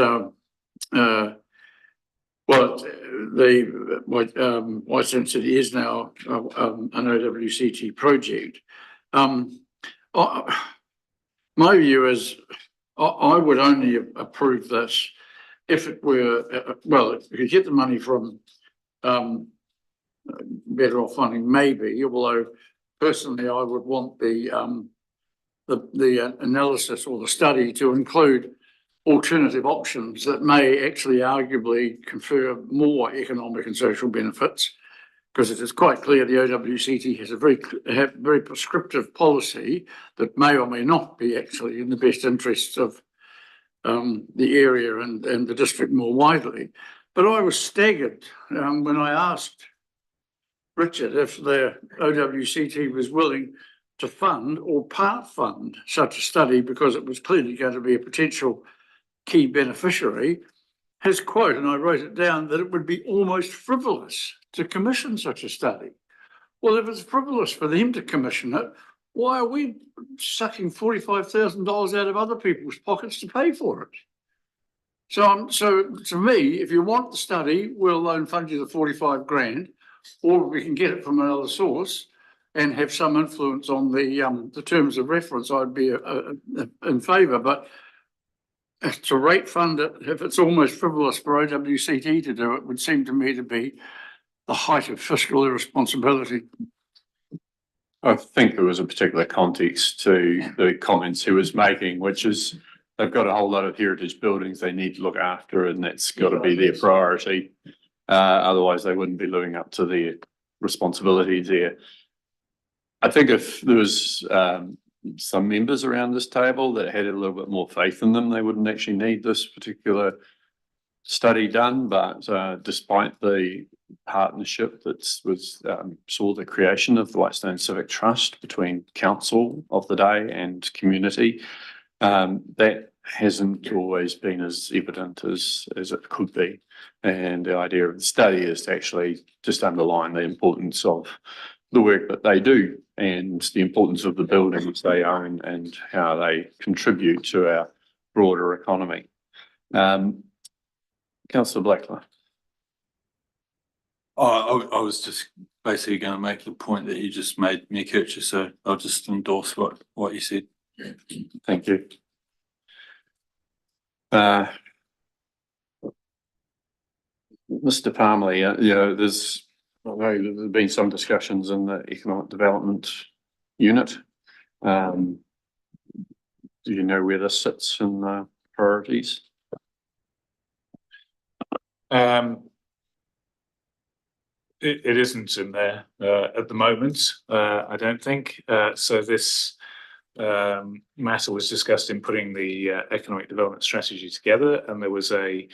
Whitestone City is now an OWCT project. My view is I would only approve this if it were, if we could get the money from better off funding, maybe, although personally I would want the analysis or the study to include alternative options that may actually arguably confer more economic and social benefits, because it is quite clear the OWCT has a very prescriptive policy that may or may not be actually in the best interests of the area and the district more widely. But I was staggered when I asked Richard if the OWCT was willing to fund or part fund such a study, because it was clearly going to be a potential key beneficiary. His quote, and I wrote it down, that it would be almost frivolous to commission such a study. Well, if it's frivolous for them to commission it, why are we sucking $45,000 out of other people's pockets to pay for it? So to me, if you want the study, we'll loan fund you the 45 grand, or we can get it from another source and have some influence on the terms of reference. I'd be in favour, but to rate fund it, if it's almost frivolous for OWCT to do it, would seem to me to be the height of fiscal irresponsibility. I think there was a particular context to the comments he was making, which is they've got a whole lot of heritage buildings they need to look after, and that's got to be their priority. Otherwise, they wouldn't be living up to their responsibilities there. I think if there was some members around this table that had a little bit more faith in them, they wouldn't actually need this particular study done. But despite the partnership that saw the creation of the Whitestone Civic Trust between council of the day and community, that hasn't always been as evident as it could be. And the idea of the study is to actually just underline the importance of the work that they do and the importance of the buildings they own and how they contribute to our broader economy. Councillor Blackler. I was just basically going to make the point that you just made, Mayor Kircher, so I'll just endorse what you said. Thank you. Mr. Palmerley, I know there's been some discussions in the economic development unit Do you know where this sits in priorities? It isn't in there at the moment, I don't think. So this matter was discussed in putting the economic development strategy together, and there was a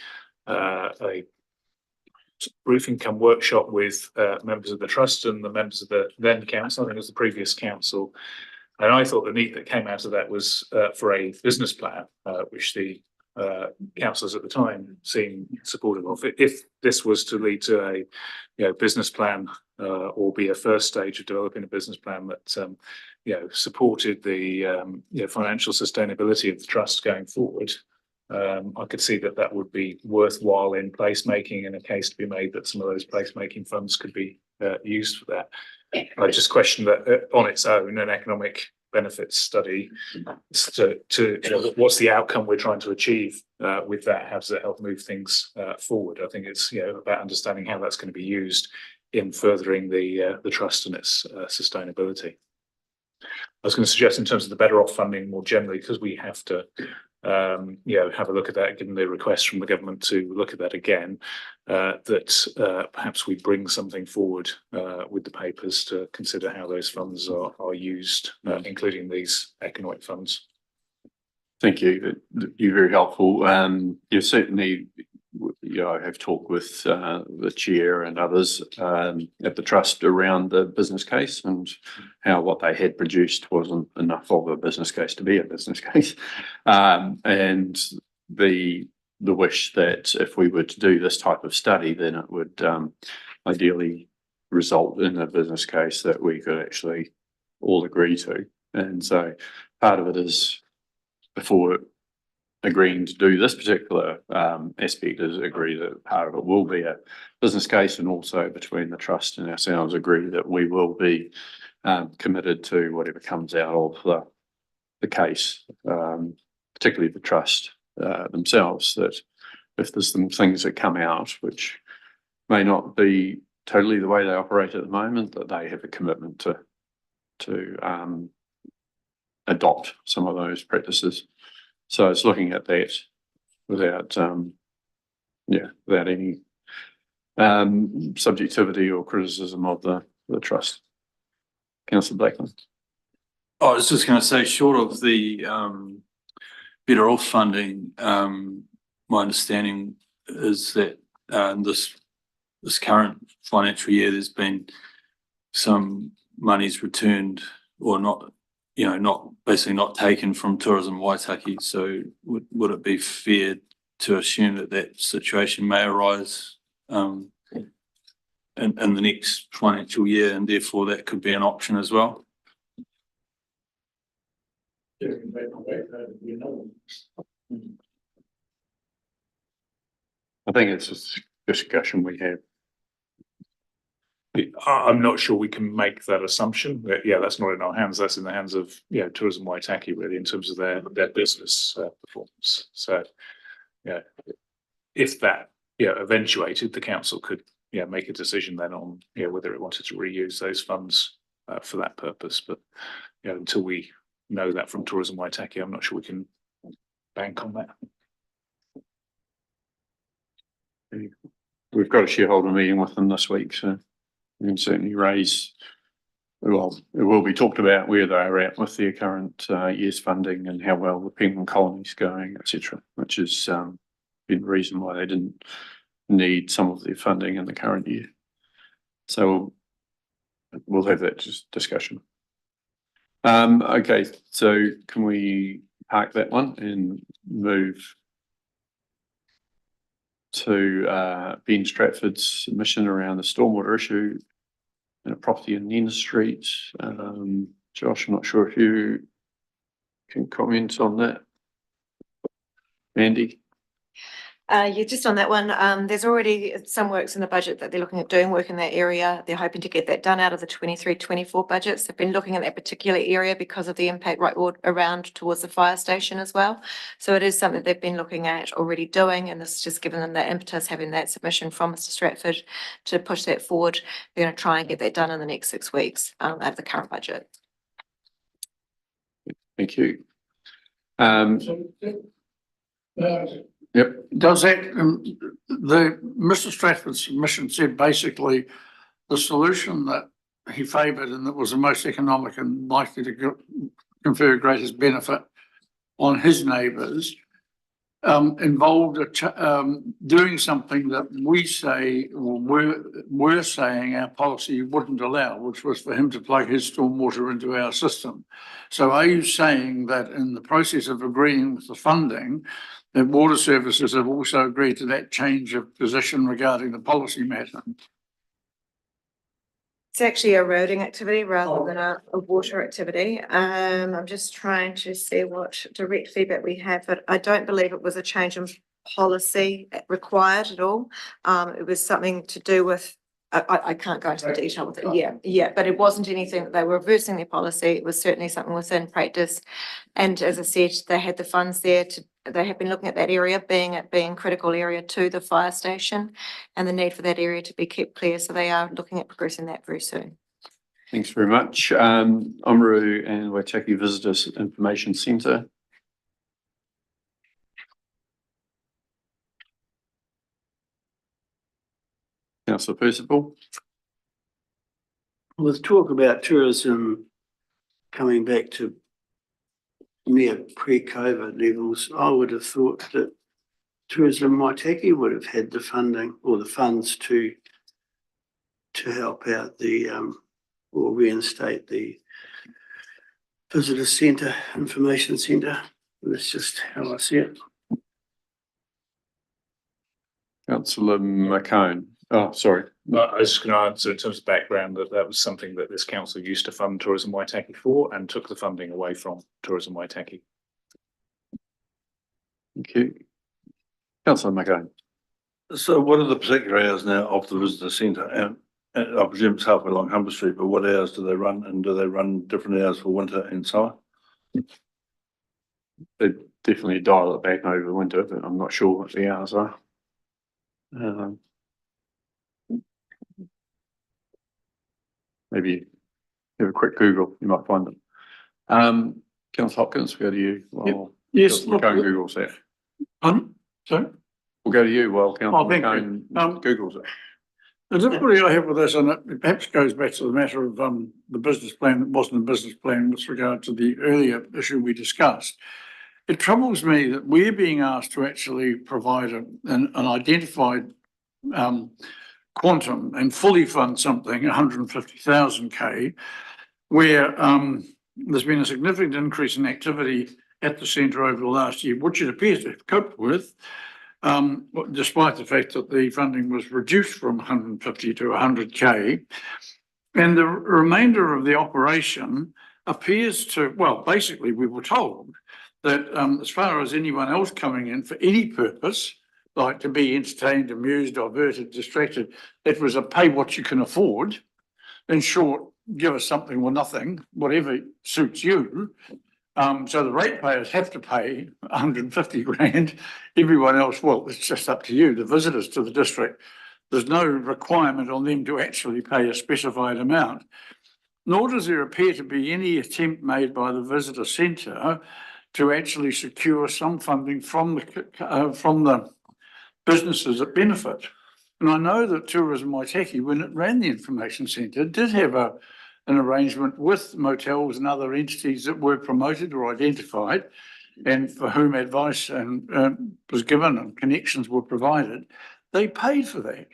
briefing come workshop with members of the trust and the members of the then council. I think it was the previous council. And I thought the need that came out of that was for a business plan, which the councillors at the time seemed supportive of. If this was to lead to a business plan or be a first stage of developing a business plan that supported the financial sustainability of the trust going forward, I could see that that would be worthwhile in placemaking, and a case to be made that some of those placemaking funds could be used for that. I just question that on its own, an economic benefits study to what's the outcome we're trying to achieve with that? How does it help move things forward? I think it's about understanding how that's going to be used in furthering the trust and its sustainability. I was going to suggest in terms of the better off funding more generally, because we have to have a look at that, given the request from the government to look at that again, that perhaps we bring something forward with the papers to consider how those funds are used, including these economic funds. Thank you. You're very helpful. You certainly, I have talked with the chair and others at the trust around the business case and how what they had produced wasn't enough of a business case to be a business case, and the wish that if we were to do this type of study, then it would ideally result in a business case that we could actually all agree to. And so part of it is, before agreeing to do this particular aspect, is agree that part of it will be a business case, and also between the trust and ourselves agree that we will be committed to whatever comes out of the case, particularly the trust themselves, that if there's some things that come out which may not be totally the way they operate at the moment, that they have a commitment to adopt some of those practices. So it's looking at that without any subjectivity or criticism of the trust. Councillor Blackland. I was just going to say, short of the better off funding, my understanding is that this current financial year, there's been some monies returned or not, basically not taken from Tourism Waitaki. So would it be fair to assume that that situation may arise in the next financial year, and therefore that could be an option as well? I think it's a discussion we have. I'm not sure we can make that assumption. That's not in our hands. That's in the hands of Tourism Waitaki, really, in terms of their business performance. So if that eventuated, the council could make a decision then on whether it wanted to reuse those funds for that purpose. But until we know that from Tourism Waitaki, I'm not sure we can bank on that. We've got a shareholder meeting with them this week, so we can certainly raise, well, it will be talked about where they are at with their current year's funding and how well the penguin colony's going, etc., which has been the reason why they didn't need some of their funding in the current year. So we'll have that discussion. Okay, so can we park that one and move to Ben Stratford's submission around the stormwater issue in a property in Nina Street? Josh, I'm not sure if you can comment on that. Andy? Just on that one, there's already some works in the budget that they're looking at doing work in that area. They're hoping to get that done out of the 23-24 budgets. They've been looking at that particular area because of the impact right around towards the fire station as well. So it is something they've been looking at already doing, and this is just given them that impetus, having that submission from Mr. Stratford to push that forward. They're going to try and get that done in the next 6 weeks out of the current budget. Thank you. Does that, Mr. Stratford's submission said basically the solution that he favoured and that was the most economic and likely to confer greatest benefit on his neighbours involved doing something that we say, or we're saying our policy wouldn't allow, which was for him to plug his stormwater into our system. So are you saying that in the process of agreeing with the funding, that water services have also agreed to that change of position regarding the policy matter? It's actually a roading activity rather than a water activity. I'm just trying to see what direct feedback we have, but I don't believe it was a change in policy required at all. It was something to do with, I can't go into the detail with it. Yeah, but it wasn't anything that they were reversing their policy. It was certainly something within practice. And as I said, they had the funds there they have been looking at that area being critical area to the fire station and the need for that area to be kept clear. So they are looking at progressing that very soon. Thanks very much. Oamaru and Waitaki Visitors Information Centre. Councillor Percival. With talk about tourism coming back to near pre-COVID levels, I would have thought that Tourism Waitaki would have had the funding or the funds to help out or reinstate the visitor centre, information centre. That's just how I see it. Councillor McCone. Oh, sorry. I was just going to answer in terms of background that was something that this council used to fund Tourism Waitaki for and took the funding away from Tourism Waitaki. Thank you. Councillor McCone. So what are the particular hours now of the visitor centre? And I presume it's halfway along Humber Street, but what hours do they run? And do they run different hours for winter and summer? They definitely dial it back over winter, but I'm not sure what the hours are. Maybe have a quick Google, you might find them. Councillor Hopkins, we'll go to you. While Yes. McCone Googles that. Sorry? We'll go to you while Councillor thank McCone Googles it. The difficulty I have with this, and it perhaps goes back to the matter of the business plan that wasn't a business plan with regard to the earlier issue we discussed. It troubles me that we're being asked to actually provide an identified quantum and fully fund something, 150,000 K, where there's been a significant increase in activity at the centre over the last year, which it appears to have coped with, despite the fact that the funding was reduced from 150 to 100K. And the remainder of the operation appears to, well, basically we were told that as far as anyone else coming in for any purpose, like to be entertained, amused, diverted, distracted, it was a pay what you can afford. In short, give us something or nothing, whatever suits you. So the ratepayers have to pay 150 grand. Everyone else, well, it's just up to you, the visitors to the district. There's no requirement on them to actually pay a specified amount. Nor does there appear to be any attempt made by the visitor centre to actually secure some funding from the businesses that benefit. And I know that Tourism Waitaki, when it ran the information centre, did have an arrangement with motels and other entities that were promoted or identified and for whom advice and was given and connections were provided. They paid for that.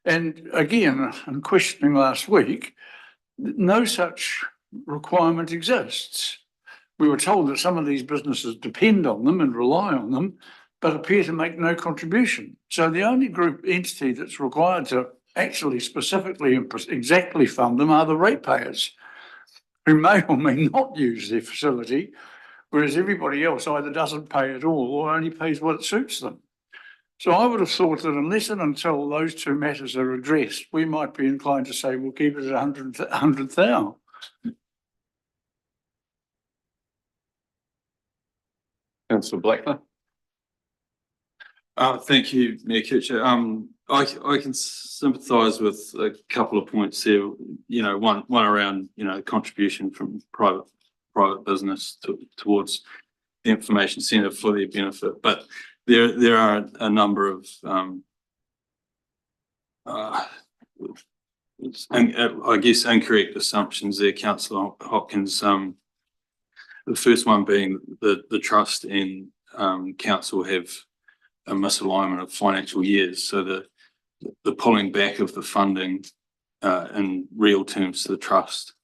And again, in questioning last week, no such requirement exists. We were told that some of these businesses depend on them and rely on them, but appear to make no contribution. So the only group entity that's required to actually specifically and exactly fund them are the ratepayers, who may or may not use their facility, whereas everybody else either doesn't pay at all or only pays what suits them. So I would have thought that unless and until those two matters are addressed, we might be inclined to say we'll keep it at 100,000. Councillor Blackler. Thank you, Mayor Kitcher. I can sympathise with a couple of points there. You know, one around contribution from private private business towards the information centre for their benefit. But there are a number of I guess incorrect assumptions there, Councillor Hopkins. The first one being the trust and council have a misalignment of financial years, so the pulling back of the funding in real terms to the trust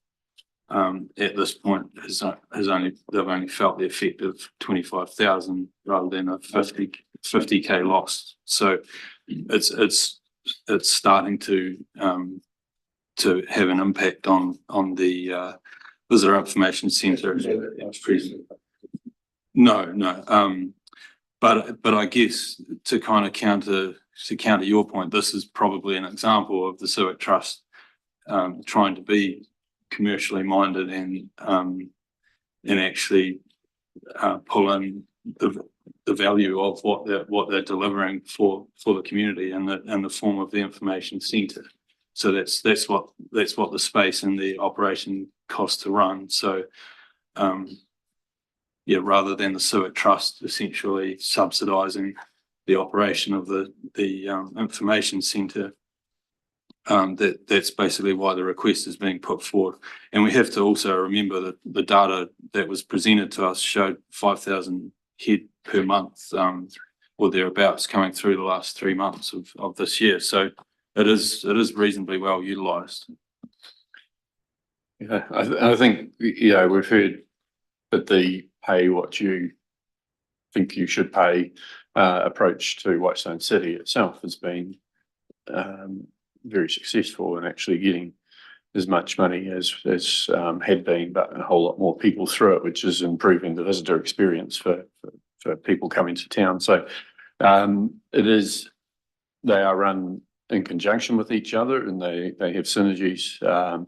at this point they've only felt the effect of 25,000 rather than a 50K loss. So it's starting to have an impact on the visitor information centre. No. But I guess to kind of counter your point, this is probably an example of the Civic Trust trying to be commercially minded and actually pull in the value of what they're delivering for the community in the form of the information centre. So that's what the space and the operation costs to run. So rather than the Civic Trust essentially subsidising the operation of the information centre, that's basically why the request is being put forward. And we have to also remember that the data that was presented to us showed 5,000 head per month or thereabouts coming through the last 3 months of this year. So it is reasonably well utilised. Yeah, I think, we've heard that the pay what you think you should pay approach to Whitestone City itself has been very successful in actually getting as much money as had been, but a whole lot more people through it, which is improving the visitor experience for people coming to town. So they are run in conjunction with each other, and they have synergies, a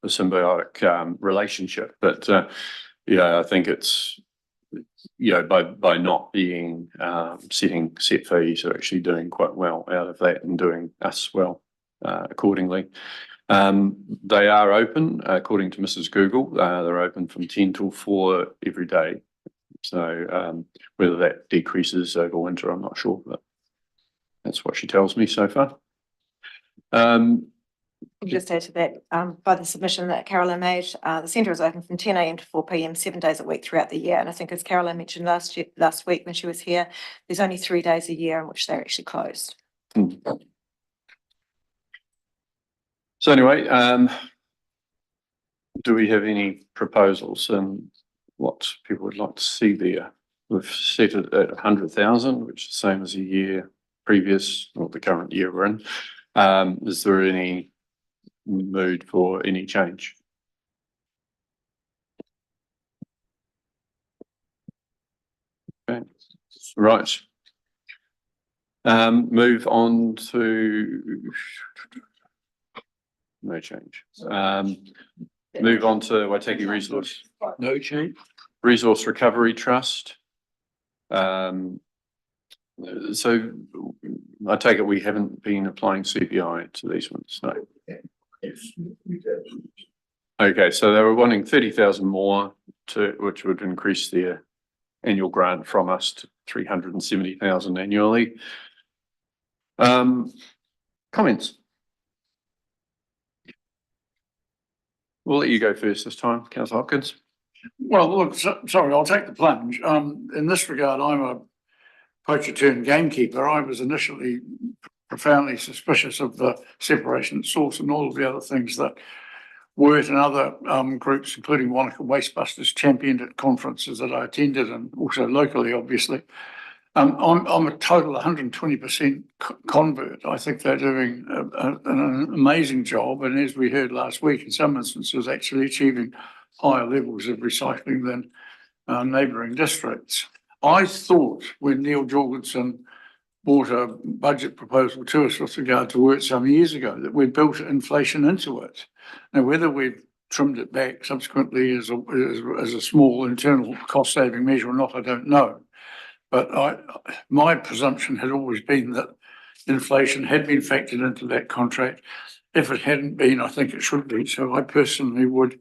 symbiotic relationship. But I think it's by not being setting set fees, are actually doing quite well out of that and doing us well accordingly. They are open according to Mrs. Google. They're open from 10 till 4 every day. So whether that decreases over winter, I'm not sure, but that's what she tells me so far. Just add to that, by the submission that Carolyn made, the centre is open from 10 a.m. to 4 p.m, 7 days a week throughout the year. And I think, as Carolyn mentioned last week when she was here, there's only 3 days a year in which they're actually closed. So anyway, do we have any proposals and what people would like to see there? We've set it at 100,000, which is the same as the year previous, or the current year we're in. Is there any mood for any change? Okay, right. Move on to no change. Move on to Waitaki Resource. No change. Resource Recovery Trust. So I take it we haven't been applying CPI to these ones, no? Yes. Okay, so they were wanting 30,000 more which would increase their annual grant from us to 370,000 annually. Comments? We'll let you go first this time, Councillor Hopkins. Well, look, sorry, I'll take the plunge. In this regard, I'm a poacher turned gamekeeper. I was initially profoundly suspicious of the separation at source and all of the other things that Wirt and other groups, including Wanaka Wastebusters, championed at conferences that I attended, and also locally, obviously. I'm a total 120% convert. I think they're doing an amazing job, and as we heard last week, in some instances, actually achieving higher levels of recycling than neighbouring districts. I thought when Neil Jorgensen brought a budget proposal to us with regard to Wirt some years ago that we built inflation into it. Now, whether we've trimmed it back subsequently as a small internal cost saving measure or not, I don't know. But my presumption had always been that inflation had been factored into that contract. If it hadn't been, I think it should be. So I personally would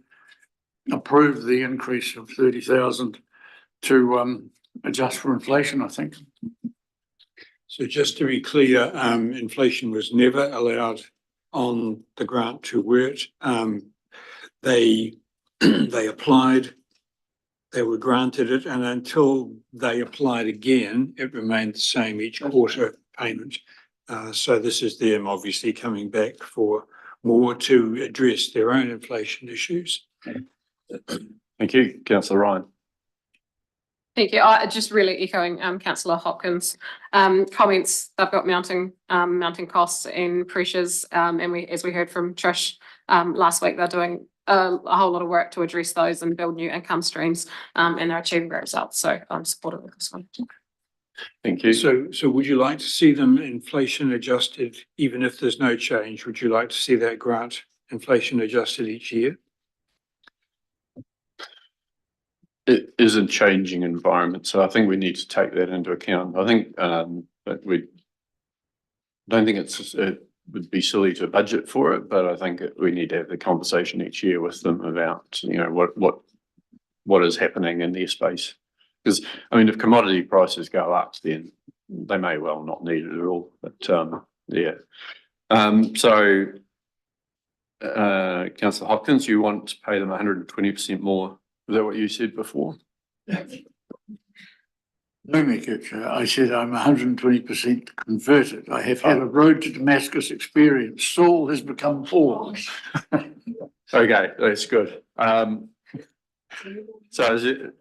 approved the increase of 30,000 to adjust for inflation, I think. So just to be clear, inflation was never allowed on the grant to WIRT. They applied, they were granted it, and until they applied again, it remained the same each quarter payment. So this is them obviously coming back for more to address their own inflation issues. Thank you, councillor Ryan. Thank you. Just really echoing councillor Hopkins' comments. They've got mounting costs and pressures, and as we heard from Trish last week, they're doing a whole lot of work to address those and build new income streams, and they're achieving great results. So I'm supportive of this one. Thank you. So would you like to see them inflation adjusted, even if there's no change? Would you like to see that grant inflation adjusted each year? It is a changing environment, so I think we need to take that into account. I think that we don't think it would be silly to budget for it, but I think we need to have the conversation each year with them about, you know, what is happening in their space. Because I mean, if commodity prices go up, then they may well not need it at all. But yeah. So Councillor Hopkins, you want to pay them 120% more. Is that what you said before? No, I said I'm 120% converted. I have had a road to Damascus experience. Saul has become Paul. Okay, that's good. So is it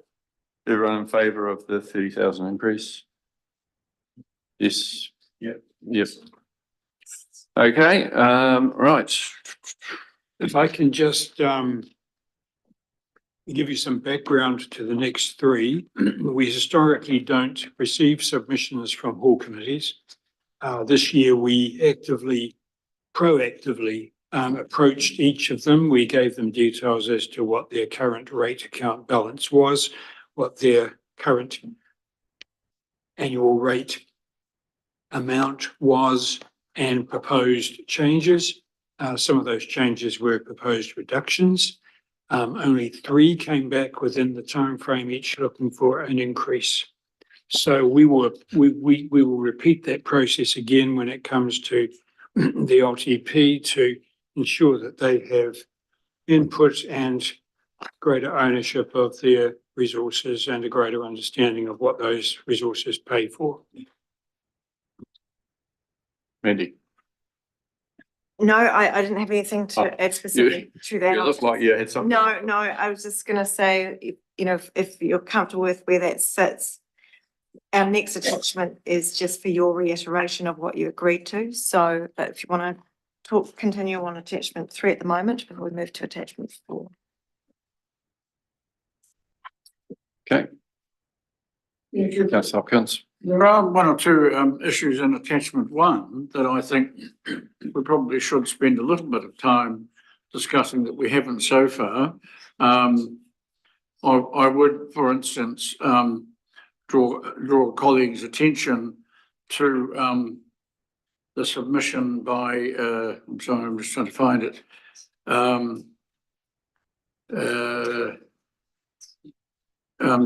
everyone in favour of the 30,000 increase? Yes. Yep. Yes. Okay. Right. If I can just give you some background to the next three. We historically don't receive submissions from hall committees. This year we proactively approached each of them. We gave them details as to what their current rate account balance was, what their current annual rate amount was, and proposed changes. Some of those changes were proposed reductions. Only 3 came back within the time frame, each looking for an increase. So we will repeat that process again when it comes to the LTP to ensure that they have input and greater ownership of their resources and a greater understanding of what those resources pay for. Mandy. No, I didn't have anything to add specifically to that. You look like you had something. No, I was just gonna say, you know, if you're comfortable with where that sits, our next attachment is just for your reiteration of what you agreed to. So, but if you want to continue on attachment 3 at the moment before we move to attachment 4. Okay. Councillor Hopkins. There are 1 or 2 issues in attachment 1 that I think we probably should spend a little bit of time discussing that we haven't so far. I would, for instance, draw colleagues' attention to the submission by, I'm sorry, I'm just trying to find it.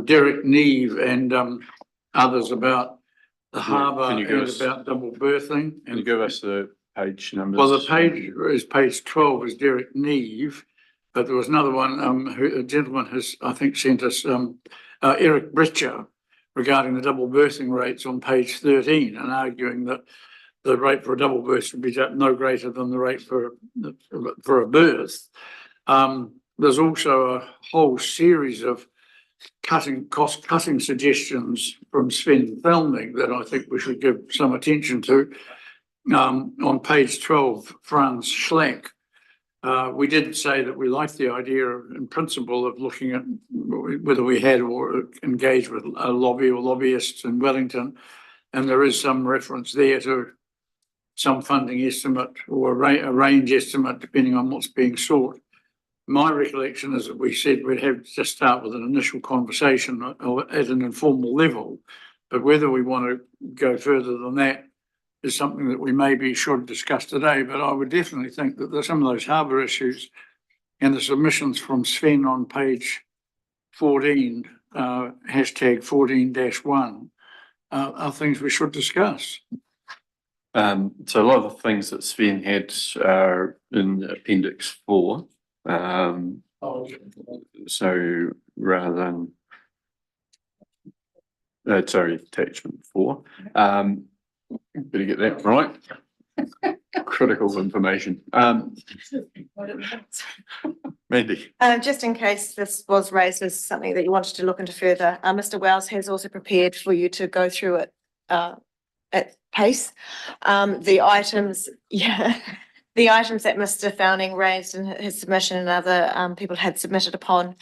Derek Neve and others about the harbour and about double berthing. Can you give us the page numbers? Well, the page is page 12 is Derek Neve, but there was another one, a gentleman has, I think, sent us, Eric Britcher, regarding the double berthing rates on page 13 and arguing that the rate for a double berth should be no greater than the rate for a berth. There's also a whole series of cost cutting suggestions from Sven Felming that I think we should give some attention to. On page 12, Franz Schleck, we did say that we liked the idea in principle of looking at whether we had or engaged with a lobby or lobbyists in Wellington, and there is some reference there to some funding estimate or a range estimate depending on what's being sought. My recollection is that we said we'd have to just start with an initial conversation at an informal level, but whether we want to go further than that is something that we maybe should discuss today. But I would definitely think that some of those harbour issues and the submissions from Sven on page 14, hashtag 14-1, are things we should discuss. So a lot of the things that Sven had are in appendix 4. So rather than sorry, attachment 4. Better get that right. Critical information. Mandy. Just in case this was raised as something that you wanted to look into further, Mr. Wells has also prepared for you to go through it at pace. The items, the items that Mr. Fowling raised in his submission and other people had submitted upon,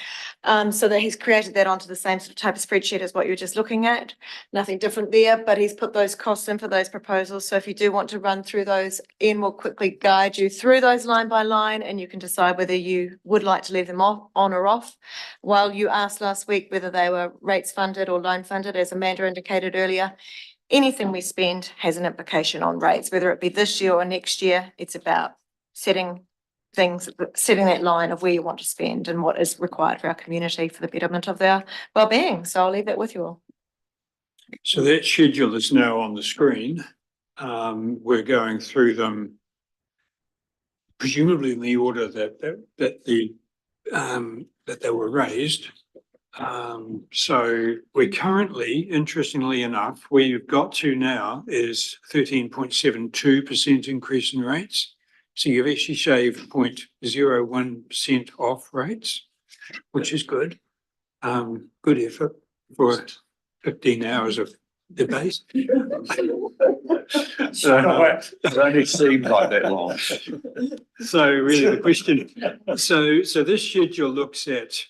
so that he's created that onto the same sort of type of spreadsheet as what you were just looking at. Nothing different there, but he's put those costs in for those proposals. So if you do want to run through those, Ian will quickly guide you through those line by line, and you can decide whether you would like to leave them on or off. While you asked last week whether they were rates funded or loan funded, as Amanda indicated earlier, anything we spend has an implication on rates, whether it be this year or next year. It's about setting that line of where you want to spend and what is required for our community for the betterment of their well-being. So I'll leave that with you all. So that schedule is now on the screen. We're going through them presumably in the order that they were raised. So we're currently, interestingly enough, where you've got to now is 13.72% increase in rates. So you've actually shaved 0.01% off rates, which is good. Good effort for 15 hours of debate. It only seemed like that long. So really the question, so this schedule looks at,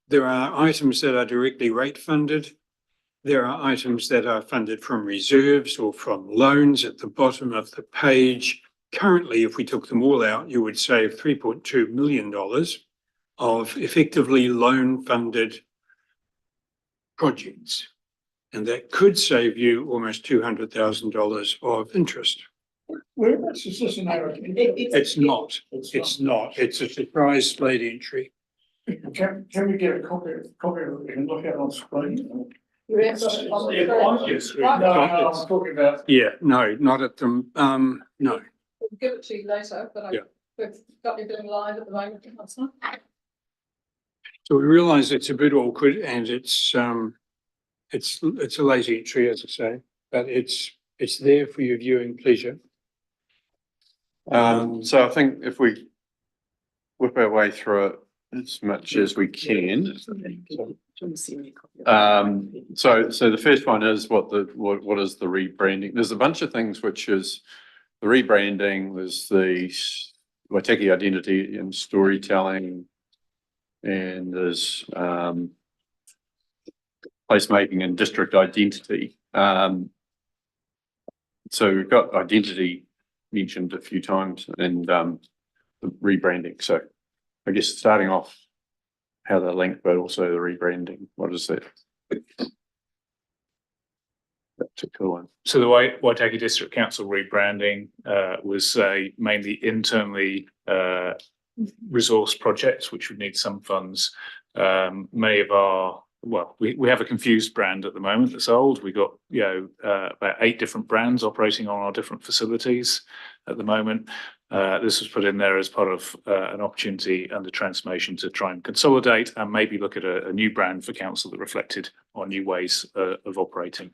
there are items that are directly rate funded. There are items that are funded from reserves or from loans at the bottom of the page. Currently, if we took them all out, you would save $3.2 million of effectively loan funded projects. And that could save you almost $200,000 of interest. Whereabouts is this in our? It's not. It's a surprise slate entry. Can we get a copy of it? We can look at it on screen. Yes. No, I'm talking about. Yeah, no, not at them. No. We'll give it to you later, but Yeah. we've got everything live at the moment. So we realise it's a bit awkward, and it's a late entry, as I say, but it's there for your viewing pleasure. So I think if we whip our way through it as much as we can. So the first one is what is the rebranding? There's a bunch of things which is the rebranding, there's the Waitaki identity and storytelling, and there's placemaking and district identity. So we've got identity mentioned a few times, and the rebranding. So I guess starting off how they're linked, but also the rebranding. What is that? That's a cool one. So the Waitaki District Council rebranding was a mainly internally resource project, which would need some funds. Many of our, we have a confused brand at the moment that's old. We got, about 8 different brands operating on our different facilities at the moment. This was put in there as part of an opportunity under transformation to try and consolidate and maybe look at a new brand for council that reflected on new ways of operating.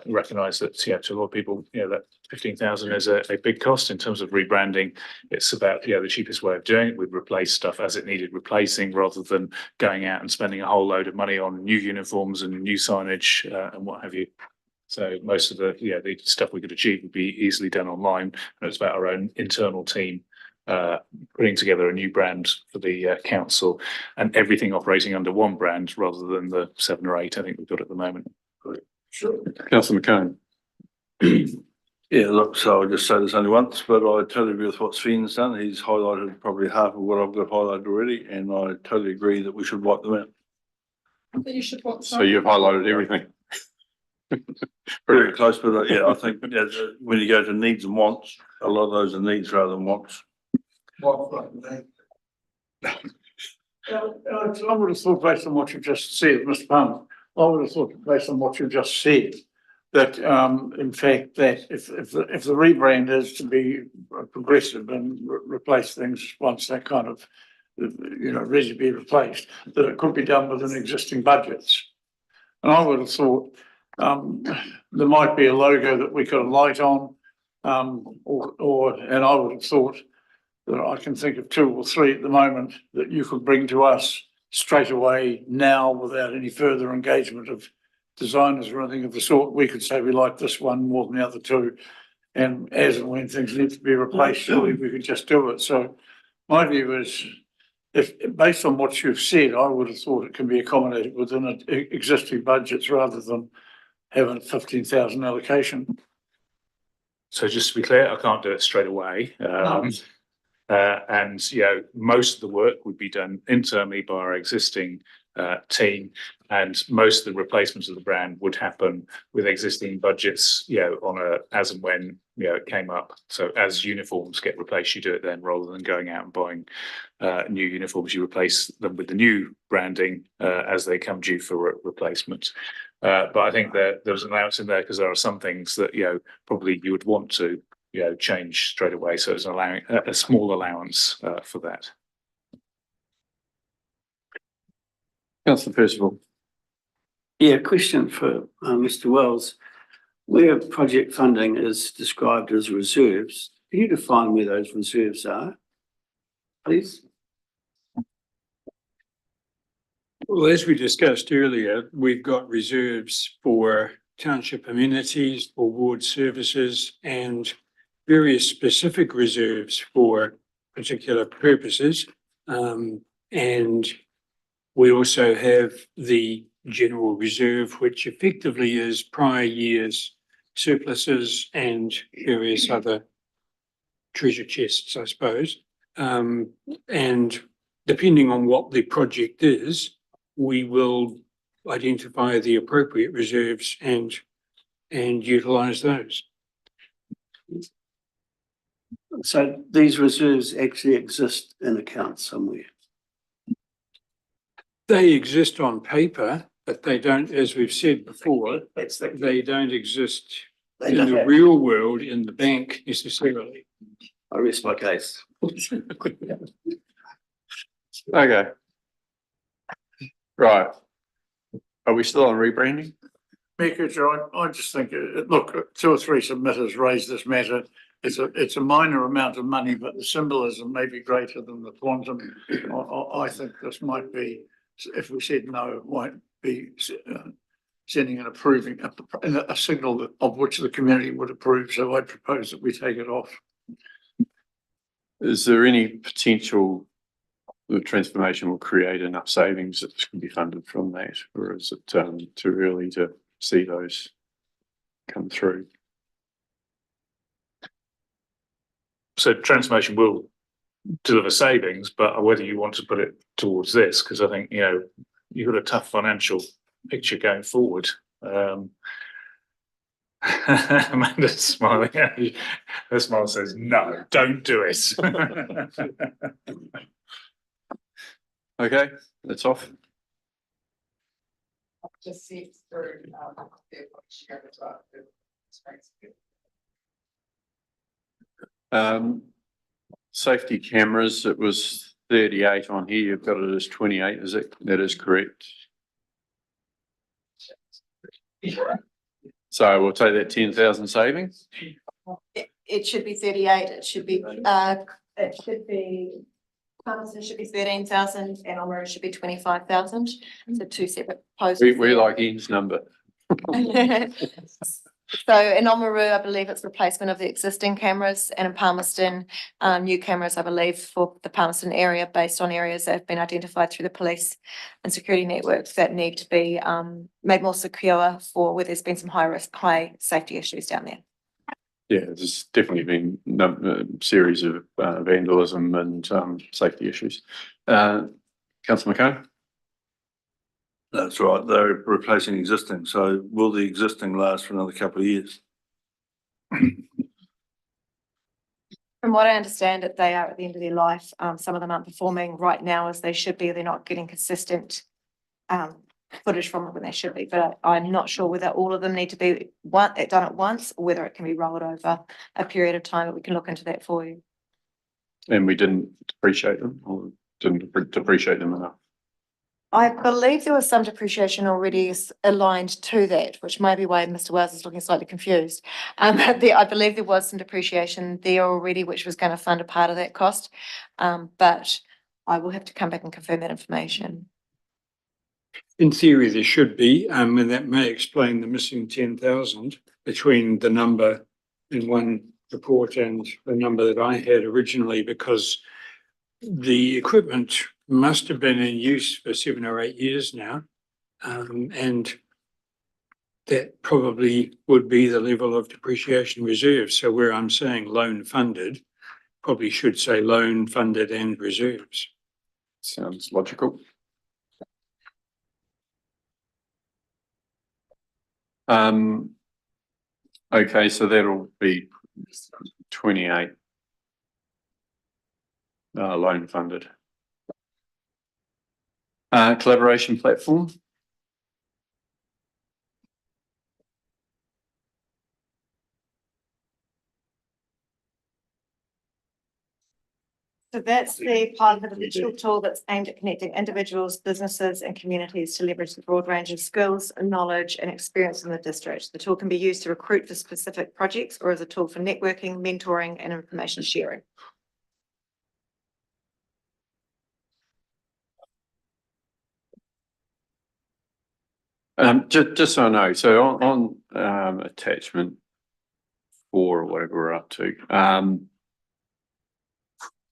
Recognise that, to a lot of people, that 15,000 is a big cost in terms of rebranding. It's about, the cheapest way of doing it. We'd replace stuff as it needed replacing rather than going out and spending a whole load of money on new uniforms and new signage and what have you. So most of the stuff we could achieve would be easily done online. And it's about our own internal team putting together a new brand for the council and everything operating under one brand rather than the 7 or 8 I think we've got at the moment. Sure. Councillor McCone. Yeah, look, so I'll just say this only once, but I totally agree with what Sven's done. He's highlighted probably half of what I've got highlighted already, and I totally agree that we should wipe them out. You should want so you've highlighted everything. Pretty close, but I think when you go to needs and wants, a lot of those are needs rather than wants. I would have thought based on what you just said, Mr. Palmer, I would have thought based on what you just said, that in fact, that if the rebrand is to be progressive and replace things once that kind of, ready to be replaced, that it could be done within existing budgets. And I would have thought there might be a logo that we could alight on, and I would have thought that I can think of 2 or 3 at the moment that you could bring to us straight away now without any further engagement of designers or anything of the sort. We could say we like this one more than the other 2, and as and when things need to be replaced, surely we could just do it. So my view is, if based on what you've said, I would have thought it can be accommodated within existing budgets rather than having a 15,000 allocation. So just to be clear, I can't do it straight away. And most of the work would be done internally by our existing team, and most of the replacements of the brand would happen with existing budgets, on a as and when it came up. So as uniforms get replaced, you do it then, rather than going out and buying new uniforms. You replace them with the new branding as they come due for replacement. But I think that there was an allowance in there because there are some things that probably you would want to change straight away. So it's allowing a small allowance for that. Councillor Percival. Yeah, question for Mr. Wells. Where project funding is described as reserves, can you define where those reserves are, please? Well, as we discussed earlier, we've got reserves for township amenities, for ward services, and various specific reserves for particular purposes. And we also have the general reserve, which effectively is prior years surpluses and various other treasure chests, I suppose. And depending on what the project is, we will identify the appropriate reserves and utilise those. So these reserves actually exist in accounts somewhere? They exist on paper, but they don't, as we've said before, they don't exist in the real world in the bank necessarily. I rest my case. Okay. Right. Are we still on rebranding? I just think, look, 2 or 3 submitters raised this matter. It's a minor amount of money, but the symbolism may be greater than the quantum. I think this might be, if we said no, it might be sending and approving a signal of which the community would approve. So I propose that we take it off. Is there any potential the transformation will create enough savings that this can be funded from that, or is it too early to see those come through? So transformation will deliver savings, but whether you want to put it towards this, because I think you've got a tough financial picture going forward. Amanda's smiling at you. Her smile says, "No, don't do it." Okay, that's off. Just see through share as well. Safety cameras, it was 38 on here, you've got it as 28, is it? That is correct. So we'll take that 10,000 savings. It should be 38, it should be Palmerston should be 13,000 and Oamaru should be 25,000. So 2 separate proposals. We like Ian's number. So in Oamaru, I believe it's replacement of the existing cameras, and in Palmerston, new cameras, I believe, for the Palmerston area based on areas that have been identified through the police and security networks that need to be made more secure for where there's been some high safety issues down there. Yeah, there's definitely been a series of vandalism and safety issues. Councillor McCann? That's right, they're replacing existing, so will the existing last for another couple of years? From what I understand, that they are at the end of their life. Some of them aren't performing right now as they should be. They're not getting consistent footage from it when they should be. But I'm not sure whether all of them need to be done at once or whether it can be rolled over a period of time. But we can look into that for you. And we didn't depreciate them or didn't depreciate them enough. I believe there was some depreciation already aligned to that, which may be why Mr. Wells is looking slightly confused. I believe there was some depreciation there already, which was going to fund a part of that cost. But I will have to come back and confirm that information. In theory, there should be, and that may explain the missing 10,000 between the number in one report and the number that I had originally, because the equipment must have been in use for 7 or 8 years now. And that probably would be the level of depreciation reserve. So where I'm saying loan funded, probably should say loan funded and reserves. Sounds logical. Okay, so that'll be 28 loan funded. Collaboration platform. So that's the part of the digital tool that's aimed at connecting individuals, businesses and communities to leverage the broad range of skills, knowledge and experience in the district. The tool can be used to recruit for specific projects or as a tool for networking, mentoring and information sharing. Just so I know, so on attachment 4 or whatever we're up to,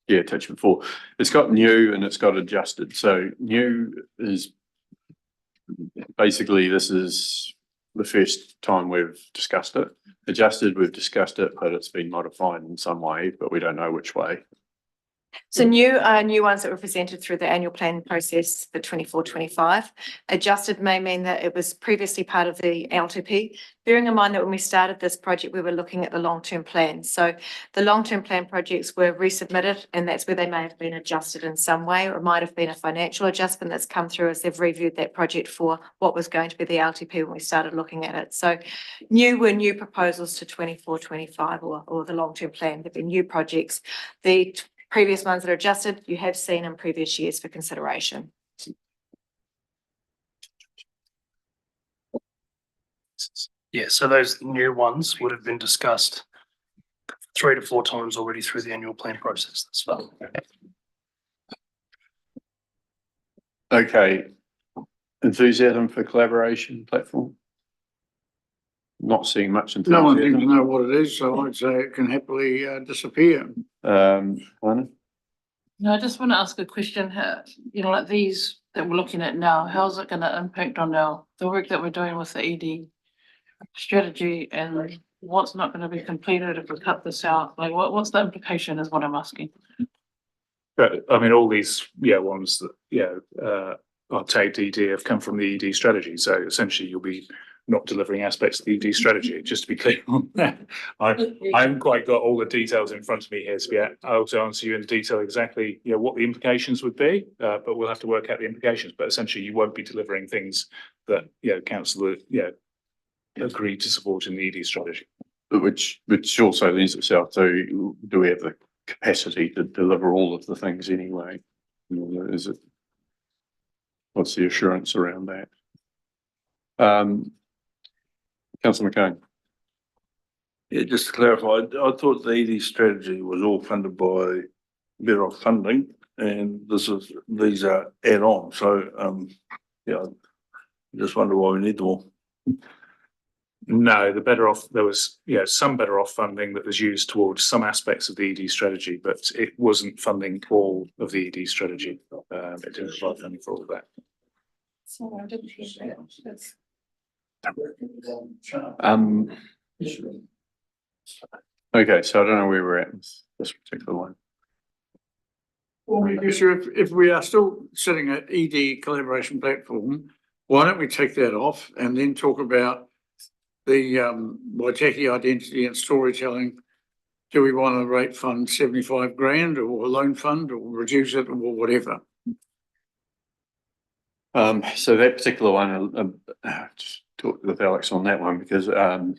yeah, attachment 4, it's got new and it's got adjusted. So new is basically, this is the first time we've discussed it. Adjusted, we've discussed it, but it's been modified in some way, but we don't know which way. So new ones that were presented through the annual plan process for 24-25. Adjusted may mean that it was previously part of the LTP. Bearing in mind that when we started this project, we were looking at the long-term plan. So the long-term plan projects were resubmitted and that's where they may have been adjusted in some way, or it might have been a financial adjustment that's come through as they've reviewed that project for what was going to be the LTP when we started looking at it. So new were new proposals to 24-25 or the long-term plan. There've been new projects. The previous ones that are adjusted, you have seen in previous years for consideration. Yeah, so those new ones would have been discussed 3 to 4 times already through the annual plan process. That's fine. Okay, enthusiasm for collaboration platform. Not seeing much enthusiasm. No one seems to know what it is, so I'd say it can happily disappear. Lana? No, I just want to ask a question. How, like these that we're looking at now, how's it going to impact on the work that we're doing with the ED strategy, and what's not going to be completed if we cut this out? Like, what's the implication is what I'm asking. But I mean, all these, ones that, are tagged ED have come from the ED strategy. So essentially you'll be not delivering aspects of the ED strategy, just to be clear on that. I haven't quite got all the details in front of me here to be able to answer you in detail exactly, what the implications would be, but we'll have to work out the implications. But essentially you won't be delivering things that, council, agreed to support in the ED strategy. Which also lends itself to, do we have the capacity to deliver all of the things anyway? Is it, what's the assurance around that? Councillor McCain. Yeah, just to clarify, I thought the ED strategy was all funded by Better Off Funding, and these are add-on. So, I just wonder why we need them all. No, there was some Better Off funding that was used towards some aspects of the ED strategy, but it wasn't funding all of the ED strategy. It didn't provide funding for all of that. So I didn't hear that. Okay, so I don't know where we're at with this particular one. Well, if we are still sitting at ED collaboration platform, why don't we take that off and then talk about the Waitaki identity and storytelling do we want to rate fund 75 grand or a loan fund or reduce it or whatever? So that particular one, just talk with Alex on that one because, so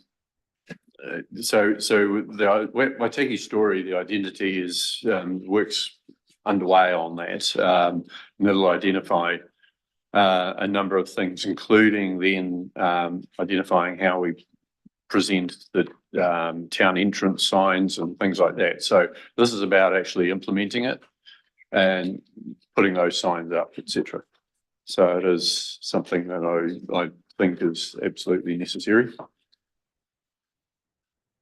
the Waitaki story, the identity is, works underway on that. And it'll identify a number of things, including then identifying how we present the town entrance signs and things like that. So this is about actually implementing it and putting those signs up, etc. So it is something that I think is absolutely necessary.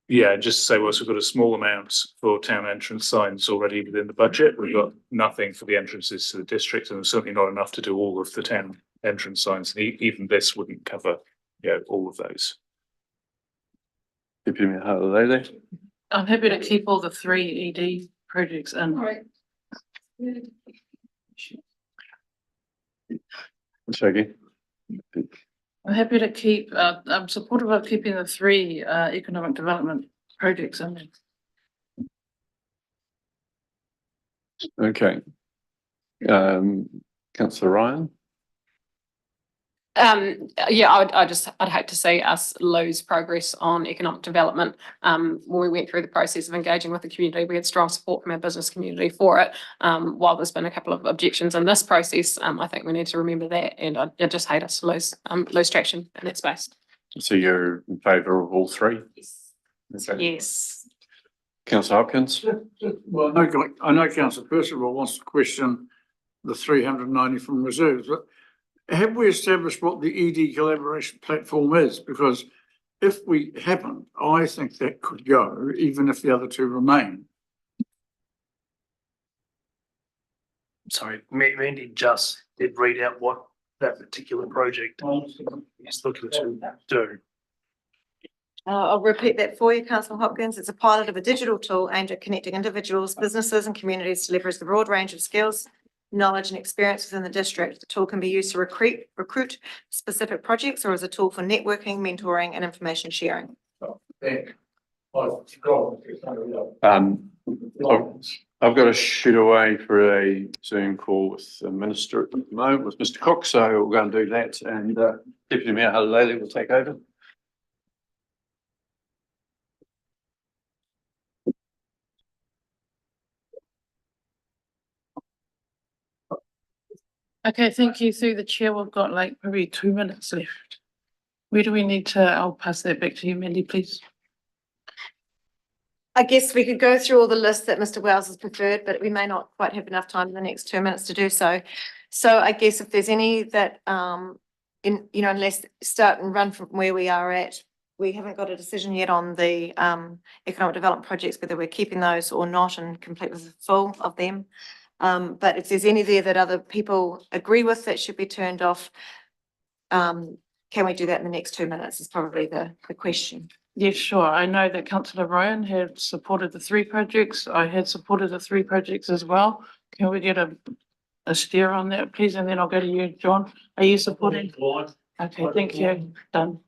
Yeah, just to say, whilst we've got a small amount for town entrance signs already within the budget, we've got nothing for the entrances to the district, and certainly not enough to do all of the town entrance signs. And even this wouldn't cover, all of those. Deputy Mayor Halilele. I'm happy to keep all the 3 ED projects in. All right. Shaggy. I'm happy to keep, I'm supportive of keeping the 3 economic development projects in there. Okay. Councillor Ryan. Yeah, I'd hate to see us lose progress on economic development. When we went through the process of engaging with the community, we had strong support from our business community for it. While there's been a couple of objections in this process, I think we need to remember that, and I just hate us to lose traction in that space. So you're in favour of all 3? Yes. Okay. Yes. Councillor Hopkins. Well, I know Councillor Percival wants to question the 390 from reserves, but have we established what the ED collaboration platform is? Because if we haven't, I think that could go, even if the other 2 remain. Sorry, Mandy just did read out what that particular project is looking to do. I'll repeat that for you, Councillor Hopkins. It's a pilot of a digital tool aimed at connecting individuals, businesses and communities to leverage the broad range of skills, knowledge and experience within the district. The tool can be used to recruit specific projects or as a tool for networking, mentoring and information sharing. I've got to shoot away for a Zoom call with the Minister at the moment, with Mr Cook, so we're going to do that, and Deputy Mayor Halilele will take over. Okay, thank you. Through the chair, we've got like probably 2 minutes left. Where do we need to, I'll pass that back to you, Mandy, please. I guess we could go through all the lists that Mr Wells has preferred, but we may not quite have enough time in the next 2 minutes to do so. So I guess if there's any that, let's start and run from where we are at. We haven't got a decision yet on the economic development projects, whether we're keeping those or not and complete with the full of them. But if there's any there that other people agree with that should be turned off, can we do that in the next 2 minutes is probably the question. Yes, sure. I know that Councillor Ryan had supported the 3 projects. I had supported the 3 projects as well. Can we get a steer on that, please? And then I'll go to you, John. Are you supporting? Okay, thank you. Done.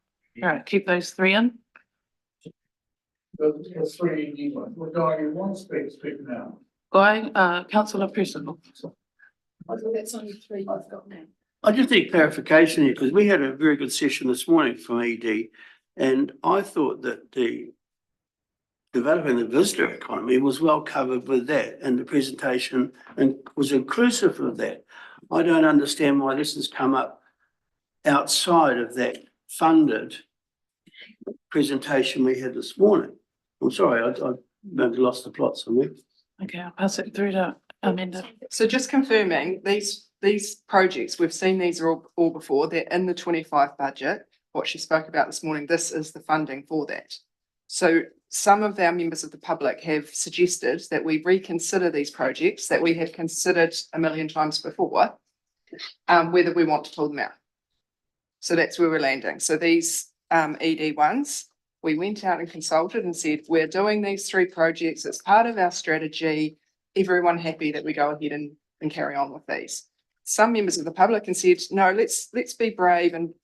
All right, keep those 3 in. The 3 ED ones, we're going in one speak now. Guy, Councillor Percival. I think that's only 3 you've got now. I just need clarification here, because we had a very good session this morning from ED, and I thought that the developing the visitor economy was well covered with that, and the presentation and was inclusive of that. I don't understand why this has come up outside of that funded presentation we had this morning. I'm sorry, I maybe lost the plot somewhere. Okay, I'll pass it through to Amanda. So just confirming, these projects, we've seen these are all before, they're in the 25 budget. What she spoke about this morning, this is the funding for that. So some of our members of the public have suggested that we reconsider these projects that we have considered a million times before, whether we want to pull them out. So that's where we're landing. So these ED ones, we went out and consulted and said, we're doing these 3 projects. It's part of our strategy. Everyone happy that we go ahead and carry on with these. Some members of the public and said, no, let's be brave and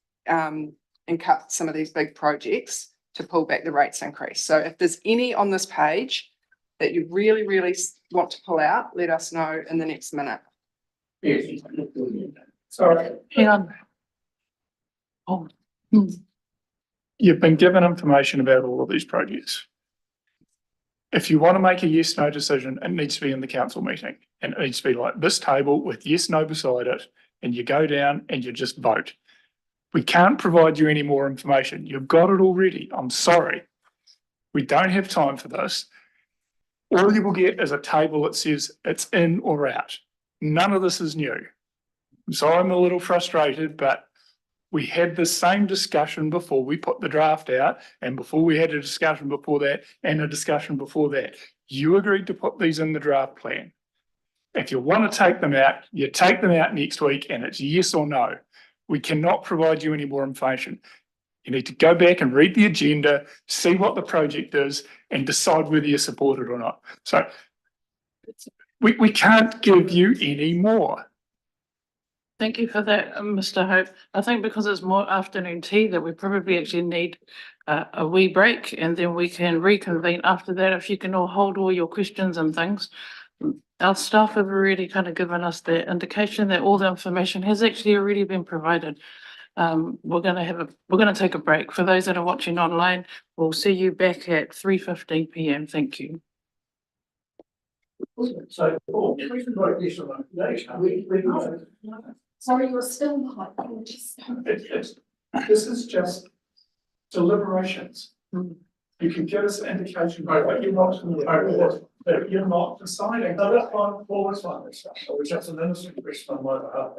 cut some of these big projects to pull back the rates increase. So if there's any on this page that you really, really want to pull out, let us know in the next minute. Sorry. Hang on. Oh. You've been given information about all of these projects. If you want to make a yes, no decision, it needs to be in the council meeting. And it needs to be like this table with yes, no beside it. And you go down and you just vote. We can't provide you any more information. You've got it already. I'm sorry. We don't have time for this. All you will get is a table that says it's in or out. None of this is new. So I'm a little frustrated, but we had the same discussion before we put the draft out and before we had a discussion before that and a discussion before that. You agreed to put these in the draft plan. If you want to take them out, you take them out next week and it's yes or no. We cannot provide you any more information. You need to go back and read the agenda, see what the project is and decide whether you support it or not. So we can't give you any more. Thank you for that, Mr. Hope. I think because it's more afternoon tea that we probably actually need a wee break and then we can reconvene after that if you can all hold all your questions and things. Our staff have already kind of given us the indication that all the information has actually already been provided. We're gonna take a break. For those that are watching online, we'll see you back at 3:15 PM. Thank you. So, we can vote yes or no. Sorry, you're still not. This is just deliberations. You can give us an indication by what you want from the board, but you're not deciding. No, that's fine, forward fine, which is an innocent question on my behalf.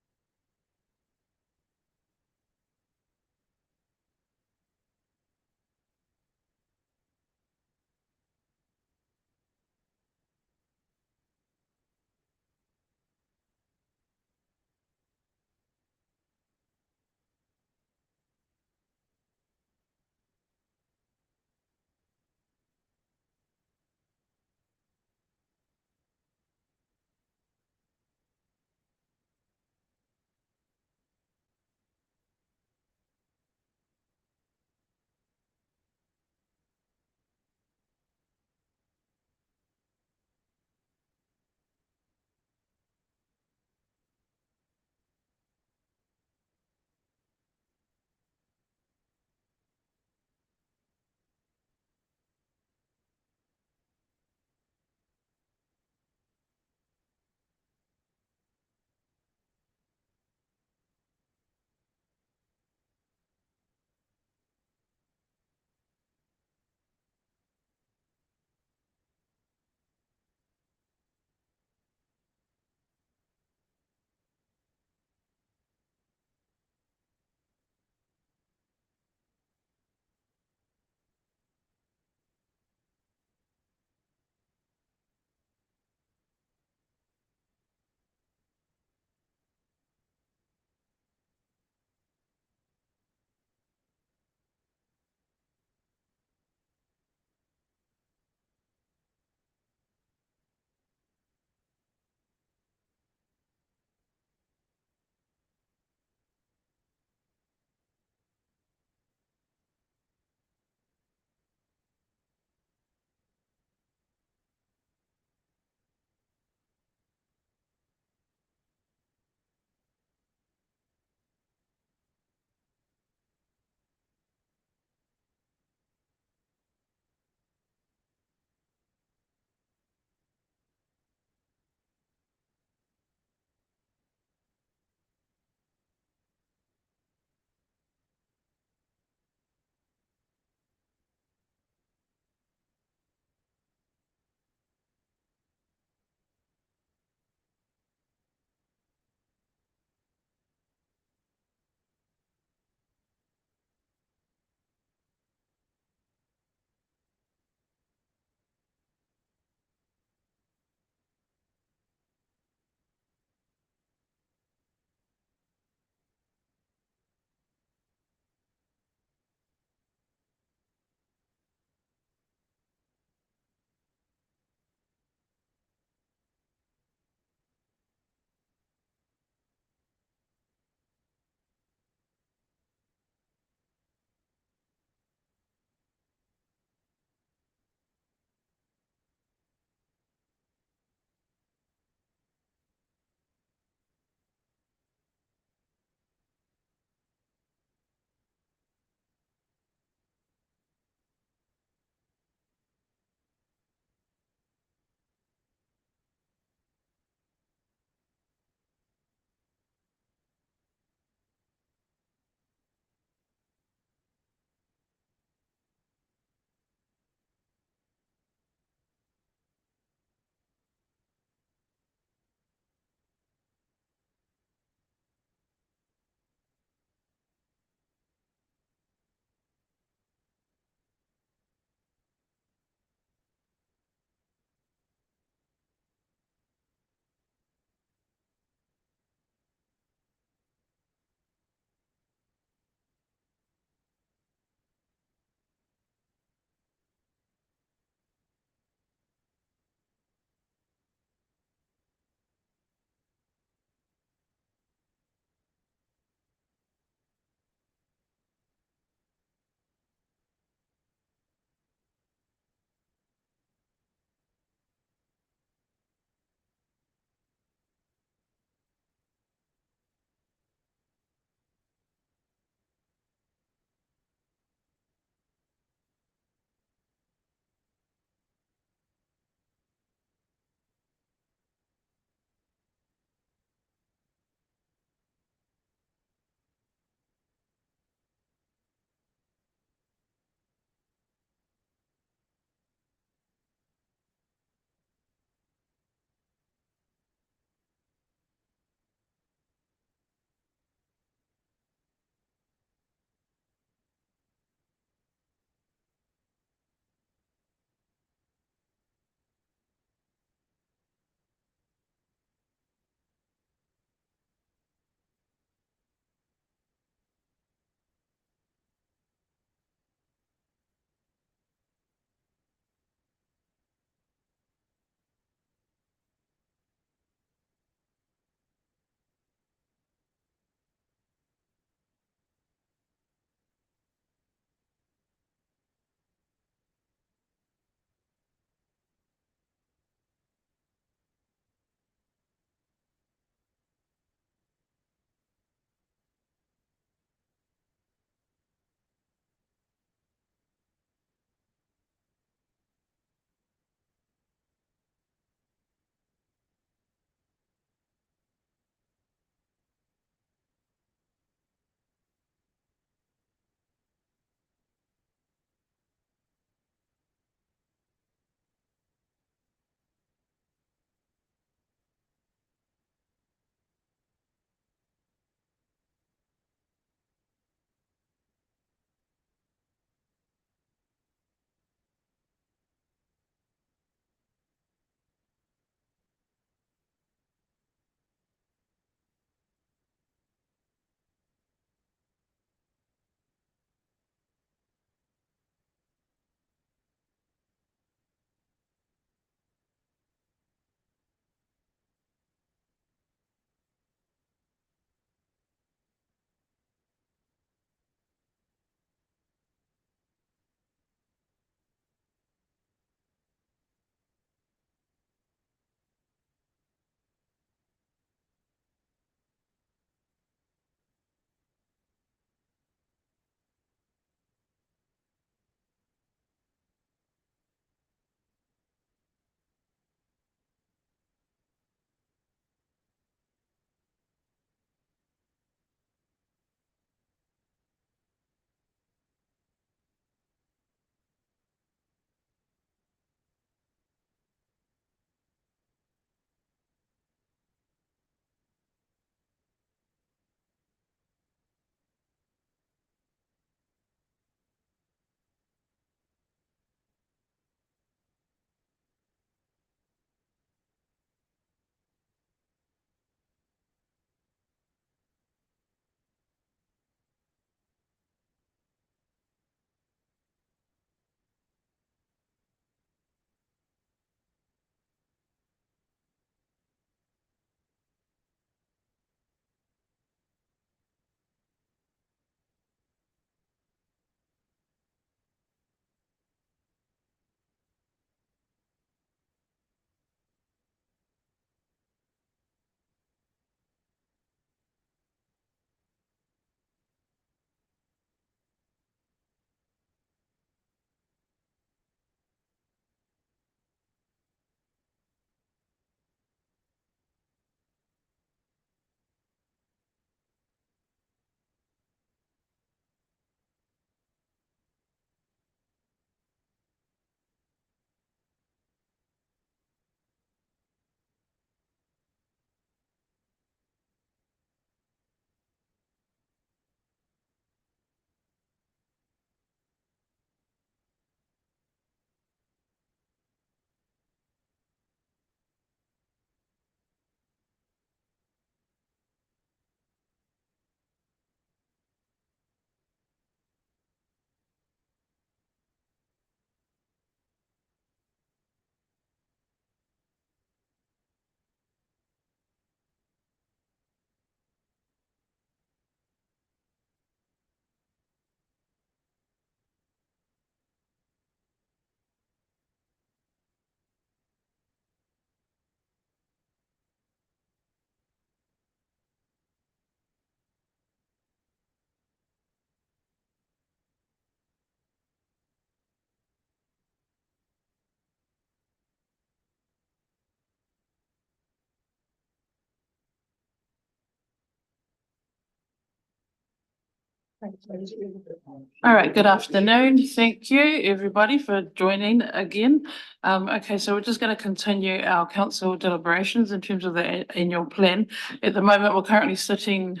All right, good afternoon. Thank you, everybody, for joining again. Okay, so we're just going to continue our council deliberations in terms of the annual plan. At the moment, we're currently sitting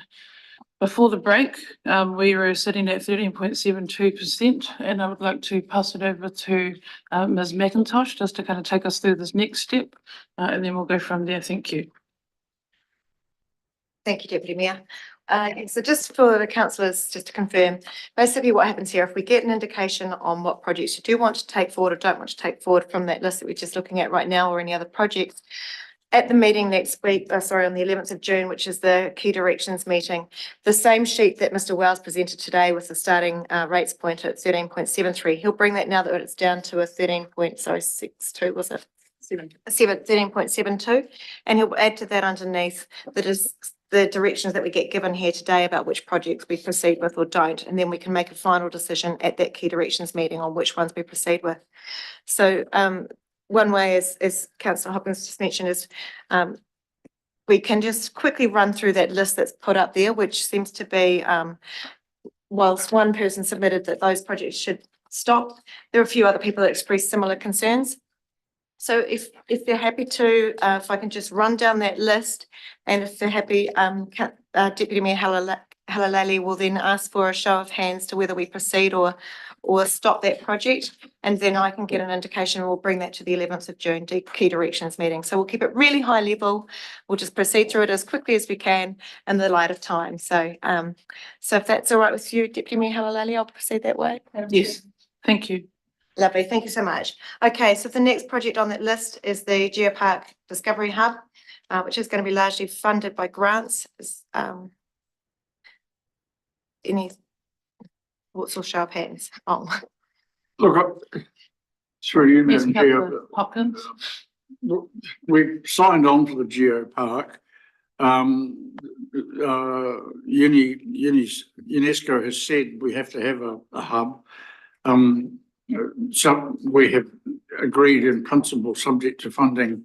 before the break. We were sitting at 13.72%, and I would like to pass it over to Ms. McIntosh just to kind of take us through this next step, and then we'll go from there. Thank you. Thank you, Deputy Mayor. So just for the councillors, just to confirm, basically what happens here, if we get an indication on what projects you do want to take forward or don't want to take forward from that list that we're just looking at right now, or any other projects, at the meeting next week, on the 11th of June, which is the key directions meeting, the same sheet that Mr. Wells presented today with the starting rates point at 13.73, he'll bring that now that it's down to a 13.62, was it? 13.72, and he'll add to that underneath that is the directions that we get given here today about which projects we proceed with or don't, and then we can make a final decision at that key directions meeting on which ones we proceed with. So one way, as Councillor Hopkins just mentioned, is we can just quickly run through that list that's put up there, which seems to be, whilst one person submitted that those projects should stop, there are a few other people that expressed similar concerns. So if they're happy to, if I can just run down that list, and if they're happy, Deputy Mayor Halalali will then ask for a show of hands to whether we proceed or stop that project, and then I can get an indication, and we'll bring that to the 11th of June key directions meeting. So we'll keep it really high level. We'll just proceed through it as quickly as we can in the light of time. So so if that's all right with you, Deputy Mayor Halalali, I'll proceed that way. Yes, thank you. Lovely, thank you so much. Okay, so the next project on that list is the Geopark Discovery Hub, which is going to be largely funded by grants. Any thoughts or show of hands? Oh. Look, through you, Yes, Madam Councillor Chair, Hopkins. we've signed on for the Geopark. UNESCO has said we have to have a hub. So we have agreed in principle, subject to funding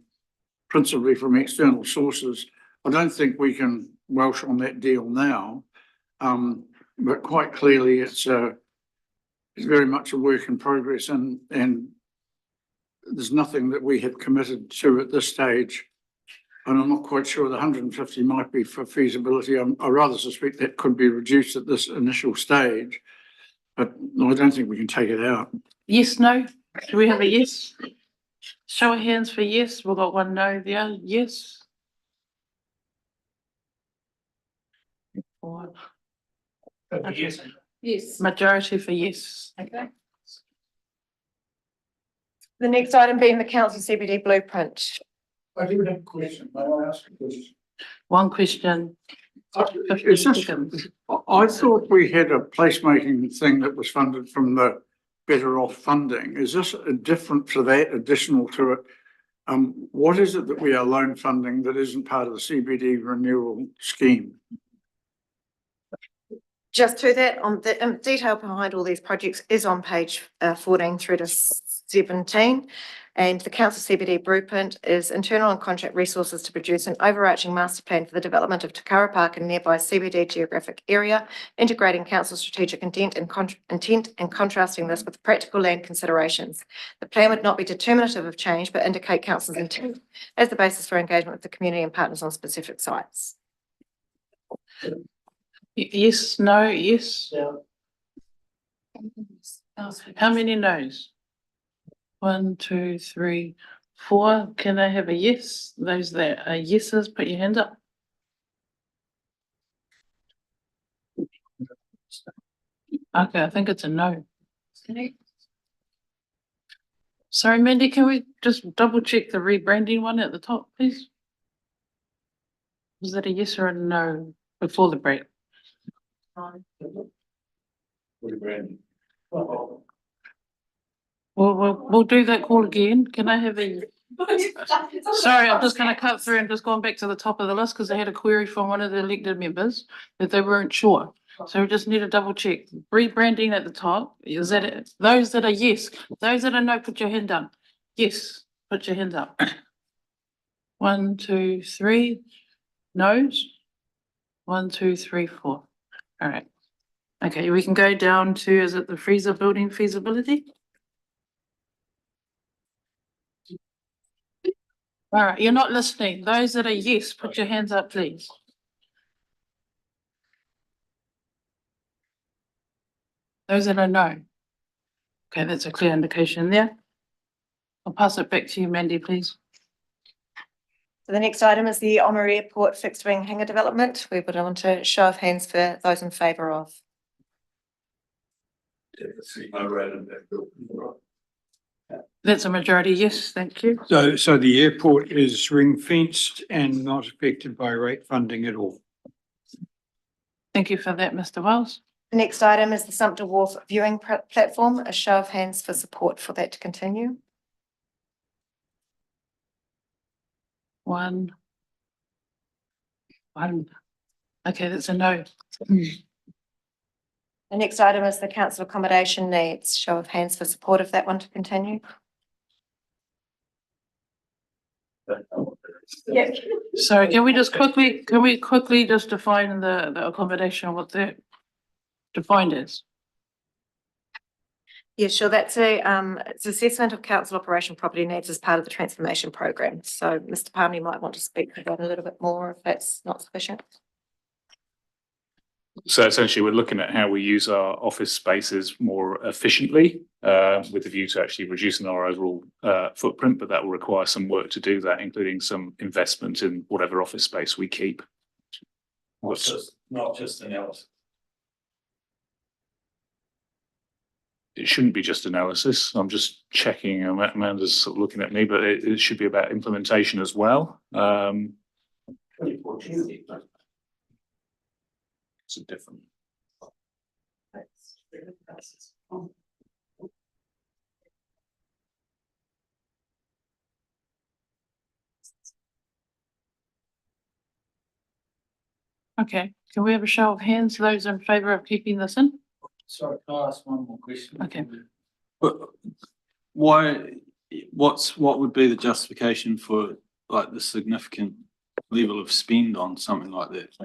principally from external sources. I don't think we can welsh on that deal now, but quite clearly it's very much a work in progress, and there's nothing that we have committed to at this stage. And I'm not quite sure the 150 might be for feasibility. I rather suspect that could be reduced at this initial stage, but I don't think we can take it out. Yes, no? Do we have a yes? Show of hands for yes. We've got one no there. Yes. Four. Yes. Majority for yes. Okay. The next item being the council CBD blueprint. I do have a question. May I ask a question? One question. Is this, I thought we had a placemaking thing that was funded from the Better Off funding. Is this different to that, additional to it? What is it that we are loan funding that isn't part of the CBD renewal scheme? Just to that, on the detail behind all these projects is on page 14 through to 17. And the council CBD blueprint is internal and contract resources to produce an overarching master plan for the development of Takara Park and nearby CBD geographic area, integrating council strategic intent and contrasting this with practical land considerations. The plan would not be determinative of change, but indicate council's intent as the basis for engagement with the community and partners on specific sites. Yes, no, yes. How many no's? 1, 2, 3, 4. Can I have a yes? Those that are yeses, put your hand up. Okay, I think it's a no. Sorry, Mandy, can we just double check the rebranding one at the top, please? Was that a yes or a no before the break? Rebranding. We'll do that call again. Can I have a? Sorry, I'm just going to cut through and just going back to the top of the list because I had a query from one of the elected members that they weren't sure. So we just need to double check. Rebranding at the top, is that it? Those that are yes, those that are no, put your hand up. Yes, put your hand up. 1, 2, 3. No's. 1, 2, 3, 4. All right. Okay, we can go down to, is it the freezer building feasibility? All right, you're not listening. Those that are yes, put your hands up, please. Those that are no. Okay, that's a clear indication there. I'll pass it back to you, Mandy, please. So the next item is the Oamaru Airport fixed wing hangar development. We put on to show of hands for those in favour of. That's a majority yes, thank you. So the airport is ring fenced and not affected by rate funding at all. Thank you for that, Mr. Wells. The next item is the Sumpter Wharf viewing platform. A show of hands for support for that to continue. One. Okay, that's a no. The next item is the council accommodation needs. Show of hands for support of that one to continue. Yeah. Sorry, can we quickly just define the accommodation, what that defined is? Yeah, sure. That's it's assessment of council operation property needs as part of the transformation program. So Mr. Palmer, you might want to speak to that a little bit more if that's not sufficient. So essentially, we're looking at how we use our office spaces more efficiently, with a view to actually reducing our overall footprint, but that will require some work to do that, including some investment in whatever office space we keep. Not just analysis. It shouldn't be just analysis. I'm just checking. Amanda's sort of looking at me, but it should be about implementation as well. It's a different. Okay, can we have a show of hands, those in favour of keeping this in? Sorry, can I ask one more question? Okay. What would be the justification for like the significant level of spend on something like that?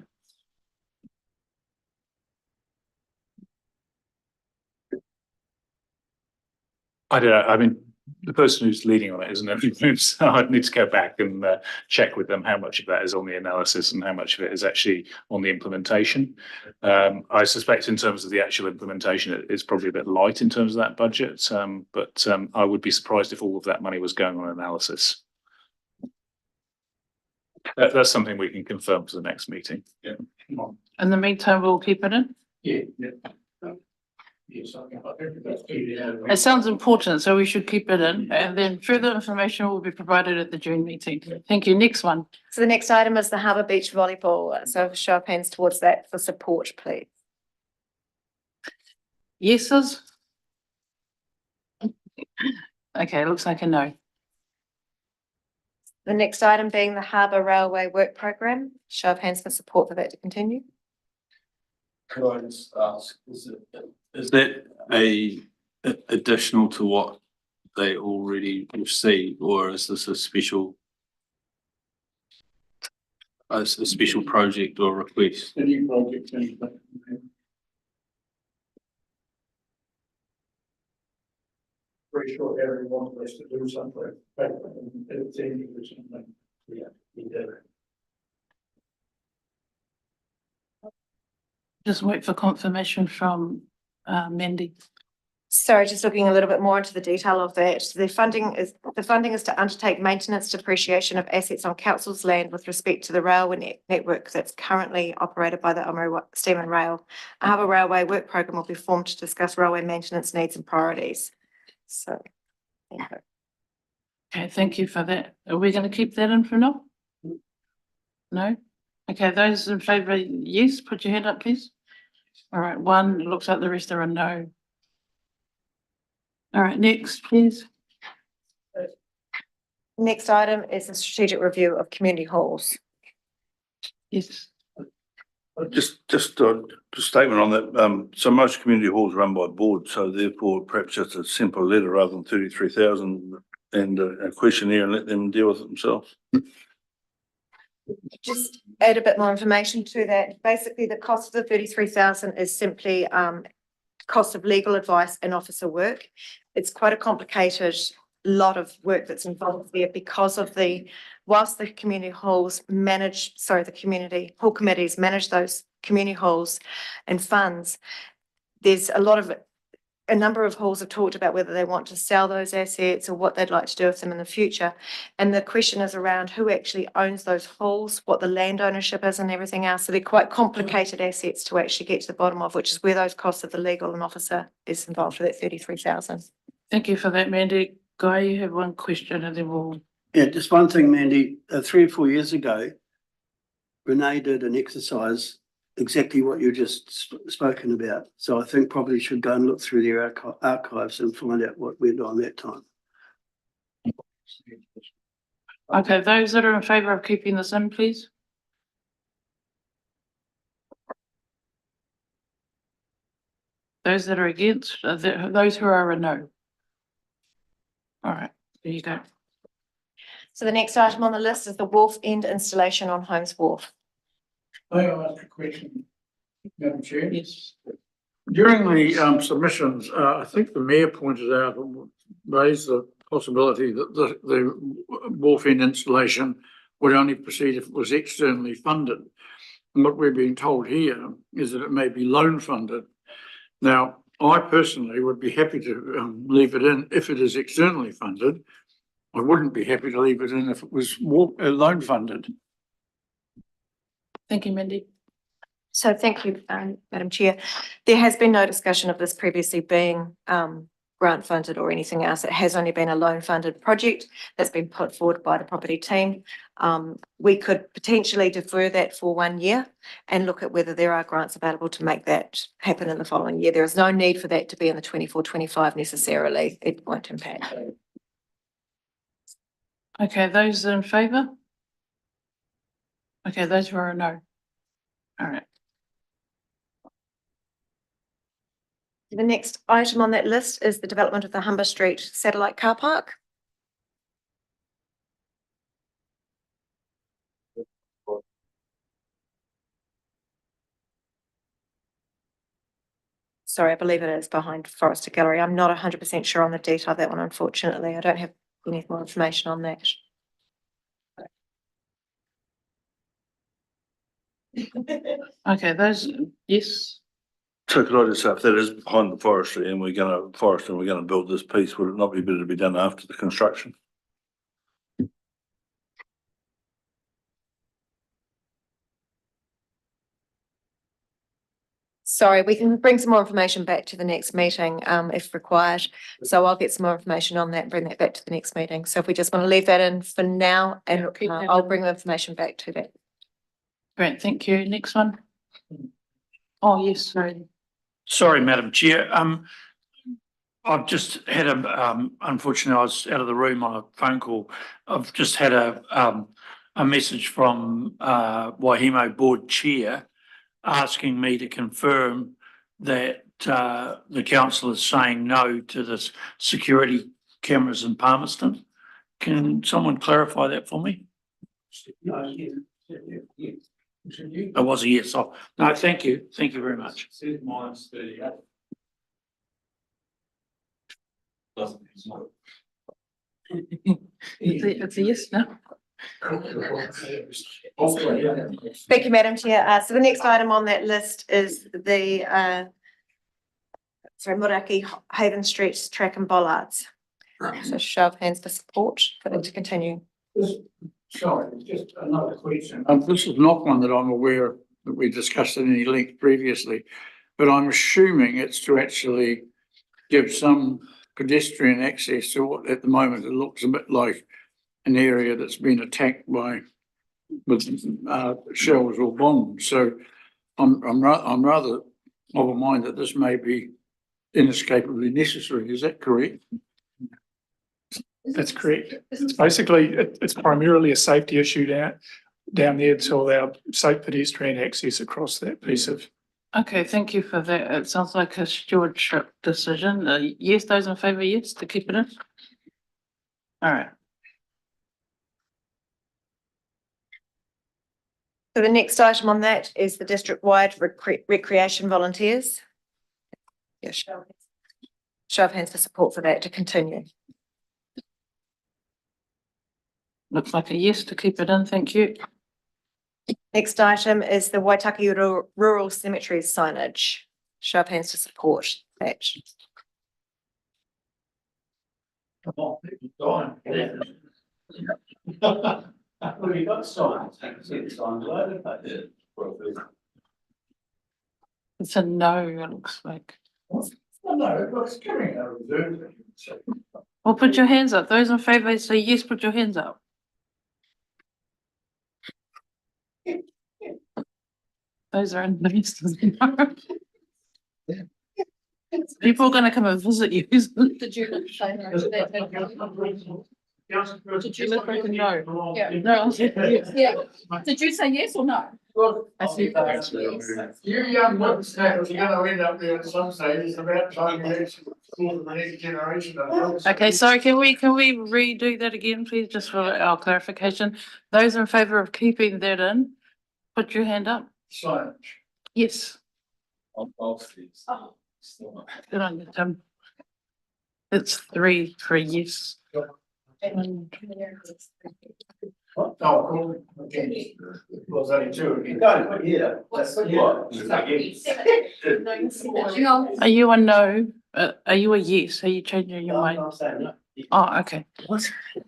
I don't know. I mean, the person who's leading on it isn't in the room, so I'd need to go back and check with them how much of that is on the analysis and how much of it is actually on the implementation. I suspect in terms of the actual implementation, it's probably a bit light in terms of that budget, but I would be surprised if all of that money was going on analysis. That's something we can confirm for the next meeting. Yeah. In the meantime, we'll keep it in. Yeah. It sounds important, so we should keep it in, and then further information will be provided at the June meeting. Thank you. Next one. So the next item is the Harbour Beach volleyball. So a show of hands towards that for support, please. Yeses? Okay, looks like a no. The next item being the Harbour Railway Work Programme. Show of hands for support for that to continue. Could I just ask, is that a additional to what they already receive, or is this a special project or request? A new project. Pretty sure everyone wants to do something. Just wait for confirmation from Mandy. Sorry, just looking a little bit more into the detail of that. The funding is to undertake maintenance depreciation of assets on council's land with respect to the railway network that's currently operated by the Oamaru Steam and Rail. A Harbour Railway Work Programme will be formed to discuss railway maintenance needs and priorities. So, thank you. Okay, thank you for that. Are we going to keep that in for now? No? Okay, those in favour, yes, put your hand up, please. All right, one, it looks like the rest are a no. All right, next, please. Next item is a strategic review of community halls. Yes. Just a statement on that. So most community halls are run by board, so therefore perhaps just a simple letter rather than 33,000 and a questionnaire and let them deal with it themselves. Just add a bit more information to that. Basically, the cost of the 33,000 is simply cost of legal advice and officer work. It's quite a complicated lot of work that's involved there because of whilst the community halls the community hall committees manage those community halls and funds, there's a number of halls have talked about whether they want to sell those assets or what they'd like to do with them in the future. And the question is around who actually owns those halls, what the land ownership is and everything else. So they're quite complicated assets to actually get to the bottom of, which is where those costs of the legal and officer is involved with that 33,000. Thank you for that, Mandy. Guy, you have one question and then we'll. Yeah, just one thing, Mandy, 3 or 4 years ago, Renee did an exercise exactly what you just spoken about. So I think probably should go and look through their archives and find out what went on that time. Okay, those that are in favour of keeping this in, please. Those that are against, those who are a no. All right, there you go. So the next item on the list is the wharf end installation on Holmes Wharf. May I ask a question, Madam Chair? Yes. During the submissions, I think the mayor pointed out, or raised the possibility that the wharf end installation would only proceed if it was externally funded. And what we're being told here is that it may be loan funded. Now, I personally would be happy to leave it in if it is externally funded. I wouldn't be happy to leave it in if it was loan funded. Thank you, Mandy. So thank you, Madam Chair. There has been no discussion of this previously being grant funded or anything else. It has only been a loan funded project that's been put forward by the property team. We could potentially defer that for 1 year and look at whether there are grants available to make that happen in the following year. There is no need for that to be in the 24-25 necessarily. It won't impact. Okay, those in favour? Okay, those who are a no. All right. The next item on that list is the development of the Humber Street Satellite Car Park. Sorry, I believe it is behind Forrester Gallery. I'm not 100% sure on the detail of that one, unfortunately. I don't have any more information on that. Okay, those, yes. So could I just say, if that is behind the forestry and we're gonna build this piece, would it not be better to be done after the construction? Sorry, we can bring some more information back to the next meeting if required. So I'll get some more information on that and bring that back to the next meeting. So if we just want to leave that in for now, and I'll bring the information back to that. Great, thank you. Next one. Oh, yes, sorry. Sorry, Madam Chair. I've just had unfortunately, I was out of the room on a phone call. I've just had a message from Waihemo Board Chair asking me to confirm that the council is saying no to this security cameras in Palmerston. Can someone clarify that for me? It was a yes. Oh, no, thank you. Thank you very much. It's a yes, no? Thank you, Madam Chair. So the next item on that list is the Muraki Haven Street track and bollards. So show of hands for support for them to continue. Sorry, just another question. This is not one that I'm aware that we discussed in any length previously, but I'm assuming it's to actually give some pedestrian access to what at the moment it looks a bit like an area that's been attacked with shells or bombs. So I'm rather of a mind that this may be inescapably necessary. Is that correct? That's correct. It's basically, it's primarily a safety issue down there to allow safe pedestrian access across that piece of. Okay, thank you for that. It sounds like a stewardship decision. Yes, those in favour, yes, to keep it in. All right. So the next item on that is the district-wide recreation volunteers. Yes. Show of hands for support for that to continue. Looks like a yes to keep it in, thank you. Next item is the Waitaki Rural Cemeteries signage. Show of hands to support that. It's a no, it looks like. Well, put your hands up. Those in favour say yes, put your hands up. Those are in the list. People are going to come and visit you. Did you say no to that? Did you look like a no? Yeah. No, I said yes. Yeah. Did you say yes or no? I see. You young whippersnappers are gonna end up there at some stage. It's about time you actually thought of the next generation. Okay, sorry, can we redo that again, please, just for our clarification? Those in favour of keeping that in, put your hand up. Signage. Yes. Good on you, Tim. It's 3 for a yes. Oh, cool. Okay. Well, it's only two. Yeah. Are you a no? Are you a yes? Are you changing your mind? Oh, okay.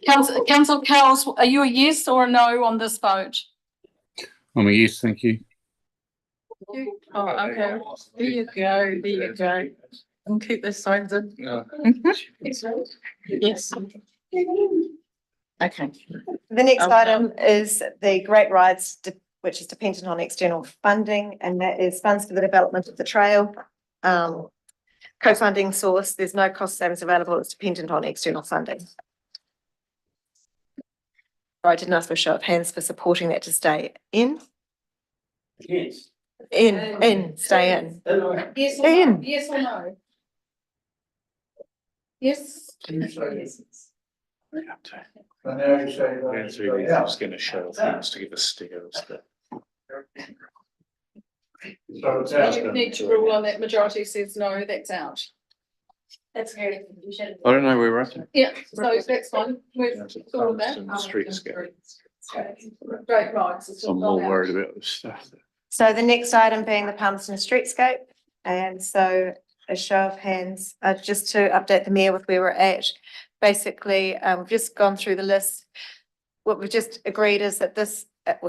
Councillor Cowles, are you a yes or a no on this vote? I'm a yes, thank you. Oh, okay. There you go, there you go. And keep those signs in. Yes. Okay. The next Okay. item is the Great Rides, which is dependent on external funding, and that is funds for the development of the trail. Co-funding source, there's no cost savings available, it's dependent on external funding. I didn't ask for a show of hands for supporting that to stay in. Yes. Stay in. Yes or no? Yes or no? Yes. And now you say. Going through these, I'm just going to show hands to give a steer of stuff. So it's out. You need to rule on that. Majority says no, that's out. That's very. I don't know where we're at. Yeah, so that's fine. We've thought of that. Streetscape. Great rights. It's I'm not more out. worried about this stuff. So the next item being the Palmerston Streetscape, and so a show of hands, just to update the mayor with where we're at. Basically, we've just gone through the list. What we've just agreed is that this,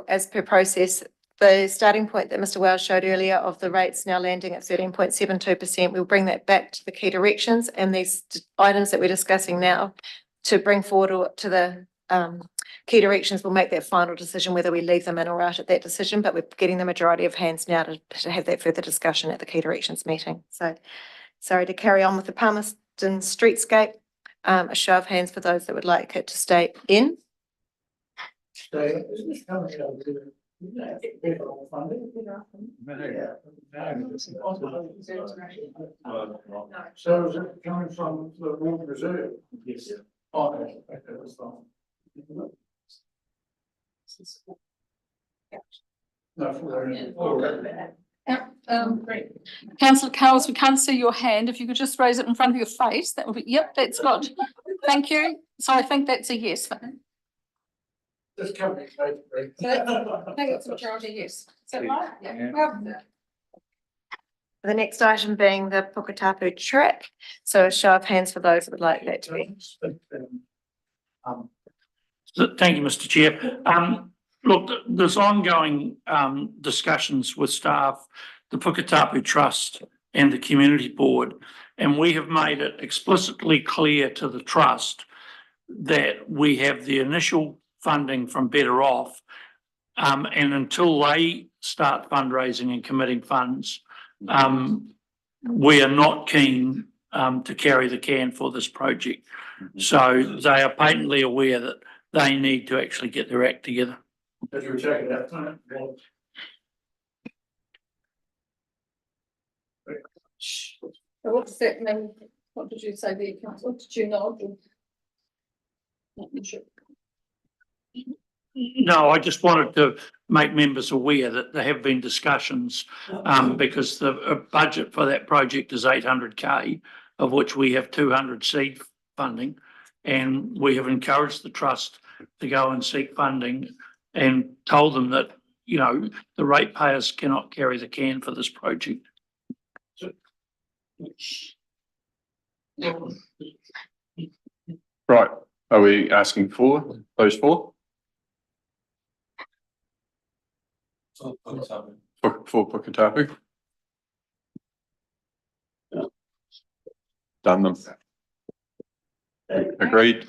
as per process, the starting point that Mr. Wells showed earlier of the rates now landing at 13.72%, we'll bring that back to the key directions, and these items that we're discussing now to bring forward to the key directions, we'll make that final decision whether we leave them in or out at that decision, but we're getting the majority of hands now to have that further discussion at the key directions meeting. So sorry to carry on with the Palmerston Streetscape. A show of hands for those that would like it to stay in. Stay. Isn't this coming out of the- federal funding? So is it coming from the Water Reserve? Yes. Oh, okay, that's fine. Great. Councillor Cowles, we can't see your hand. If you could just raise it in front of your face, that would be, yep, that's good. Thank you. So I think that's a yes. Just coming. I think it's a majority yes. Is that right? Yeah. The next item being the Puketapu track. So a show of hands for those that would like that to be. Thank you, Mr. Chair. Look, there's ongoing discussions with staff, the Puketapu Trust and the Community Board, and we have made it explicitly clear to the Trust that we have the initial funding from Better Off, and until they start fundraising and committing funds, we are not keen to carry the can for this project. So they are patently aware that they need to actually get their act together. Did you check it out? So what does that mean? What did you say there, councillor? Did you nod? Not sure. No, I just wanted to make members aware that there have been discussions, because the budget for that project is 800K, of which we have 200 seed funding. And we have encouraged the trust to go and seek funding and told them that, you know, the ratepayers cannot carry the can for this project. Right, are we asking for those four? For Puketapu? Done them. Agreed.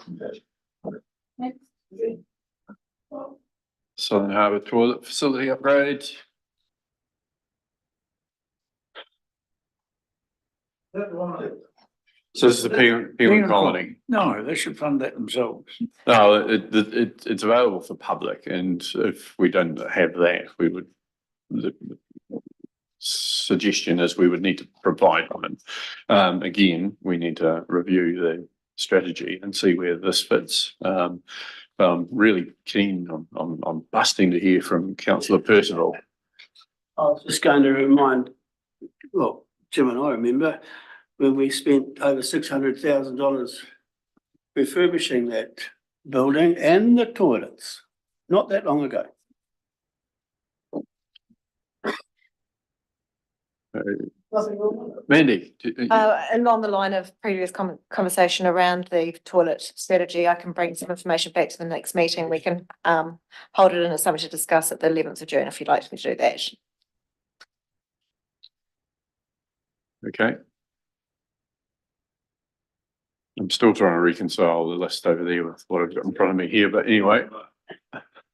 Southern Harbour toilet facility upgrade. So this is the penal colony. No, they should fund that themselves. No, it's available for public, and if we don't have that, we would, the suggestion is we would need to provide one. Again, we need to review the strategy and see where this fits. But I'm really keen on busting to hear from Councillor Percival. I was just going to remind, well, Jim and I remember when we spent over $600,000 refurbishing that building and the toilets, not that long ago. Mandy. And on the line of previous conversation around the toilet strategy, I can bring some information back to the next meeting. We can hold it in as something to discuss at the 11th of June if you'd like me to do that. Okay. I'm still trying to reconcile the list over there with what I've got in front of me here, but anyway.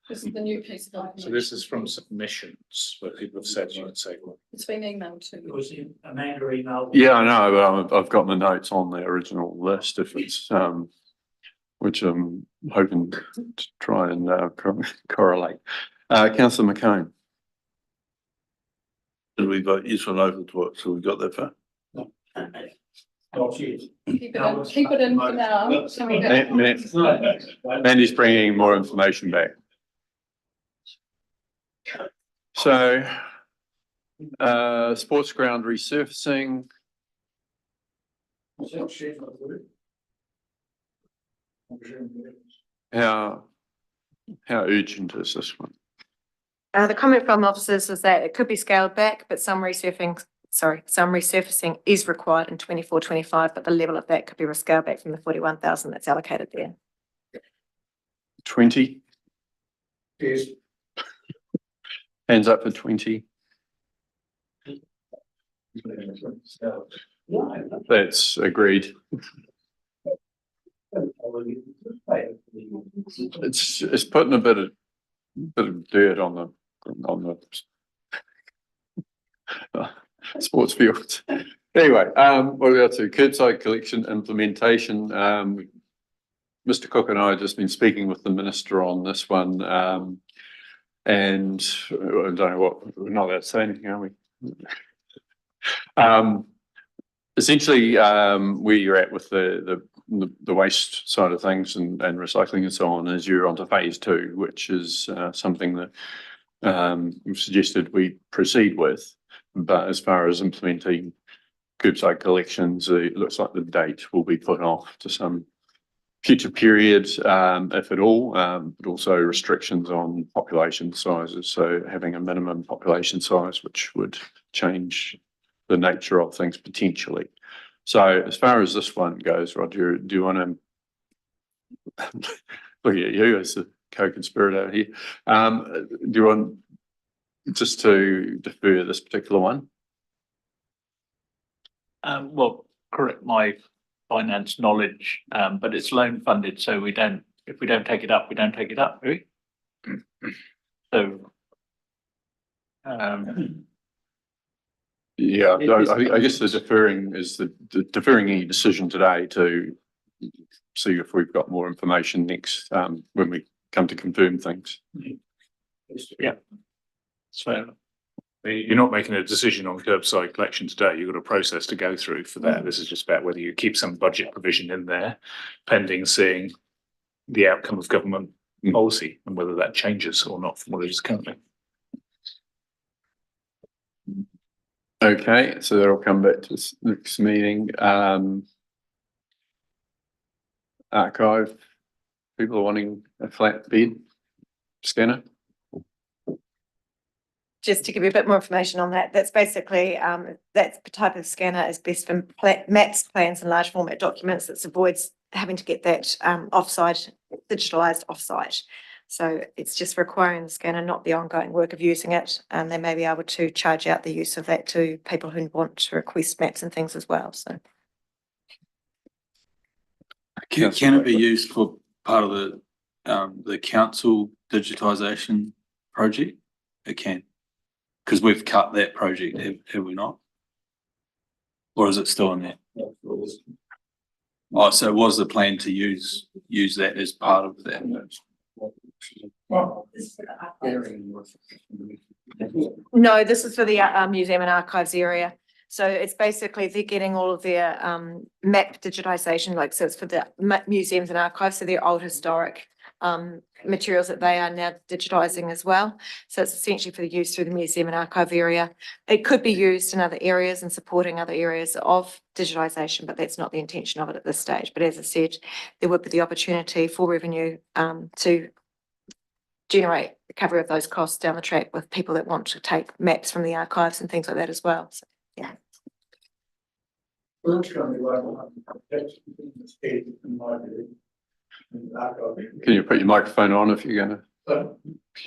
This is the new piece of. So this is from submissions, but people have said you would say, well, It's been emailed to. It was Amanda emailed. Yeah, I know, but I've got my notes on the original list if it's, which I'm hoping to try and correlate. Councillor McCone. Did we vote yes or no for the toilet? So we got that far? Keep it in for now. Mandy's bringing more information back. So, sports ground resurfacing. How urgent is this one? The comment from officers is that it could be scaled back, but some resurfacing is required in 24-25, but the level of that could be scaled back from the 41,000 that's allocated there. 20? Yes. Hands up for 20. That's agreed. It's putting a bit of dirt on the sports fields. Anyway, what are we up to? Curbside collection implementation. Mr. Cook and I have just been speaking with the minister on this one. And I don't know what, we're not allowed to say anything, are we? Essentially, where you're at with the waste side of things and recycling and so on is you're onto phase 2, which is something that we've suggested we proceed with. But as far as implementing curbside collections, it looks like the date will be put off to some future period, if at all, but also restrictions on population sizes. So having a minimum population size, which would change the nature of things potentially. So as far as this one goes, Roger, do you want to look at you as the co-conspirator here? Do you want just to defer this particular one? Well, correct my finance knowledge, but it's loan funded, so if we don't take it up, we don't take it up, do we? So, yeah, I guess the deferring is the deferring any decision today to see if we've got more information next, when we come to confirm things. yeah. So, you're not making a decision on curbside collection today. You've got a process to go through for that. This is just about whether you keep some budget provision in there, pending seeing the outcome of government policy and whether that changes or not from what it is currently. Okay, so that'll come back to this next meeting. Archive, people are wanting a flat bed scanner. Just to give you a bit more information on that, that's basically, that type of scanner is best for maps, plans and large format documents. That avoids having to get that offsite, digitalised offsite. So it's just requiring the scanner, not the ongoing work of using it. And they may be able to charge out the use of that to people who want to request maps and things as well, so. Can it be used for part of the council digitisation project? It can, because we've cut that project, have we not? Or is it still in there? Oh, so was the plan to use that as part of that? No, this is for the museum and archives area. So it's basically they're getting all of their map digitisation, like, so it's for the museums and archives, so their old historic materials that they are now digitising as well. So it's essentially for the use through the museum and archive area. It could be used in other areas and supporting other areas of digitisation, but that's not the intention of it at this stage. But as I said, there would be the opportunity for revenue to generate recovery of those costs down the track with people that want to take maps from the archives and things like that as well. So, yeah. Can you put your microphone on if you're going to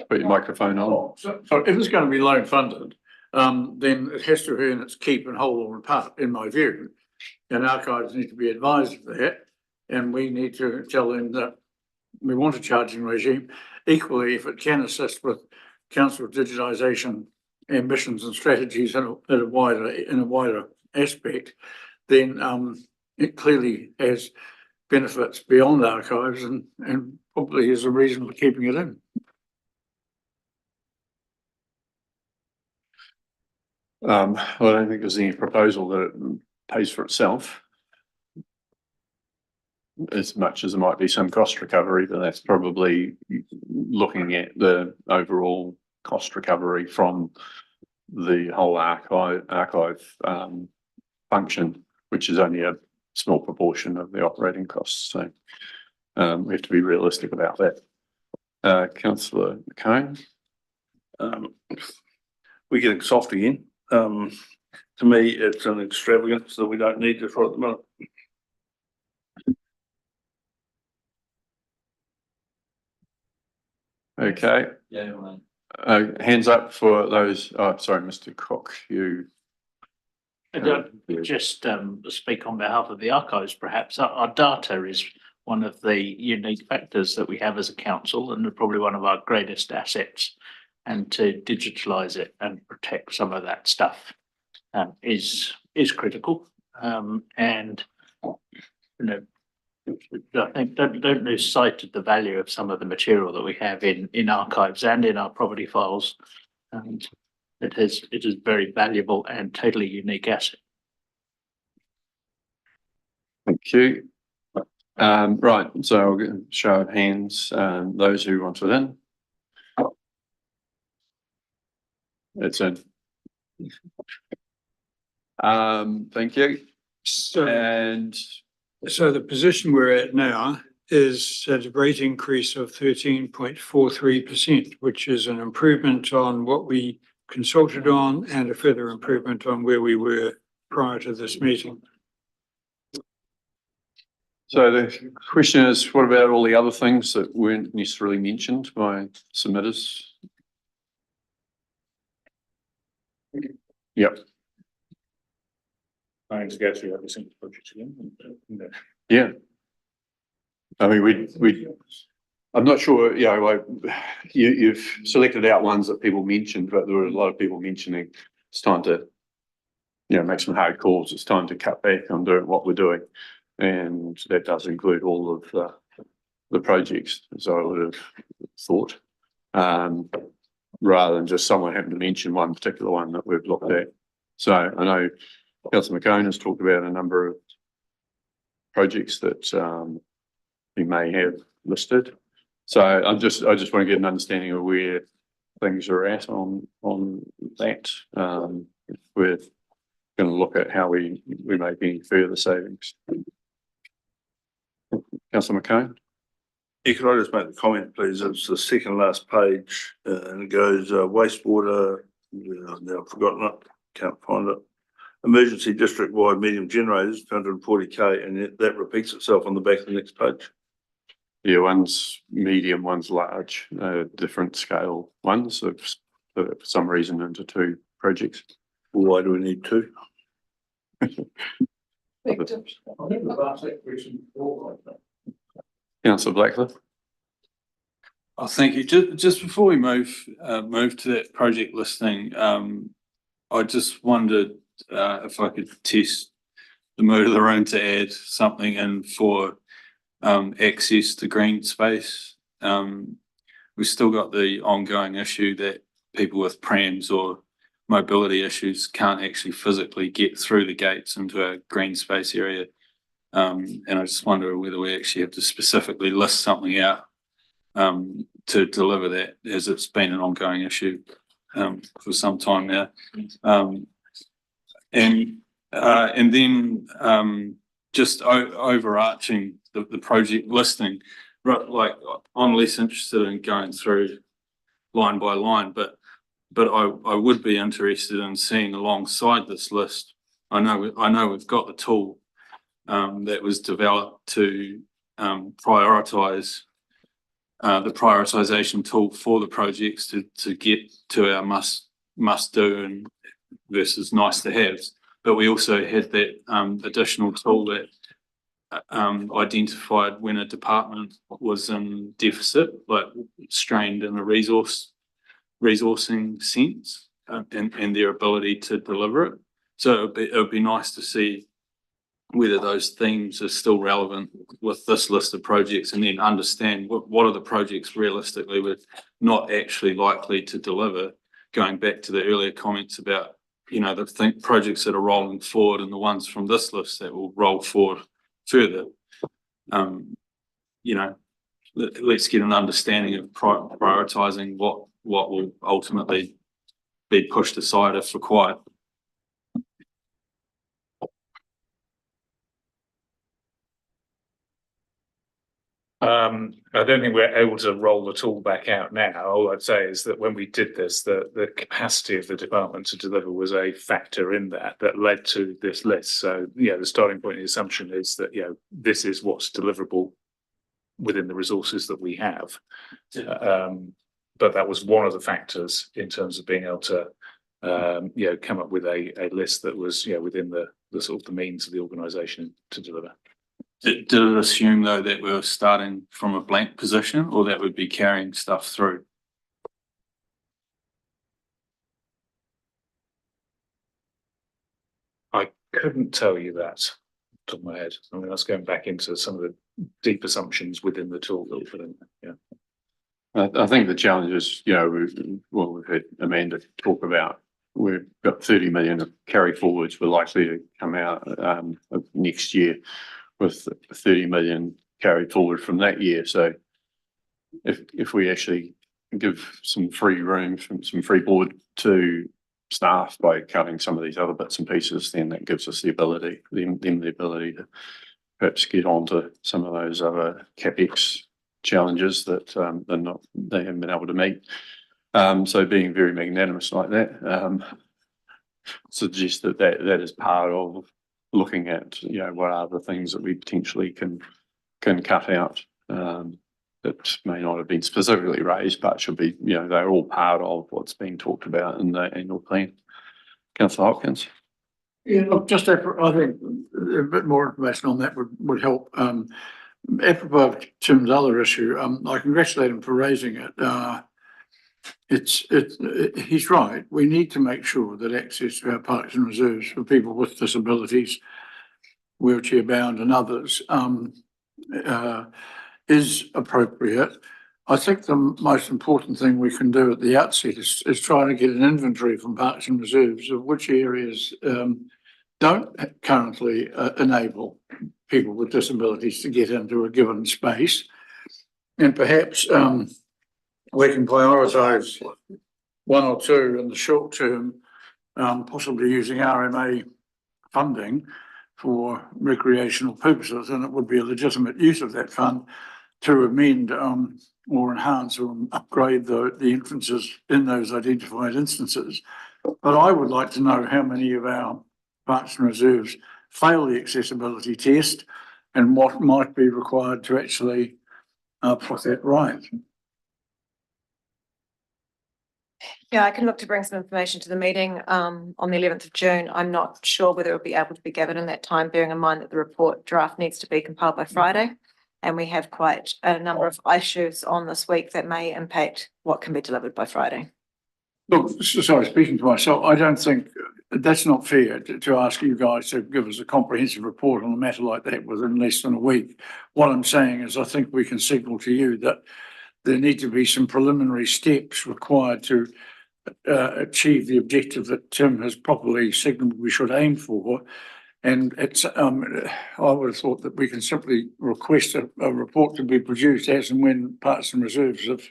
put your microphone on? So if it's going to be loan funded, then it has to earn its keep and whole or in part, in my view. And archives need to be advised of that. And we need to tell them that we want a charging regime. Equally, if it can assist with council digitisation ambitions and strategies in a wider aspect, then it clearly has benefits beyond archives and probably is a reason for keeping it in. Well, I don't think there's any proposal that it pays for itself, as much as there might be some cost recovery, but that's probably looking at the overall cost recovery from the whole archive function, which is only a small proportion of the operating costs. So we have to be realistic about that. Councillor McCone. We're getting soft again. To me, it's an extravagance that we don't need just right at the minute. Okay. Hands up for those. Oh, sorry, Mr. Cook, you. Just speak on behalf of the archives, perhaps. Our data is one of the unique factors that we have as a council and probably one of our greatest assets. And to digitalise it and protect some of that stuff is critical. And you know, I think don't lose sight of the value of some of the material that we have in archives and in our property files. And it is very valuable and totally unique asset. Thank you. Right, so I'll get a show of hands. Those who want it in. It's in. Thank you. So The position we're at now is at a rate increase of 13.43%, which is an improvement on what we consulted on and a further improvement on where we were prior to this meeting. So the question is, what about all the other things that weren't necessarily mentioned by submitters? Yep. Trying to go through every single project again. Yeah. I mean, I'm not sure, you've selected out ones that people mentioned, but there were a lot of people mentioning it's time to, make some hard calls. It's time to cut back on doing what we're doing. And that does include all of the projects, as I would have thought, rather than just someone having to mention one particular one that we've looked at. So I know Councillor McCone has talked about a number of projects that we may have listed. So I just want to get an understanding of where things are at on that. If we're going to look at how we make any further savings. Councillor McCone. Yeah, could I just make the comment, please? It's the second last page, and it goes wastewater. Now I've forgotten it. Can't find it. Emergency district-wide medium generators, 240k, and that repeats itself on the back of the next page. Yeah, one's medium, one's large, different scale ones of for some reason into two projects. Why do we need two? Councillor Blackcliffe. Oh, thank you. Just before we move to that project listing, I just wondered if I could test the mood of the room to add something in for access to green space. We've still got the ongoing issue that people with prams or mobility issues can't actually physically get through the gates into a green space area. And I just wonder whether we actually have to specifically list something out to deliver that, as it's been an ongoing issue for some time now. And then just overarching the project listing, right, like I'm less interested in going through line by line, but I would be interested in seeing alongside this list. I know we've got the tool that was developed to prioritize the prioritization tool for the projects to get to our must do and versus nice to haves. But we also had that additional tool that identified when a department was in deficit, like strained in a resourcing sense, and their ability to deliver it. So it would be nice to see whether those themes are still relevant with this list of projects, and then understand what are the projects realistically we're not actually likely to deliver, going back to the earlier comments about, you know, the projects that are rolling forward and the ones from this list that will roll forward further. You know, let's get an understanding of prioritizing what will ultimately be pushed aside if required. I don't think we're able to roll the tool back out now. All I'd say is that when we did this, the capacity of the department to deliver was a factor in that led to this list. So, yeah, the starting point, the assumption is that, you know, this is what's deliverable within the resources that we have. But that was one of the factors in terms of being able to, you know, come up with a list that was, you know, within the sort of the means of the organisation to deliver. Did it assume, though, that we were starting from a blank position, or that we'd be carrying stuff through? I couldn't tell you that off the top of my head. I mean, that's going back into some of the deep assumptions within the tool that we put in there. Yeah. I think the challenge is, you know, we've had Amanda talk about, we've got 30 million of carry forwards. We're likely to come out of next year with 30 million carried forward from that year. So if we actually give some free room, some free board to staff by cutting some of these other bits and pieces, then that gives us the ability, them the ability to perhaps get onto some of those other CapEx challenges that they haven't been able to meet. So being very magnanimous like that suggests that is part of looking at, you know, what are the things that we potentially can cut out that may not have been specifically raised, but should be, you know, they're all part of what's being talked about in the annual plan. Councillor Hopkins. Yeah, look, just I think a bit more information on that would help. Apropos of Tim's other issue, I congratulate him for raising it. He's right. We need to make sure that access to our parks and reserves for people with disabilities, wheelchair bound and others, is appropriate. I think the most important thing we can do at the outset is try to get an inventory from parks and reserves of which areas don't currently enable people with disabilities to get into a given space, And perhaps, we can prioritise one or two in the short term, possibly using RMA funding for recreational purposes, and it would be a legitimate use of that fund to amend, or enhance or upgrade the entrances in those identified instances. But I would like to know how many of our parks and reserves fail the accessibility test and what might be required to actually put that right. Yeah, I can look to bring some information to the meeting on the 11th of June. I'm not sure whether it'll be able to be gathered in that time, bearing in mind that the report draft needs to be compiled by Friday. And we have quite a number of issues on this week that may impact what can be delivered by Friday. Look, sorry, speaking to myself, I don't think that's not fair to ask you guys to give us a comprehensive report on a matter like that within less than a week. What I'm saying is I think we can signal to you that there need to be some preliminary steps required to achieve the objective that Tim has properly signalled we should aim for. And it's, I would have thought that we can simply request a report to be produced as and when Parks and Reserves have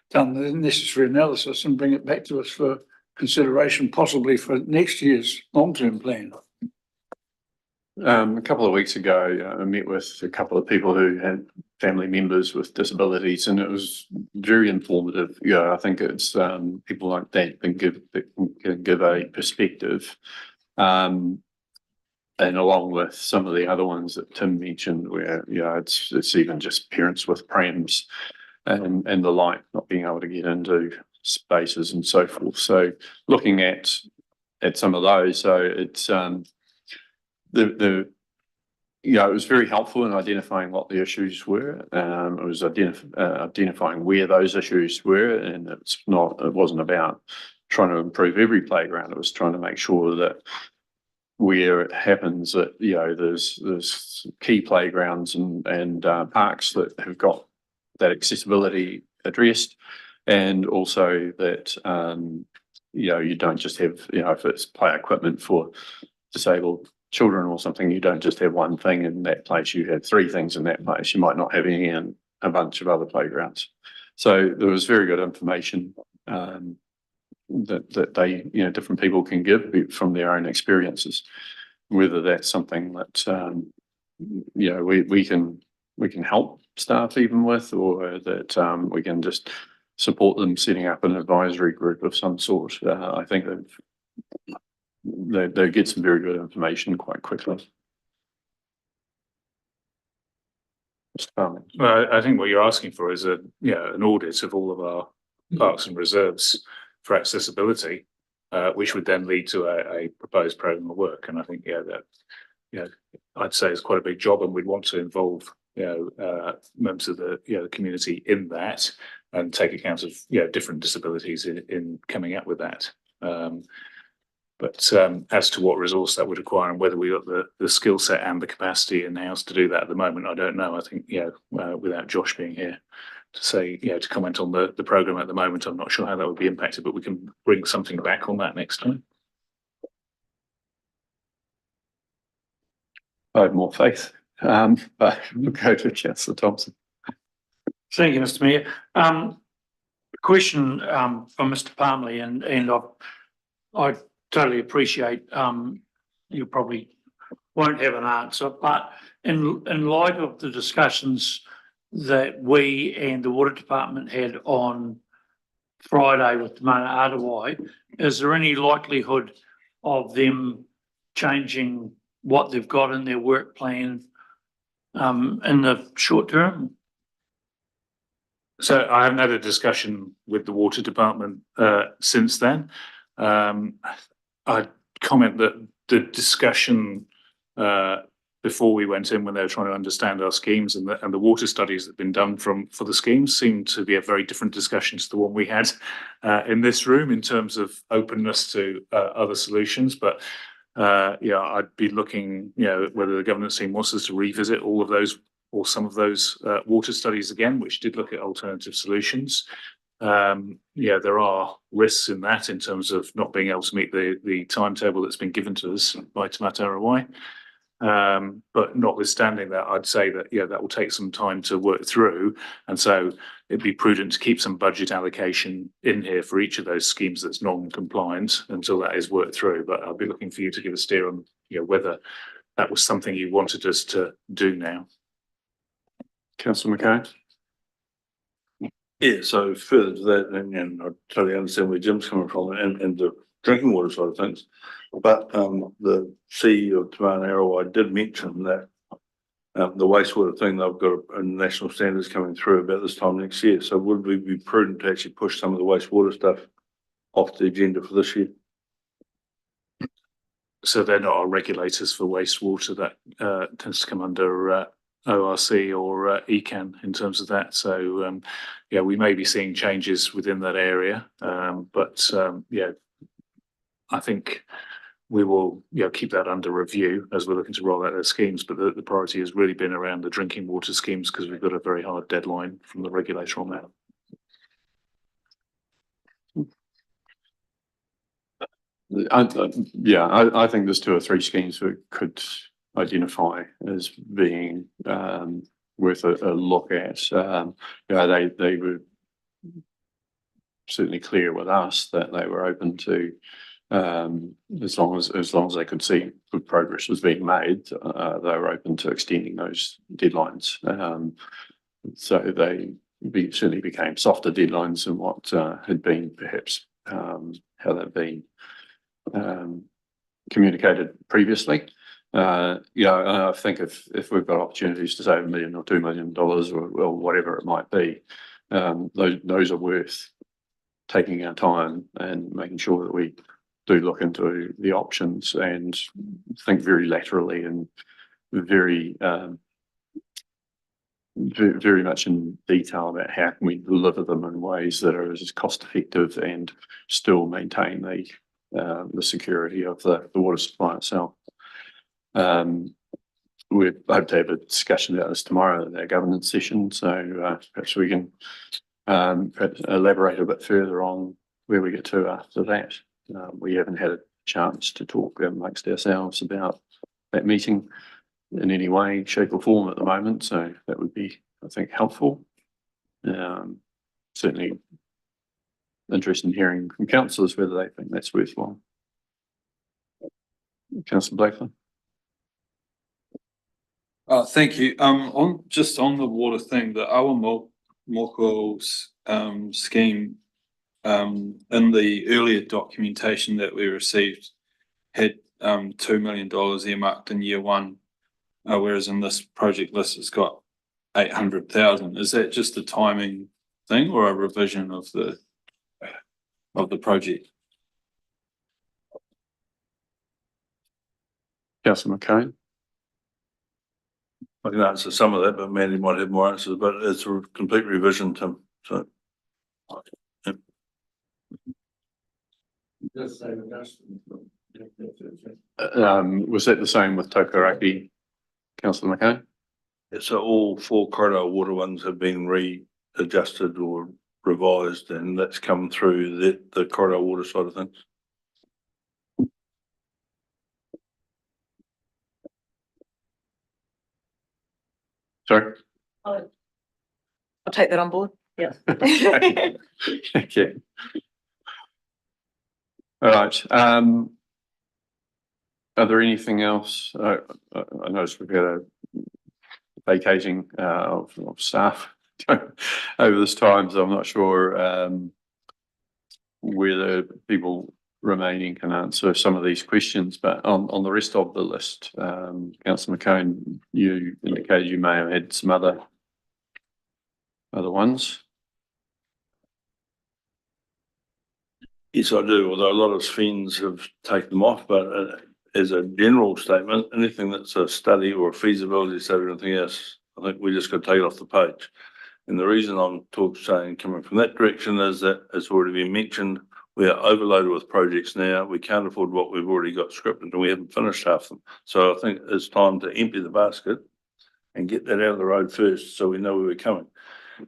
done the necessary analysis and bring it back to us for consideration, possibly for next year's long-term plan. A couple of weeks ago, I met with a couple of people who had family members with disabilities, and it was very informative. Yeah, I think it's people like that can give a perspective. And along with some of the other ones that Tim mentioned, where it's even just parents with prams and the like not being able to get into spaces and so forth. So looking at some of those, so it's it was very helpful in identifying what the issues were. It was identifying where those issues were, and it wasn't about trying to improve every playground. It was trying to make sure that where it happens that there's key playgrounds and parks that have got that accessibility addressed, and also that you don't just have if it's play equipment for disabled children or something, you don't just have one thing in that place, you have three things in that place. You might not have any in a bunch of other playgrounds. So there was very good information that they, different people can give from their own experiences, whether that's something that, we can help staff even with, or that we can just support them setting up an advisory group of some sort. I think they get some very good information quite quickly. Well, I think what you're asking for is an audit of all of our parks and reserves for accessibility, which would then lead to a proposed program of work. And I think, I'd say it's quite a big job, and we'd want to involve, members of the community in that, and take account of, different disabilities in coming up with that. But as to what resource that would require and whether we got the skill set and the capacity in house to do that at the moment, I don't know. I think, without Josh being here to say, to comment on the programme at the moment, I'm not sure how that would be impacted, but we can bring something back on that next time. I have more faith, but we'll go to Chancellor Thompson. Thank you, Mr. Mayor. Question from Mr. Palmley, and I totally appreciate you probably won't have an answer, but in light of the discussions that we and the Water Department had on Friday with Te Mana Atawai, is there any likelihood of them changing what they've got in their work plan in the short term? So I haven't had a discussion with the Water Department since then. I'd comment that the discussion before we went in, when they were trying to understand our schemes and the water studies that have been done for the schemes, seemed to be a very different discussion to the one we had in this room in terms of openness to other solutions. But I'd be looking, whether the governance team wants us to revisit all of those or some of those water studies again, which did look at alternative solutions. There are risks in that in terms of not being able to meet the timetable that's been given to us by Te Mana Atawai. But notwithstanding that, I'd say that, yeah, that will take some time to work through. And so it'd be prudent to keep some budget allocation in here for each of those schemes that's non-compliant until that is worked through. But I'll be looking for you to give a steer on, whether that was something you wanted us to do now. Councillor McCann. Yeah, so further to that, and I totally understand where Jim's coming from and the drinking water side of things. But the CEO of Tamana Arroweye did mention that the wastewater thing, they've got a national standards coming through about this time next year. So would we be prudent to actually push some of the wastewater stuff off the agenda for this year? So they're not our regulators for wastewater. That tends to come under ORC or ECAN in terms of that. So yeah, we may be seeing changes within that area, but yeah, I think we will keep that under review as we're looking to roll out those schemes. But the priority has really been around the drinking water schemes because we've got a very hard deadline from the regulator on that. I think there's 2 or 3 schemes we could identify as being worth a look at. They were certainly clear with us that they were open to, as long as they could see good progress was being made, they were open to extending those deadlines. So they certainly became softer deadlines than what had been perhaps how they've been communicated previously. I think if we've got opportunities to save $1 million or $2 million or whatever it might be, those are worth taking our time and making sure that we do look into the options and think very laterally and very much in detail about how can we deliver them in ways that are as cost effective and still maintain the security of the water supply itself. We hope to have a discussion about this tomorrow at our governance session, so perhaps we can perhaps elaborate a bit further on where we get to after that. We haven't had a chance to talk amongst ourselves about that meeting in any way, shape or form at the moment, so that would be, I think, helpful. Certainly interested in hearing from councillors whether they think that's worthwhile. Councillor Blackland. Thank you. On the water thing, the Awamokos scheme, in the earlier documentation that we received had $2 million earmarked in year 1, whereas in this project list it's got 800,000. Is that just a timing thing or a revision of the project? Councillor McCain. I can answer some of that, but Mandy might have more answers, but it's a complete revision, Tim. So yep. Was that the same with Tokaraki, Councillor McCain? Yeah, so all 4 corridor water ones have been readjusted or revised, and that's come through the corridor water side of things. Sorry? I'll take that on board. Yeah. Okay. All right. Are there anything else? I noticed we've got a vacating of staff over this time, so I'm not sure whether people remaining can answer some of these questions, but on the rest of the list, Councillor McCone, you indicated you may have had some other ones. Yes, I do, although a lot of Sven's have taken them off, but as a general statement, anything that's a study or a feasibility study or anything else, I think we just got to take it off the page. And the reason I'm saying coming from that direction is that it's already been mentioned, we are overloaded with projects now. We can't afford what we've already got scripted and we haven't finished half of them. So I think it's time to empty the basket and get that out of the road first so we know where we're coming.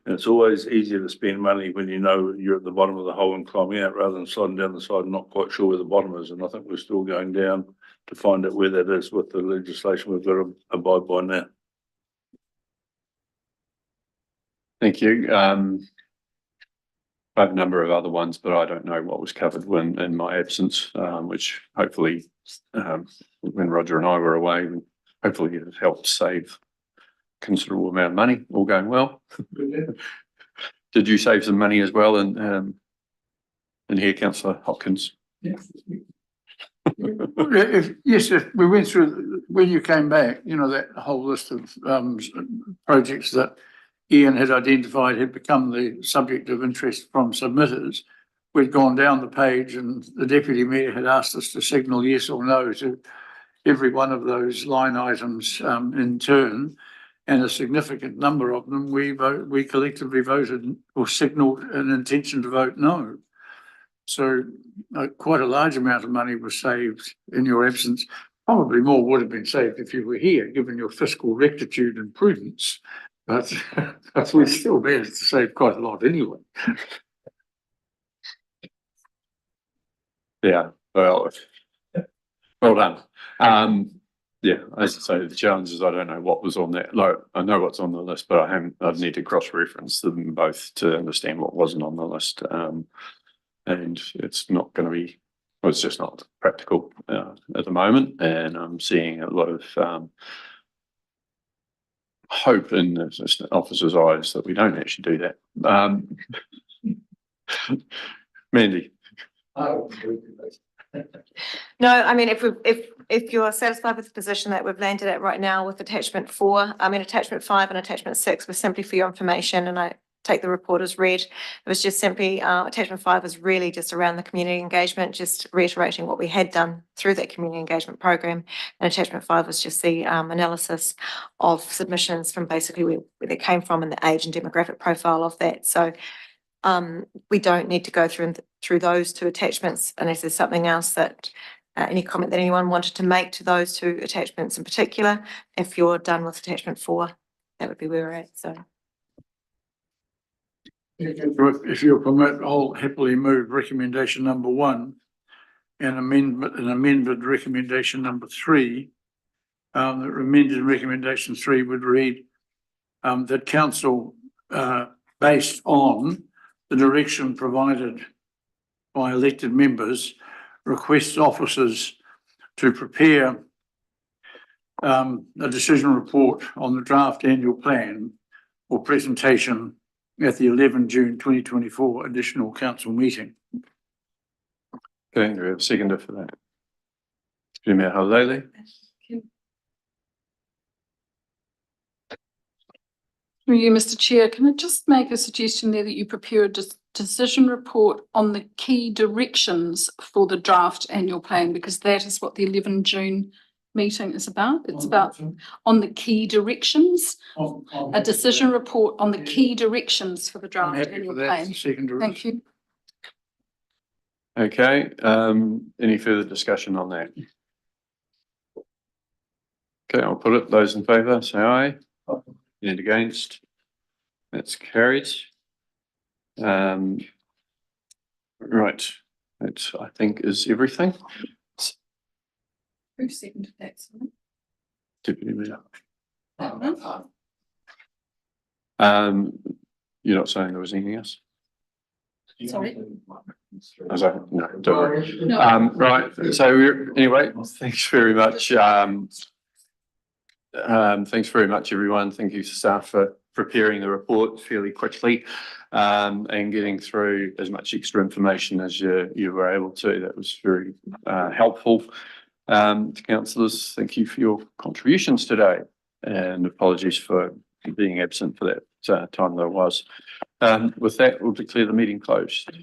And it's always easier to spend money when you know you're at the bottom of the hole and climbing out rather than sliding down the side and not quite sure where the bottom is. And I think we're still going down to find out where that is with the legislation we've got to abide by now. Thank you. I have a number of other ones, but I don't know what was covered when in my absence, which hopefully, when Roger and I were away, hopefully it helped save considerable amount of money, all going well. Did you save some money as well in here, Councillor Hopkins? Yes, if we went through, when you came back, you know, that whole list of projects that Ian had identified had become the subject of interest from submitters. We'd gone down the page and the deputy mayor had asked us to signal yes or no to every one of those line items in turn. And a significant number of them, we collectively voted or signalled an intention to vote no. So quite a large amount of money was saved in your absence. Probably more would have been saved if you were here, given your fiscal rectitude and prudence. But we still managed to save quite a lot anyway. Yeah, well done. Yeah, as I say, the challenge is I don't know what was on that. Like, I know what's on the list, but I'd need to cross-reference them both to understand what wasn't on the list. And it's not going to be, well, it's just not practical at the moment. And I'm seeing a lot of hope in the assistant officer's eyes that we don't actually do that. Mandy. No, I mean, if you're satisfied with the position that we've landed at right now with attachment 4, I mean, attachment 5 and attachment 6 was simply for your information, and I take the report as read. It was just simply, attachment 5 was really just around the community engagement, just reiterating what we had done through that community engagement program. And attachment 5 was just the analysis of submissions from basically where they came from and the age and demographic profile of that. So we don't need to go through those 2 attachments unless there's something else that any comment that anyone wanted to make to those 2 attachments in particular. If you're done with attachment 4, that would be where we're at. So. If you'll permit, I'll happily move recommendation number 1 and amended recommendation number 3. The amended recommendation 3 would read that council, based on the direction provided by elected members, requests officers to prepare a decision report on the draft annual plan for presentation at the 11 June 2024 additional council meeting. Okay, do we have a seconder for that? Premier Halele. Through you, Mr. Chair, can I just make a suggestion there that you prepare a decision report on the key directions for the draft annual plan, because that is what the 11 June meeting is about. It's about on the key directions, a decision report on the key directions for the draft annual plan. Thank you. Okay, any further discussion on that? Okay, I'll put it. Those in favour, say aye. And against? That's carried. Right, that I think is everything. Who seconded that? Deputy Mayor. You're not saying there was anything else? Sorry. No, don't worry. No. Right, so anyway, thanks very much. Thanks very much, everyone. Thank you, staff, for preparing the report fairly quickly and getting through as much extra information as you were able to. That was very helpful. To councillors, thank you for your contributions today, and apologies for being absent for that time there was. With that, we'll declare the meeting closed.